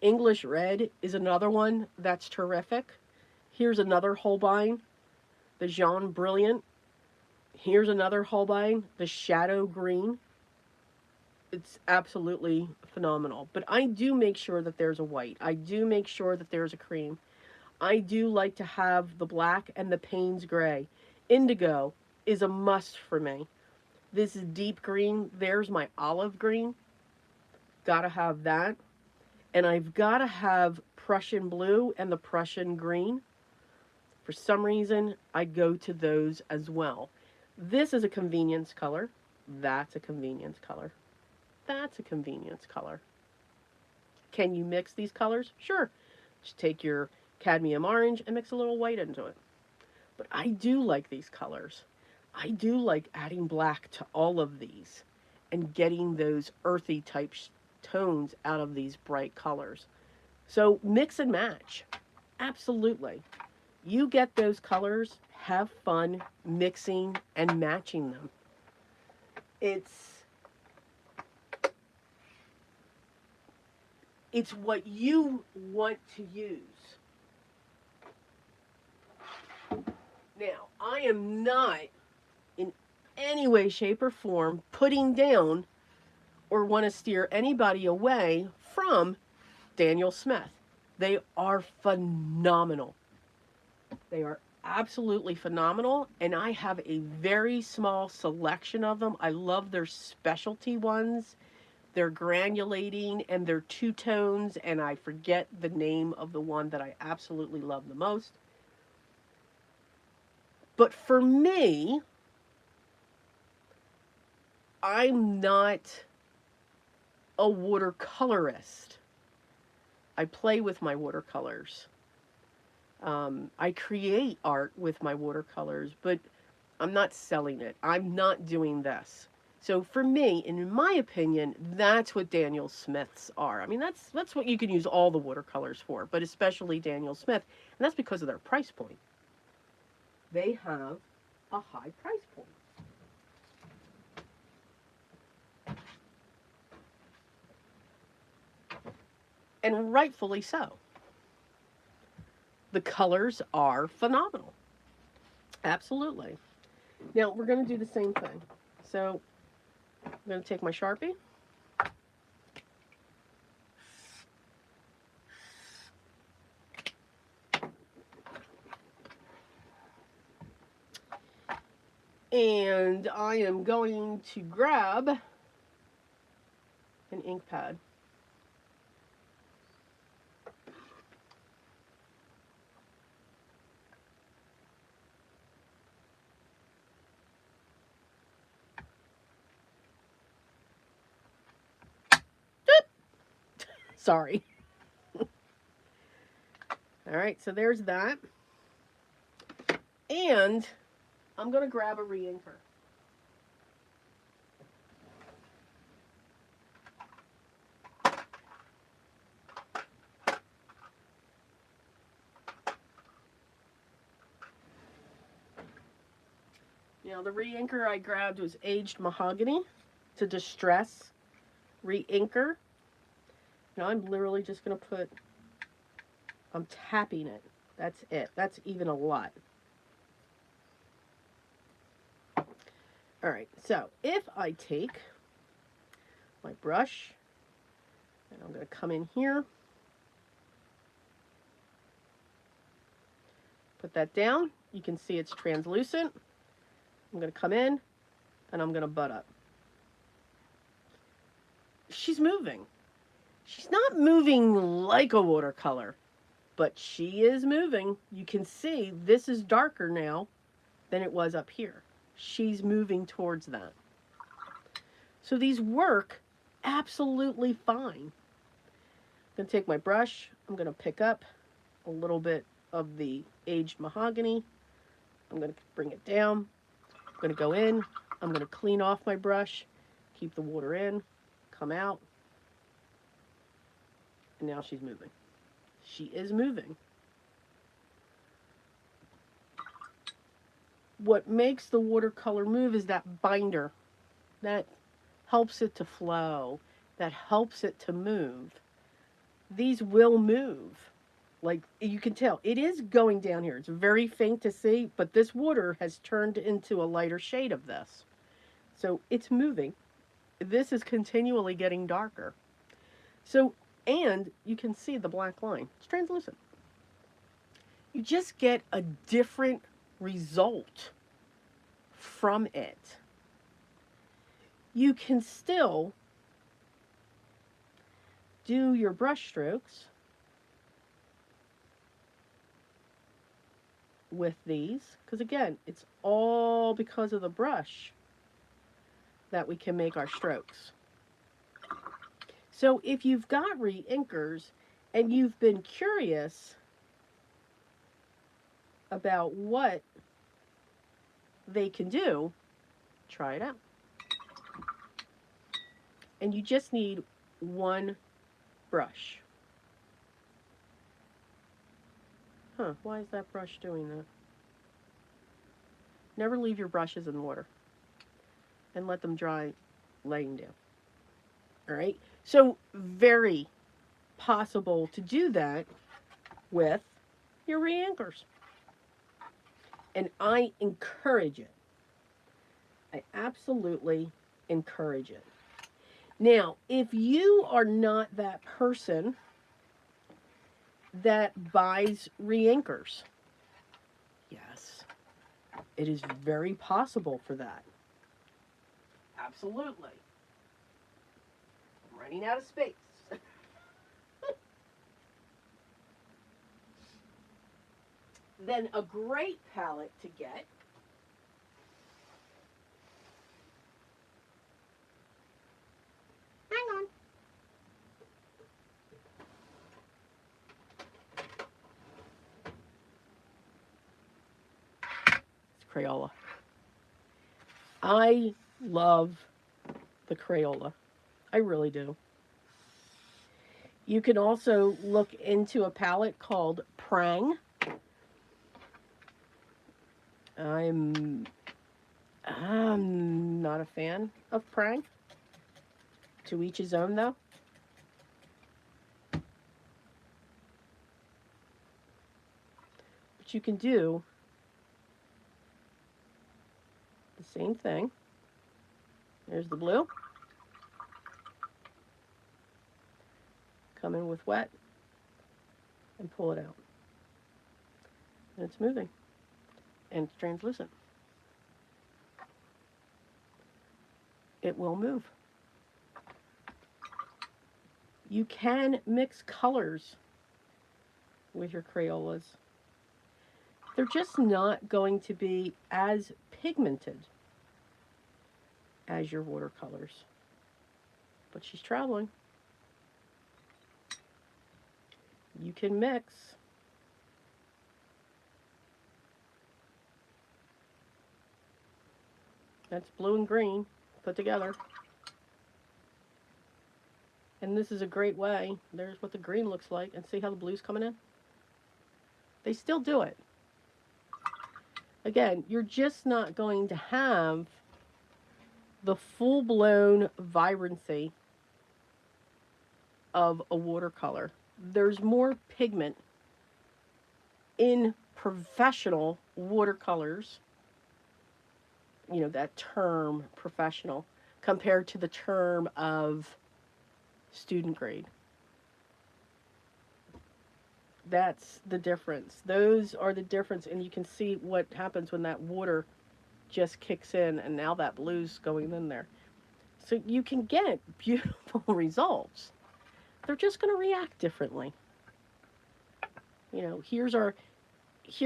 English Red is another one that's terrific. Here's another Holbein, the Jaune Brilliant. Here's another Holbein, the Shadow Green. It's absolutely phenomenal. But I do make sure that there's a white. I do make sure that there's a cream. I do like to have the black and the Payne's gray. Indigo is a must for me. This is deep green. There's my olive green. Gotta have that. And I've gotta have Prussian blue and the Prussian green. For some reason, I go to those as well. This is a convenience color. That's a convenience color. That's a convenience color. Can you mix these colors? Sure. Just take your cadmium orange and mix a little white into it. But I do like these colors. I do like adding black to all of these and getting those earthy type tones out of these bright colors. So mix and match. Absolutely. You get those colors, have fun mixing and matching them. It's what you want to use. Now, I am not in any way, shape, or form putting down or want to steer anybody away from Daniel Smith. They are phenomenal. They are absolutely phenomenal, and I have a very small selection of them. I love their specialty ones. They're granulating and they're two tones, and I forget the name of the one that I absolutely love the most. But for me, I'm not a watercolorist. I play with my watercolors. I create art with my watercolors, but I'm not selling it. I'm not doing this. So for me, in my opinion, that's what Daniel Smiths are. I mean, that's what you can use all the watercolors for, but especially Daniel Smith, and that's because of their price point. They have a high price point. And rightfully so. The colors are phenomenal. Absolutely. Now, we're going to do the same thing. So, I'm going to take my Sharpie. And I am going to grab an ink pad. Sorry. All right, so there's that. And I'm going to grab a re-inker. Now, the re-inker I grabbed was Aged Mahogany. It's a distress re-inker. Now, I'm literally just going to put, I'm tapping it. That's it. That's even a lot. All right, so if I take my brush, and I'm going to come in here, put that down. You can see it's translucent. I'm going to come in, and I'm going to butt up. She's moving. She's not moving like a watercolor, but she is moving. You can see this is darker now than it was up here. She's moving towards that. So these work absolutely fine. I'm going to take my brush. I'm going to pick up a little bit of the Aged Mahogany. I'm going to bring it down. I'm going to go in. I'm going to clean off my brush, keep the water in, come out. And now she's moving. She is moving. What makes the watercolor move is that binder. That helps it to flow. That helps it to move. these will move. Like you can tell, it is going down here. It's very faint to see, but this water has turned into a lighter shade of this. So it's moving. This is continually getting darker. So, and you can see the black line. It's translucent. You just get a different result from it. You can still do your brush strokes with these, because again, it's all because of the brush that we can make our strokes. So if you've got re-inkers and you've been curious about what they can do, try it out. And you just need one brush. Huh, why is that brush doing that? Never leave your brushes in water and let them dry laying down. All right, so very possible to do that with your re-inkers. And I encourage it. I absolutely encourage it. Now, if you are not that person that buys re-inkers, yes, it is very possible for that. Absolutely. I'm running out of space. Then a great palette to get hang on. It's Crayola. I love the Crayola. I really do. You can also look into a palette called Prang. I'm not a fan of Prang. To each his own, though. But you can do the same thing. There's the blue. Come in with wet and pull it out. And it's moving. And it's translucent. It will move. You can mix colors with your Crayolas. They're just not going to be as pigmented as your watercolors. But she's traveling. You can mix. That's blue and green put together. And this is a great way. There's what the green looks like. And see how the blue's coming in? They still do it. Again, you're just not going to have the full-blown vibrancy of a watercolor. There's more pigment in professional watercolors, you know, that term professional, compared to the term of student grade. That's the difference. Those are the difference, and you can see what happens when that water just kicks in, and now that blue's going in there. So you can get beautiful results. They're just going to react differently. You know, here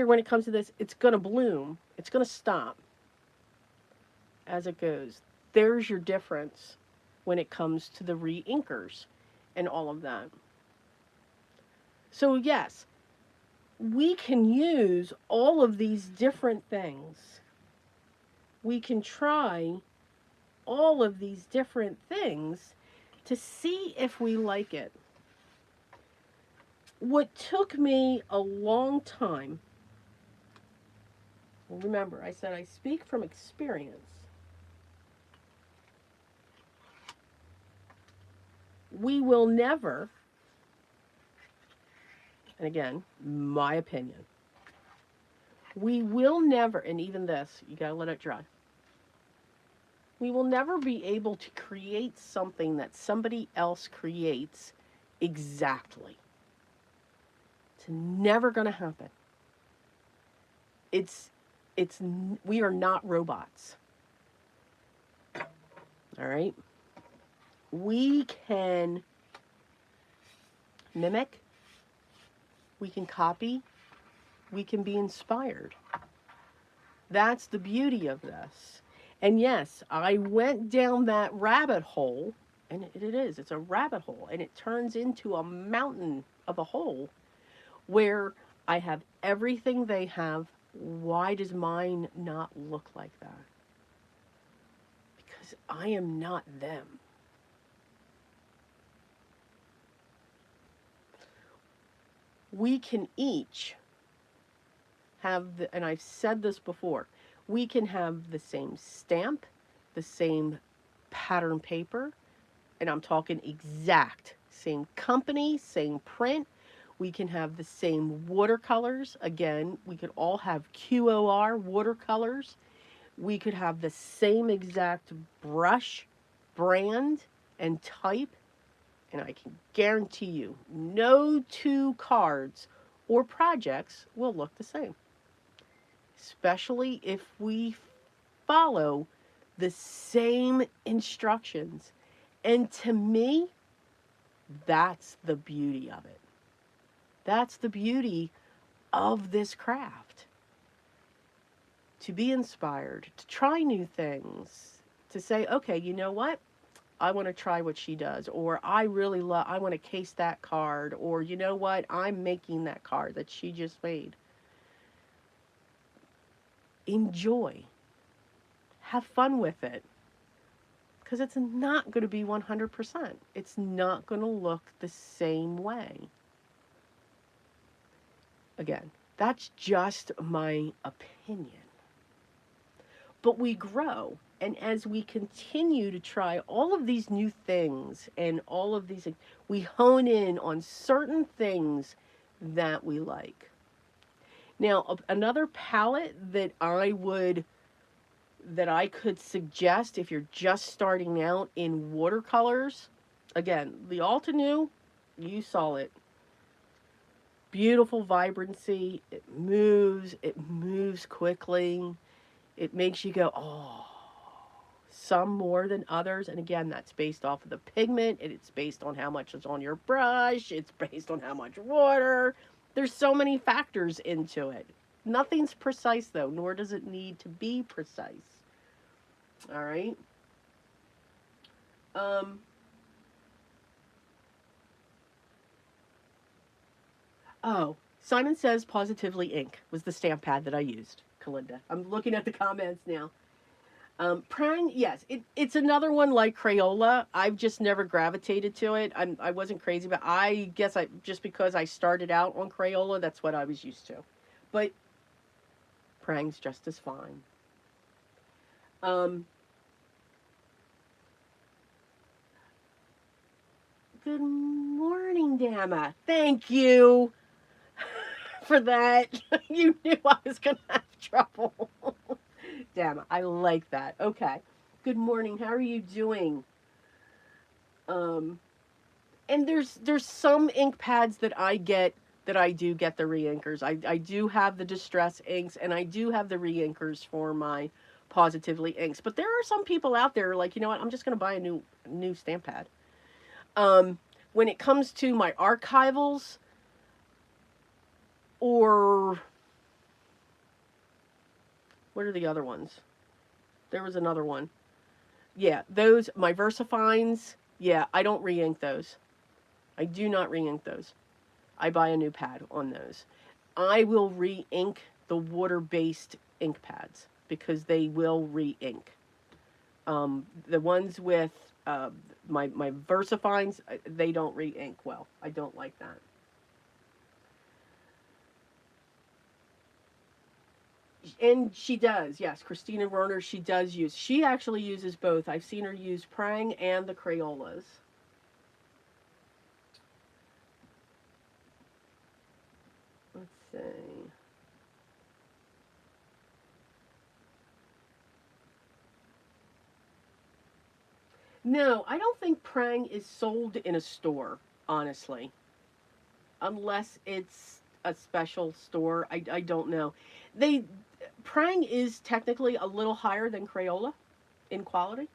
when it comes to this, it's going to bloom. It's going to stop as it goes. There's your difference when it comes to the re-inkers and all of that. So yes, we can use all of these different things. We can try all of these different things to see if we like it. What took me a long time, remember I said I speak from experience. We will never and again, my opinion, we will never, and even this, you gotta let it dry. We will never be able to create something that somebody else creates exactly. It's never going to happen. It's it's we are not robots. All right? We can mimic, we can copy, we can be inspired. That's the beauty of this. And yes, I went down that rabbit hole, and it's a rabbit hole, and it turns into a mountain of a hole where I have everything they have. Why does mine not look like that? Because I am not them. We can each have and I've said this before, we can have the same stamp, the same pattern paper, and I'm talking exact same company, same print. We can have the same watercolors. Again, we could all have QOR watercolors. We could have the same exact brush, brand, and type. And I can guarantee you, no two cards or projects will look the same. Especially if we follow the same instructions. And to me, that's the beauty of it. That's the beauty of this craft. To be inspired, to try new things, to say, okay, you know what? I want to try what she does, or I want to case that card, or you know what? I'm making that card that she just made. Enjoy. Have fun with it. Because it's not going to be 100%. It's not going to look the same way. Again, that's just my opinion. But we grow, and as we continue to try all of these new things and all of these, we hone in on certain things that we like. Now, another palette that I could suggest if you're just starting out in watercolors, again, the Altenew, you saw it. Beautiful vibrancy. It moves quickly. It makes you go, oh, some more than others. And again, that's based off of the pigment, and it's based on how much is on your brush. It's based on how much water. There's so many factors into it. Nothing's precise, though, nor does it need to be precise. All right? Oh, Simon Says Positively Ink was the stamp pad that I used, Kalinda. I'm looking at the comments now. Prang, yes, it's another one like Crayola. I've just never gravitated to it. I wasn't crazy, but I guess just because I started out on Crayola, that's what I was used to. But Prang's just as fine. Good morning, Dama. Thank you for that. You knew I was going to have trouble. Damn, I like that. Okay. Good morning. How are you doing? And there's some ink pads that I do get the re-inkers. I do have the Distress inks, and I do have the re-inkers for my Positively inks. But there are some people out there like, you know what, I'm just going to buy a new stamp pad. When it comes to my archivals, or what are the other ones? There was another one. Yeah, those, my VersaFines, yeah, I don't re-ink those. I do not re-ink those. I buy a new pad on those. I will re-ink the water-based ink pads because they will re-ink. The ones with my VersaFines, they don't re-ink well. I don't like that. And she does, yes. Christina Werner, she actually uses both. I've seen her use Prang and the Crayolas. No, I don't think Prang is sold in a store, honestly, unless it's a special store. I don't know. They Prang is technically a little higher than Crayola in quality.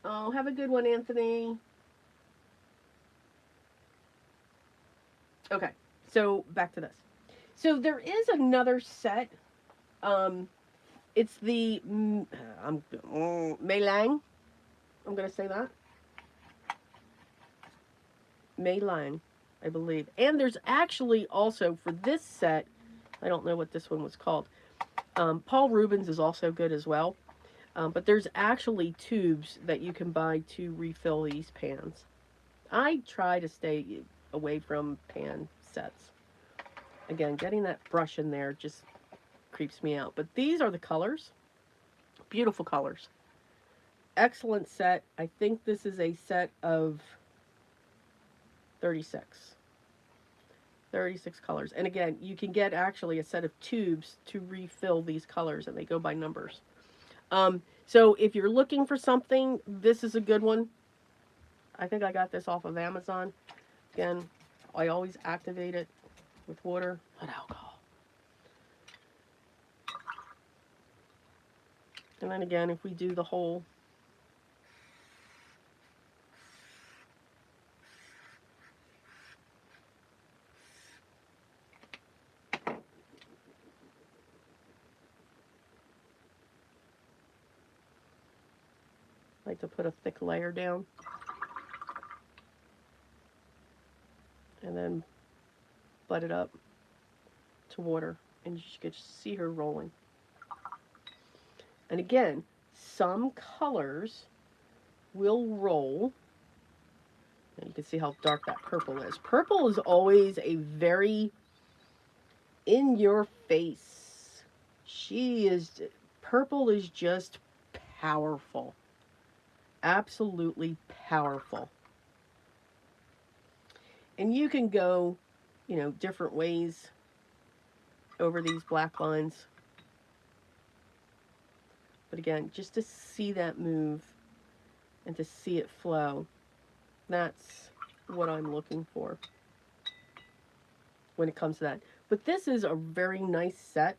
Oh, have a good one, Anthony. Okay, so back to this. So there is another set. Um, it's the Mei I'm gonna say that Mei, I believe. And there's actually also for this set, I don't know what this one was called. Paul Rubens is also good as well. But there's actually tubes that you can buy to refill these pans. I try to stay away from pan sets. Again, getting that brush in there just creeps me out. But these are the colors. Beautiful colors. Excellent set. I think this is a set of 36. 36 colors. And again, you can get actually a set of tubes to refill these colors, and they go by numbers. So if you're looking for something, this is a good one. I think I got this off of Amazon. Again, I always activate it with water and alcohol. And then again, if we do the whole like to put a thick layer down and then butt it up to water, and you can see her rolling. And again, some colors will roll. And you can see how dark that purple is. Purple is always a very in your face. Purple is just powerful. Absolutely powerful. And you can go, different ways over these black lines. But again, just to see that move and to see it flow, that's what I'm looking for when it comes to that. But this is a very nice set.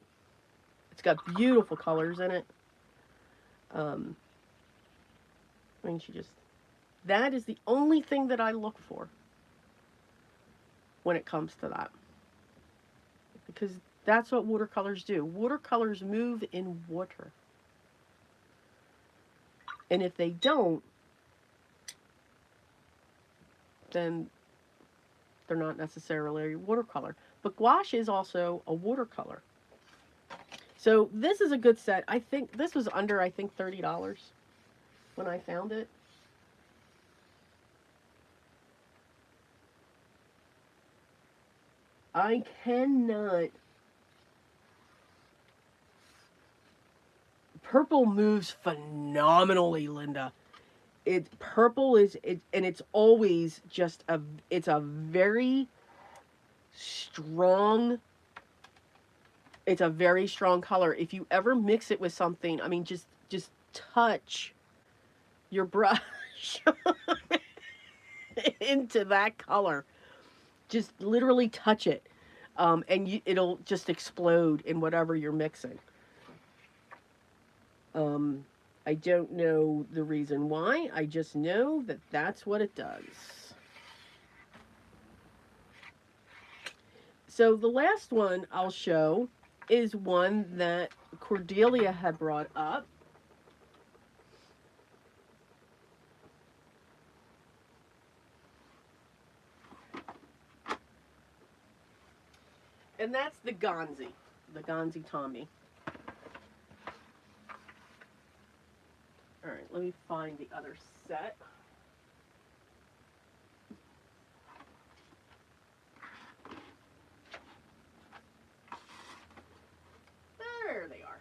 It's got beautiful colors in it. That is the only thing that I look for when it comes to that. Because that's what watercolors do. Watercolors move in water. And if they don't, then they're not necessarily watercolor. But gouache is also a watercolor. So this is a good set. I think this was under, $30 when I found it. I cannot. Purple moves phenomenally, Linda. Purple is it, and it's always just it's a very strong. It's a very strong color. If you ever mix it with something, just touch your brush into that color. Just literally touch it, and it'll just explode in whatever you're mixing. I don't know the reason why. I just know that that's what it does. So the last one I'll show is one that Cordelia had brought up. And that's the Gonzi Tommy. All right, let me find the other set. There they are.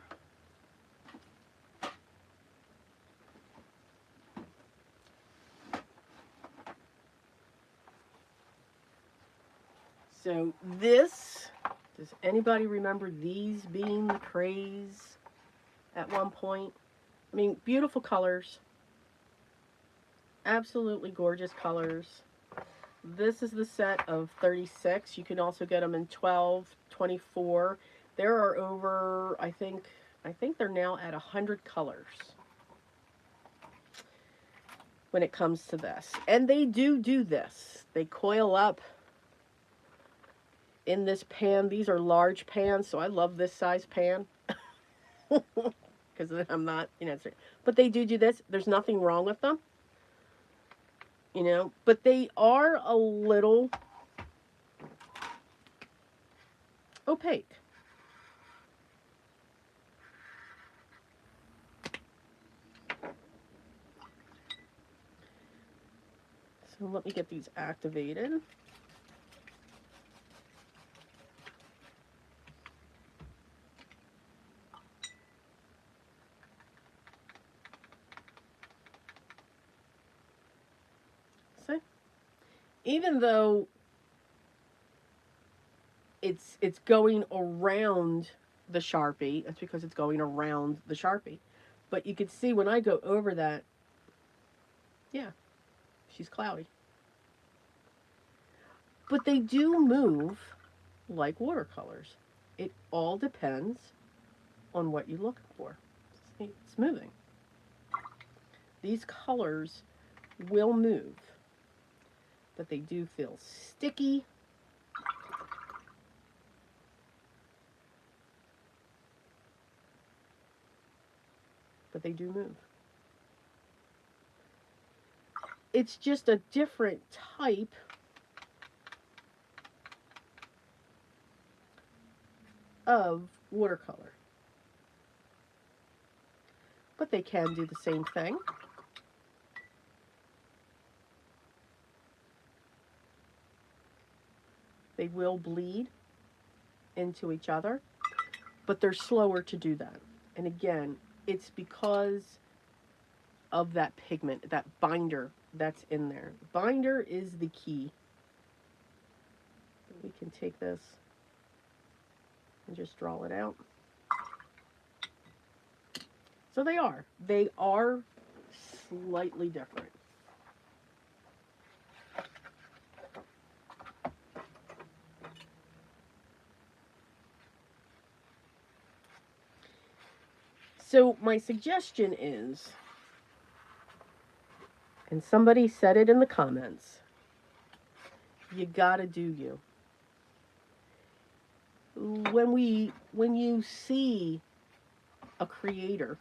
So this Does anybody remember these being the craze at one point? I mean, beautiful colors. Absolutely gorgeous colors. This is the set of 36. You can also get them in 12, 24. There are over, I think they're now at 100 colors when it comes to this. And they do this. They coil up in this pan. These are large pans, so I love this size pan. Because I'm not, but they do this. There's nothing wrong with them, but they are a little opaque. So let me get these activated. See? Even though it's going around the Sharpie, that's because it's going around the Sharpie. But you can see when I go over that, yeah, she's cloudy. But they do move like watercolors. It all depends on what you look for. See, it's moving. These colors will move, but they do feel sticky. But they do move. It's just a different type of watercolor. But they can do the same thing. They will bleed into each other, but they're slower to do that. And again, it's because of that pigment, that binder that's in there. Binder is the key. We can take this and just draw it out. So they are slightly different. So my suggestion is, and somebody said it in the comments, you gotta do you. When you see a creator,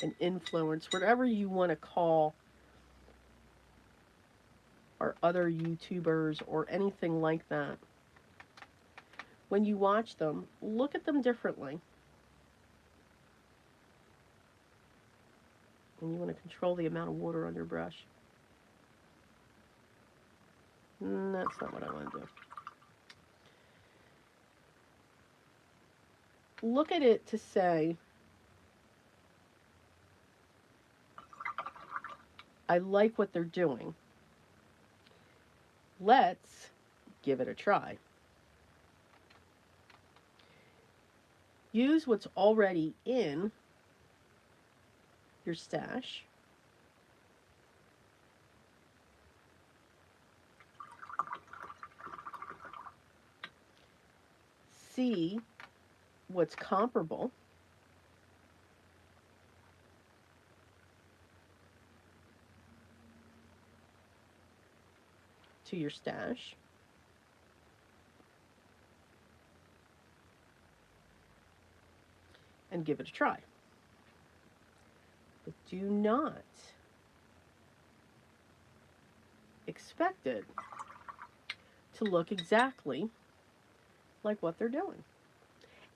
an influence, whatever you want to call our other YouTubers or anything like that, when you watch them, look at them differently. And you want to control the amount of water on your brush. That's not what I want to do. Look at it to say, I like what they're doing. Let's give it a try. Use what's already in your stash. See what's comparable. To your stash. And give it a try. But do not expect it to look exactly like what they're doing.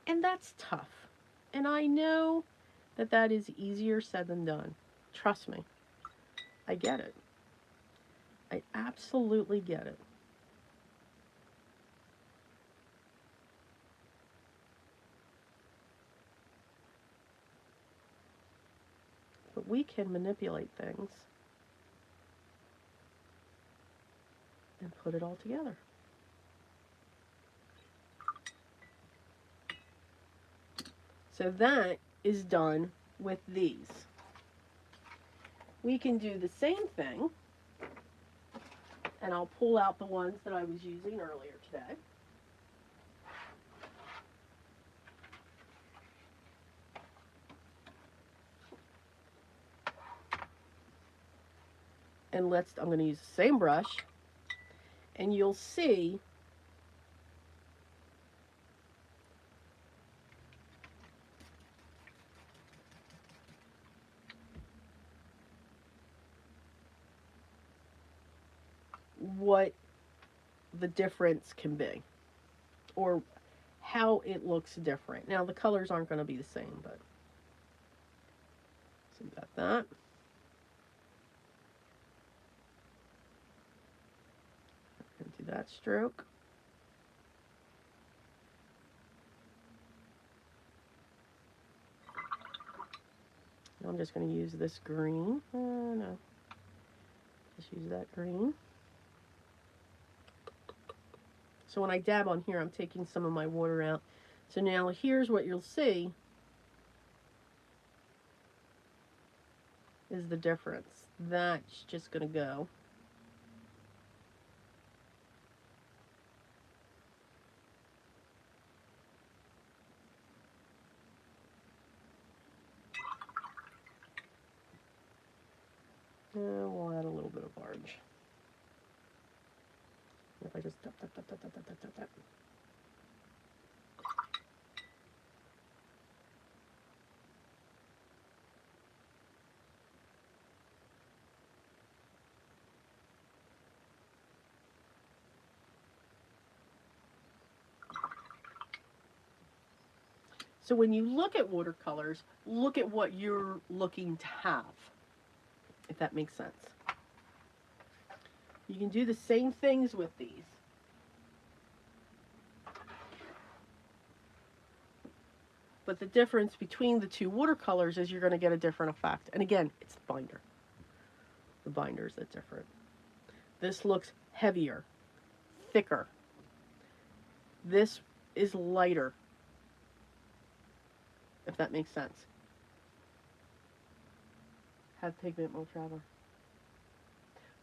And that's tough. And I know that that is easier said than done. Trust me. I get it. I absolutely get it. But we can manipulate things and put it all together. So that is done with these. We can do the same thing, and I'll pull out the ones that I was using earlier today. And I'm going to use the same brush, and you'll see what the difference can be, or how it looks different. Now, the colors aren't going to be the same, but so you got that. Do that stroke. I'm just going to use this green. No. Just use that green. So when I dab on here, I'm taking some of my water out. So now here's what you'll see is the difference. That's just going to go. We'll add a little bit of orange. If I just tap, tap, tap, tap, tap, tap, tap, tap. So when you look at watercolors, look at what you're looking to have, if that makes sense. You can do the same things with these. But the difference between the two watercolors is you're going to get a different effect. And again, it's the binder. The binder is different. This looks heavier, thicker. This is lighter, if that makes sense. Have pigment will travel.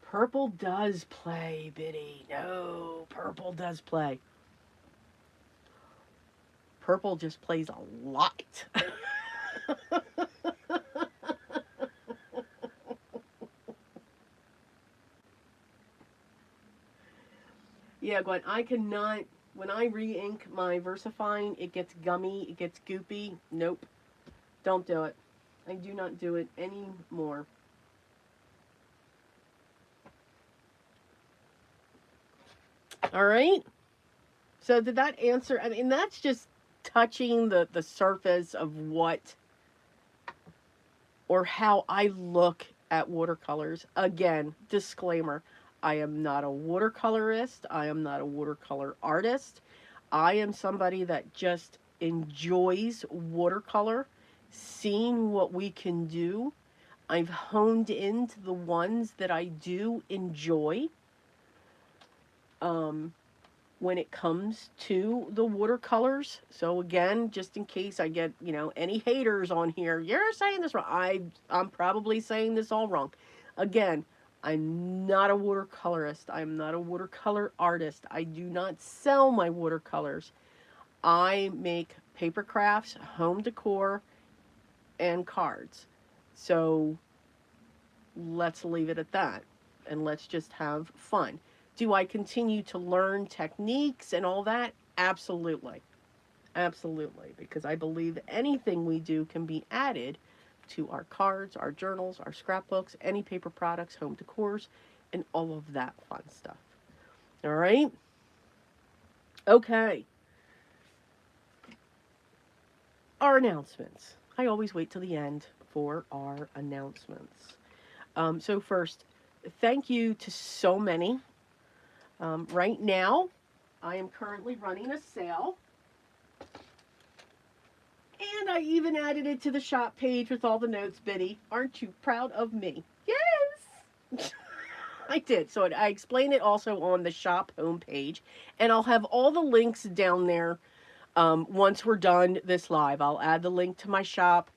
Purple does play, Biddy. No, purple does play. Purple just plays a lot. Yeah, Gwen, I cannot, when I re-ink my VersaFine, it gets gummy, it gets goopy. Nope. Don't do it. I do not do it anymore. All right. So did that answer? I mean, that's just touching the surface of what or how I look at watercolors. Again, disclaimer, I am not a watercolorist. I am not a watercolor artist. I am somebody that just enjoys watercolor, seeing what we can do. I've honed into the ones that I do enjoy. When it comes to the watercolors. So again, just in case I get, any haters on here, you're saying this wrong. I'm probably saying this all wrong. Again, I'm not a watercolorist. I'm not a watercolor artist. I do not sell my watercolors. I make paper crafts, home decor, and cards. So let's leave it at that. And let's just have fun. Do I continue to learn techniques and all that? Absolutely. Absolutely. Because I believe anything we do can be added to our cards, our journals, our scrapbooks, any paper products, home decors, and all of that fun stuff. All right? Okay. Our announcements. I always wait till the end for our announcements. So first, thank you to so many. Right now, I am currently running a sale. And I even added it to the shop page with all the notes, Biddy. Aren't you proud of me? Yes! I did. So I explain it also on the shop homepage. And I'll have all the links down there Once we're done this live, I'll add the link to my shop,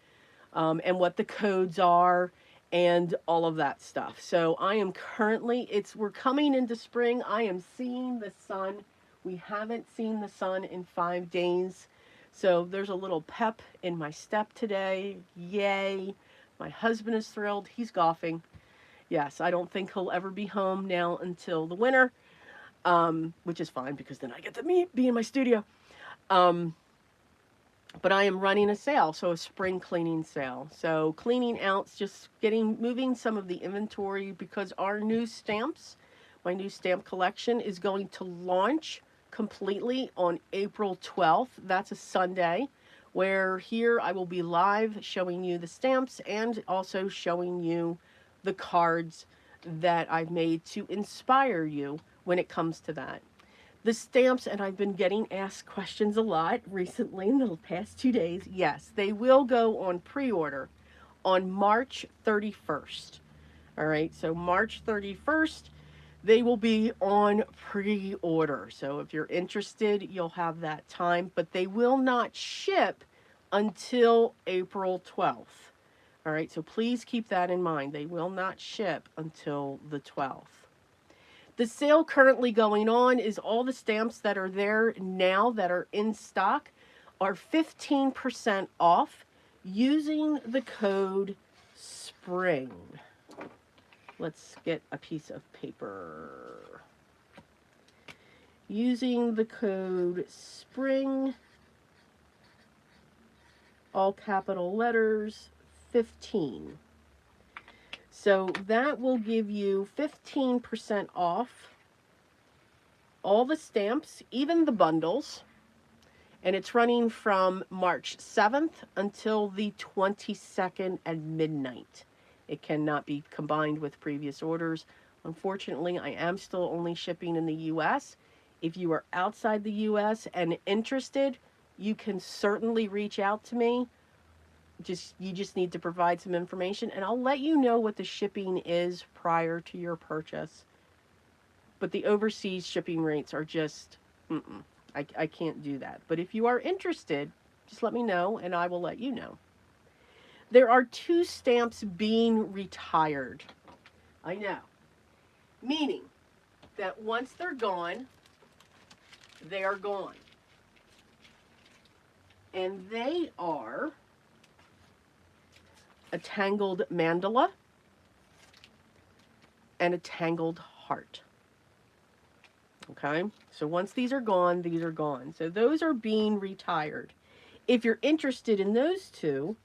and what the codes are and all of that stuff. So I am currently, we're coming into spring. I am seeing the sun. We haven't seen the sun in 5 days. So there's a little pep in my step today. Yay. My husband is thrilled. He's golfing. Yes, I don't think he'll ever be home now until the winter, which is fine because then I get to be in my studio. But I am running a sale, so a spring cleaning sale. So cleaning out, just moving some of the inventory because our new stamps, my new stamp collection is going to launch completely on April 12th. That's a Sunday, where here I will be live showing you the stamps and also showing you the cards that I've made to inspire you when it comes to that. The stamps, and I've been getting asked questions a lot recently in the past 2 days. Yes, they will go on pre-order on March 31st. All right, so March 31st, they will be on pre-order. So if you're interested, you'll have that time, but they will not ship until April 12th. All right, so please keep that in mind. They will not ship until the 12th. The sale currently going on is all the stamps that are there now that are in stock are 15% off using the code SPRING. Let's get a piece of paper. Using the code SPRING, all capital letters, 15. So that will give you 15% off all the stamps, even the bundles. And it's running from March 7th until the 22nd at midnight. It cannot be combined with previous orders. Unfortunately, I am still only shipping in the U.S. If you are outside the U.S. and interested, you can certainly reach out to me. You just need to provide some information, and I'll let you know what the shipping is prior to your purchase. But the overseas shipping rates are just, I can't do that. But if you are interested, just let me know, and I will let you know. There are 2 stamps being retired. I know. Meaning that once they're gone, they are gone. And they are a tangled mandala and a tangled heart. Okay, so once these are gone, these are gone. So those are being retired. If you're interested in those 2,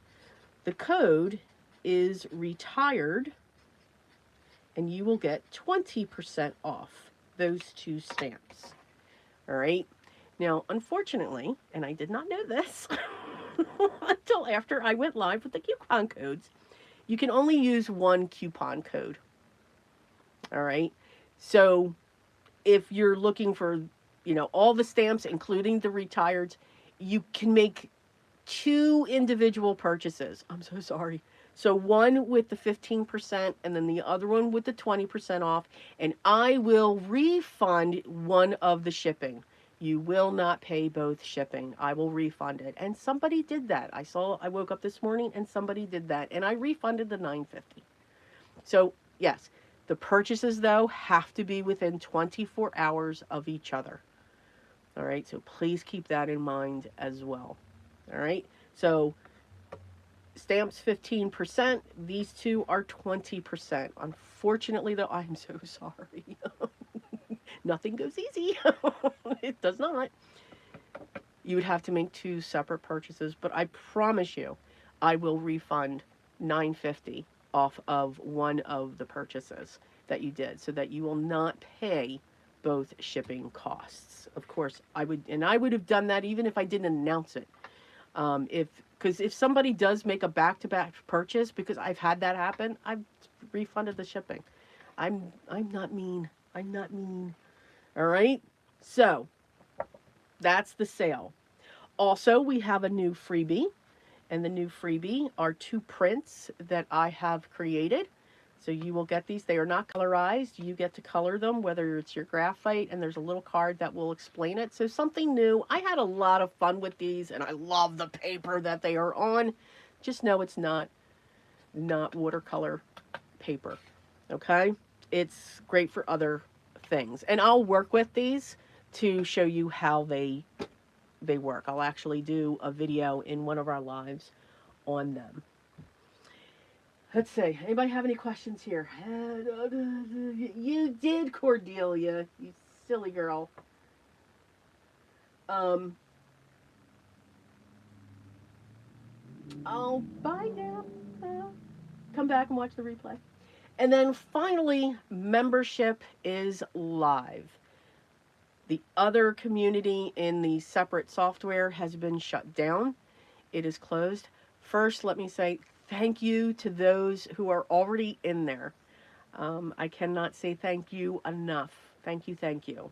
the code is retired, and you will get 20% off those 2 stamps. All right. Now, unfortunately, and I did not know this until after I went live with the coupon codes, you can only use 1 coupon code. All right. So if you're looking for, all the stamps, including the retireds, you can make 2 individual purchases. I'm so sorry. So one with the 15% and then the other one with the 20% off, and I will refund one of the shipping. You will not pay both shipping. I will refund it. And somebody did that. I woke up this morning and somebody did that, and I refunded the $9.50. So, yes, the purchases, though, have to be within 24 hours of each other. All right, so please keep that in mind as well. All right, so stamps 15%. These 2 are 20%. Unfortunately, though, I'm so sorry. Nothing goes easy. It does not. You would have to make 2 separate purchases, but I promise you, I will refund $9.50 off of one of the purchases that you did, so that you will not pay both shipping costs. Of course, I would have done that even if I didn't announce it. Because if somebody does make a back-to-back purchase, because I've had that happen, I've refunded the shipping. I'm not mean. I'm not mean. All right, so that's the sale. Also, we have a new freebie, and the new freebie are 2 prints that I have created So you will get these. They are not colorized. You get to color them, whether it's your graphite, and there's a little card that will explain it. So something new. I had a lot of fun with these, and I love the paper that they are on. Just know it's not watercolor paper. Okay? It's great for other things. And I'll work with these to show you how they work. I'll actually do a video in one of our lives on them. Let's see. Anybody have any questions here? You did, Cordelia. You silly girl. Oh, bye now. Come back and watch the replay. And then finally, membership is live. The other community in the separate software has been shut down. It is closed. First, let me say thank you to those who are already in there. I cannot say thank you enough. Thank you, thank you.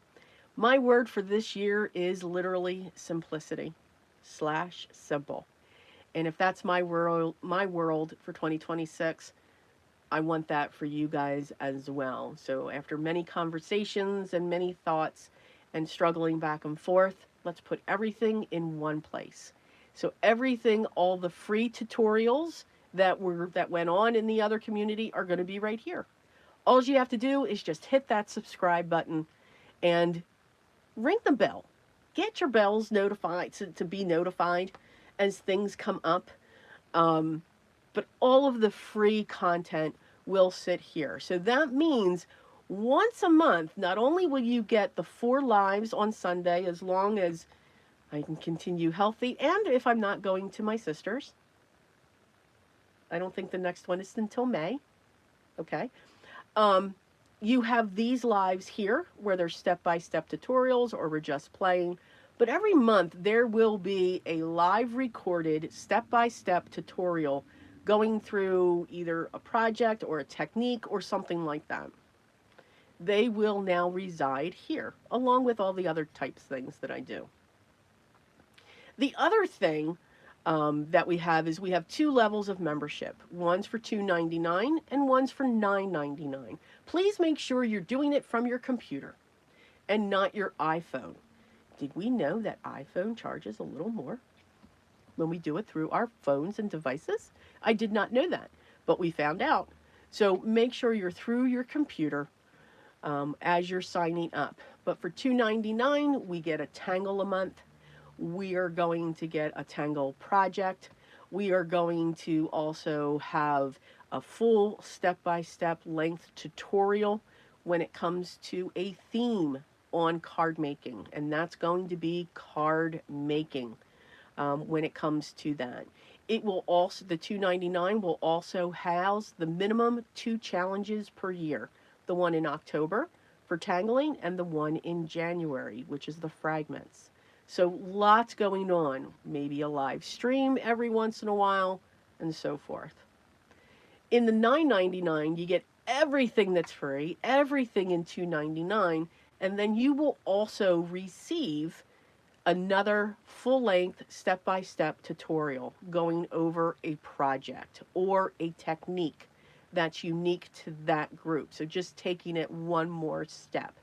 My word for this year is literally simplicity / simple. And if that's my world for 2026, I want that for you guys as well. So after many conversations and many thoughts and struggling back and forth, let's put everything in one place. So everything, all the free tutorials that went on in the other community are going to be right here. All you have to do is just hit that subscribe button and ring the bell. Get your bells notified to be notified as things come up. But all of the free content will sit here. So that means once a month, not only will you get the 4 lives on Sunday, as long as I can continue healthy, and if I'm not going to my sister's. I don't think the next one is until May. Okay. You have these lives here where there's step-by-step tutorials or we're just playing. But every month there will be a live recorded step-by-step tutorial going through either a project or a technique or something like that. They will now reside here, along with all the other types things that I do. The other thing that we have is we have 2 levels of membership. One's for $2.99 and one's for $9.99. Please make sure you're doing it from your computer and not your iPhone. Did we know that iPhone charges a little more when we do it through our phones and devices? I did not know that, but we found out. So make sure you're through your computer as you're signing up. But for $2.99, we get a Tangle a month. We are going to get a Tangle project. We are going to also have a full step-by-step length tutorial when it comes to a theme on card making, and that's going to be card making when it comes to that. It will also, the $2.99 will also house the minimum 2 challenges per year. The one in October for tangling and the one in January, which is the fragments. So lots going on, maybe a live stream every once in a while, and so forth. In the $9.99, you get everything that's free, everything in $2.99, and then you will also receive another full-length step-by-step tutorial going over a project or a technique that's unique to that group. So just taking it one more step.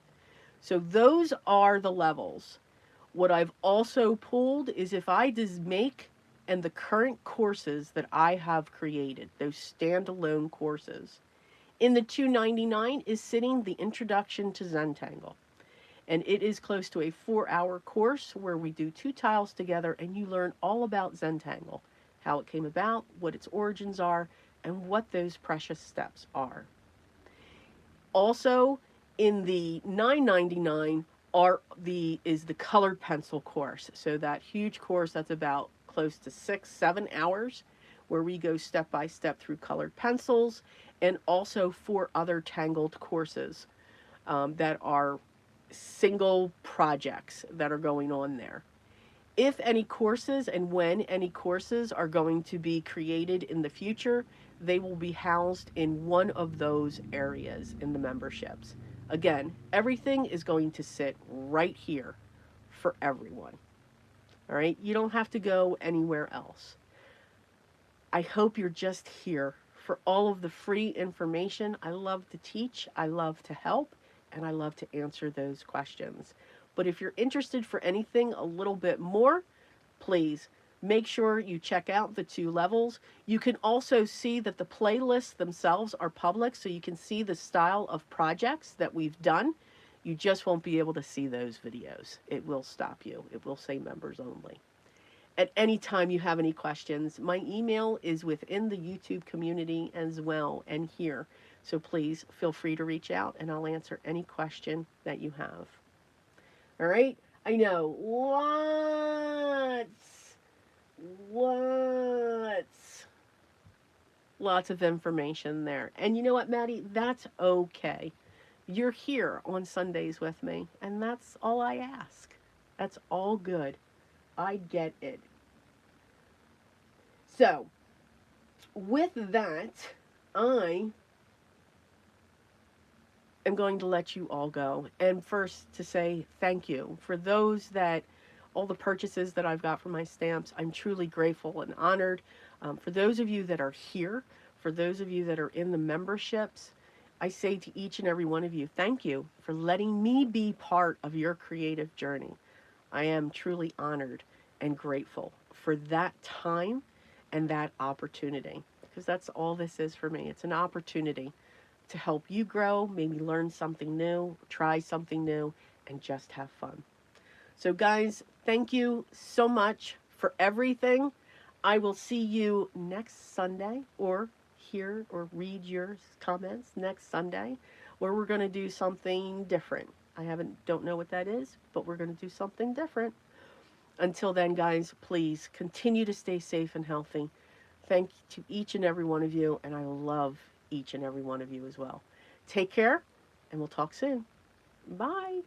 So those are the levels. What I've also pulled is if I just make and the current courses that I have created, those standalone courses, in the $2.99 is sitting the Introduction to Zentangle. And it is close to a 4-hour course where we do 2 tiles together and you learn all about Zentangle, how it came about, what its origins are, and what those precious steps are. Also, in the $9.99 is the colored pencil course. So that huge course that's about close to 6-7 hours where we go step by step through colored pencils, and also 4 other tangled courses that are single projects that are going on there. If any courses and when any courses are going to be created in the future, they will be housed in one of those areas in the memberships. Again, everything is going to sit right here for everyone. All right? You don't have to go anywhere else. I hope you're just here for all of the free information. I love to teach, I love to help, and I love to answer those questions. But if you're interested for anything a little bit more, please make sure you check out the 2 levels. You can also see that the playlists themselves are public, so you can see the style of projects that we've done. You just won't be able to see those videos. It will stop you. It will say members only. At any time you have any questions, my email is within the YouTube community as well and here. So please feel free to reach out and I'll answer any question that you have. All right? I know lots of information there. And you know what, Maddie? That's okay. You're here on Sundays with me, and that's all I ask. That's all good. I get it. So, with that, I am going to let you all go. And first to say thank you for those that, all the purchases that I've got for my stamps. I'm truly grateful and honored. For those of you that are here, for those of you that are in the memberships, I say to each and every one of you, thank you for letting me be part of your creative journey. I am truly honored and grateful for that time and that opportunity, because that's all this is for me. It's an opportunity to help you grow, maybe learn something new, try something new, and just have fun. So guys, thank you so much for everything. I will see you next Sunday, or hear or read your comments next Sunday, where we're going to do something different. Don't know what that is, but we're going to do something different. Until then, guys, please continue to stay safe and healthy. Thank you to each and every one of you, and I love each and every one of you as well. Take care, and we'll talk soon. Bye.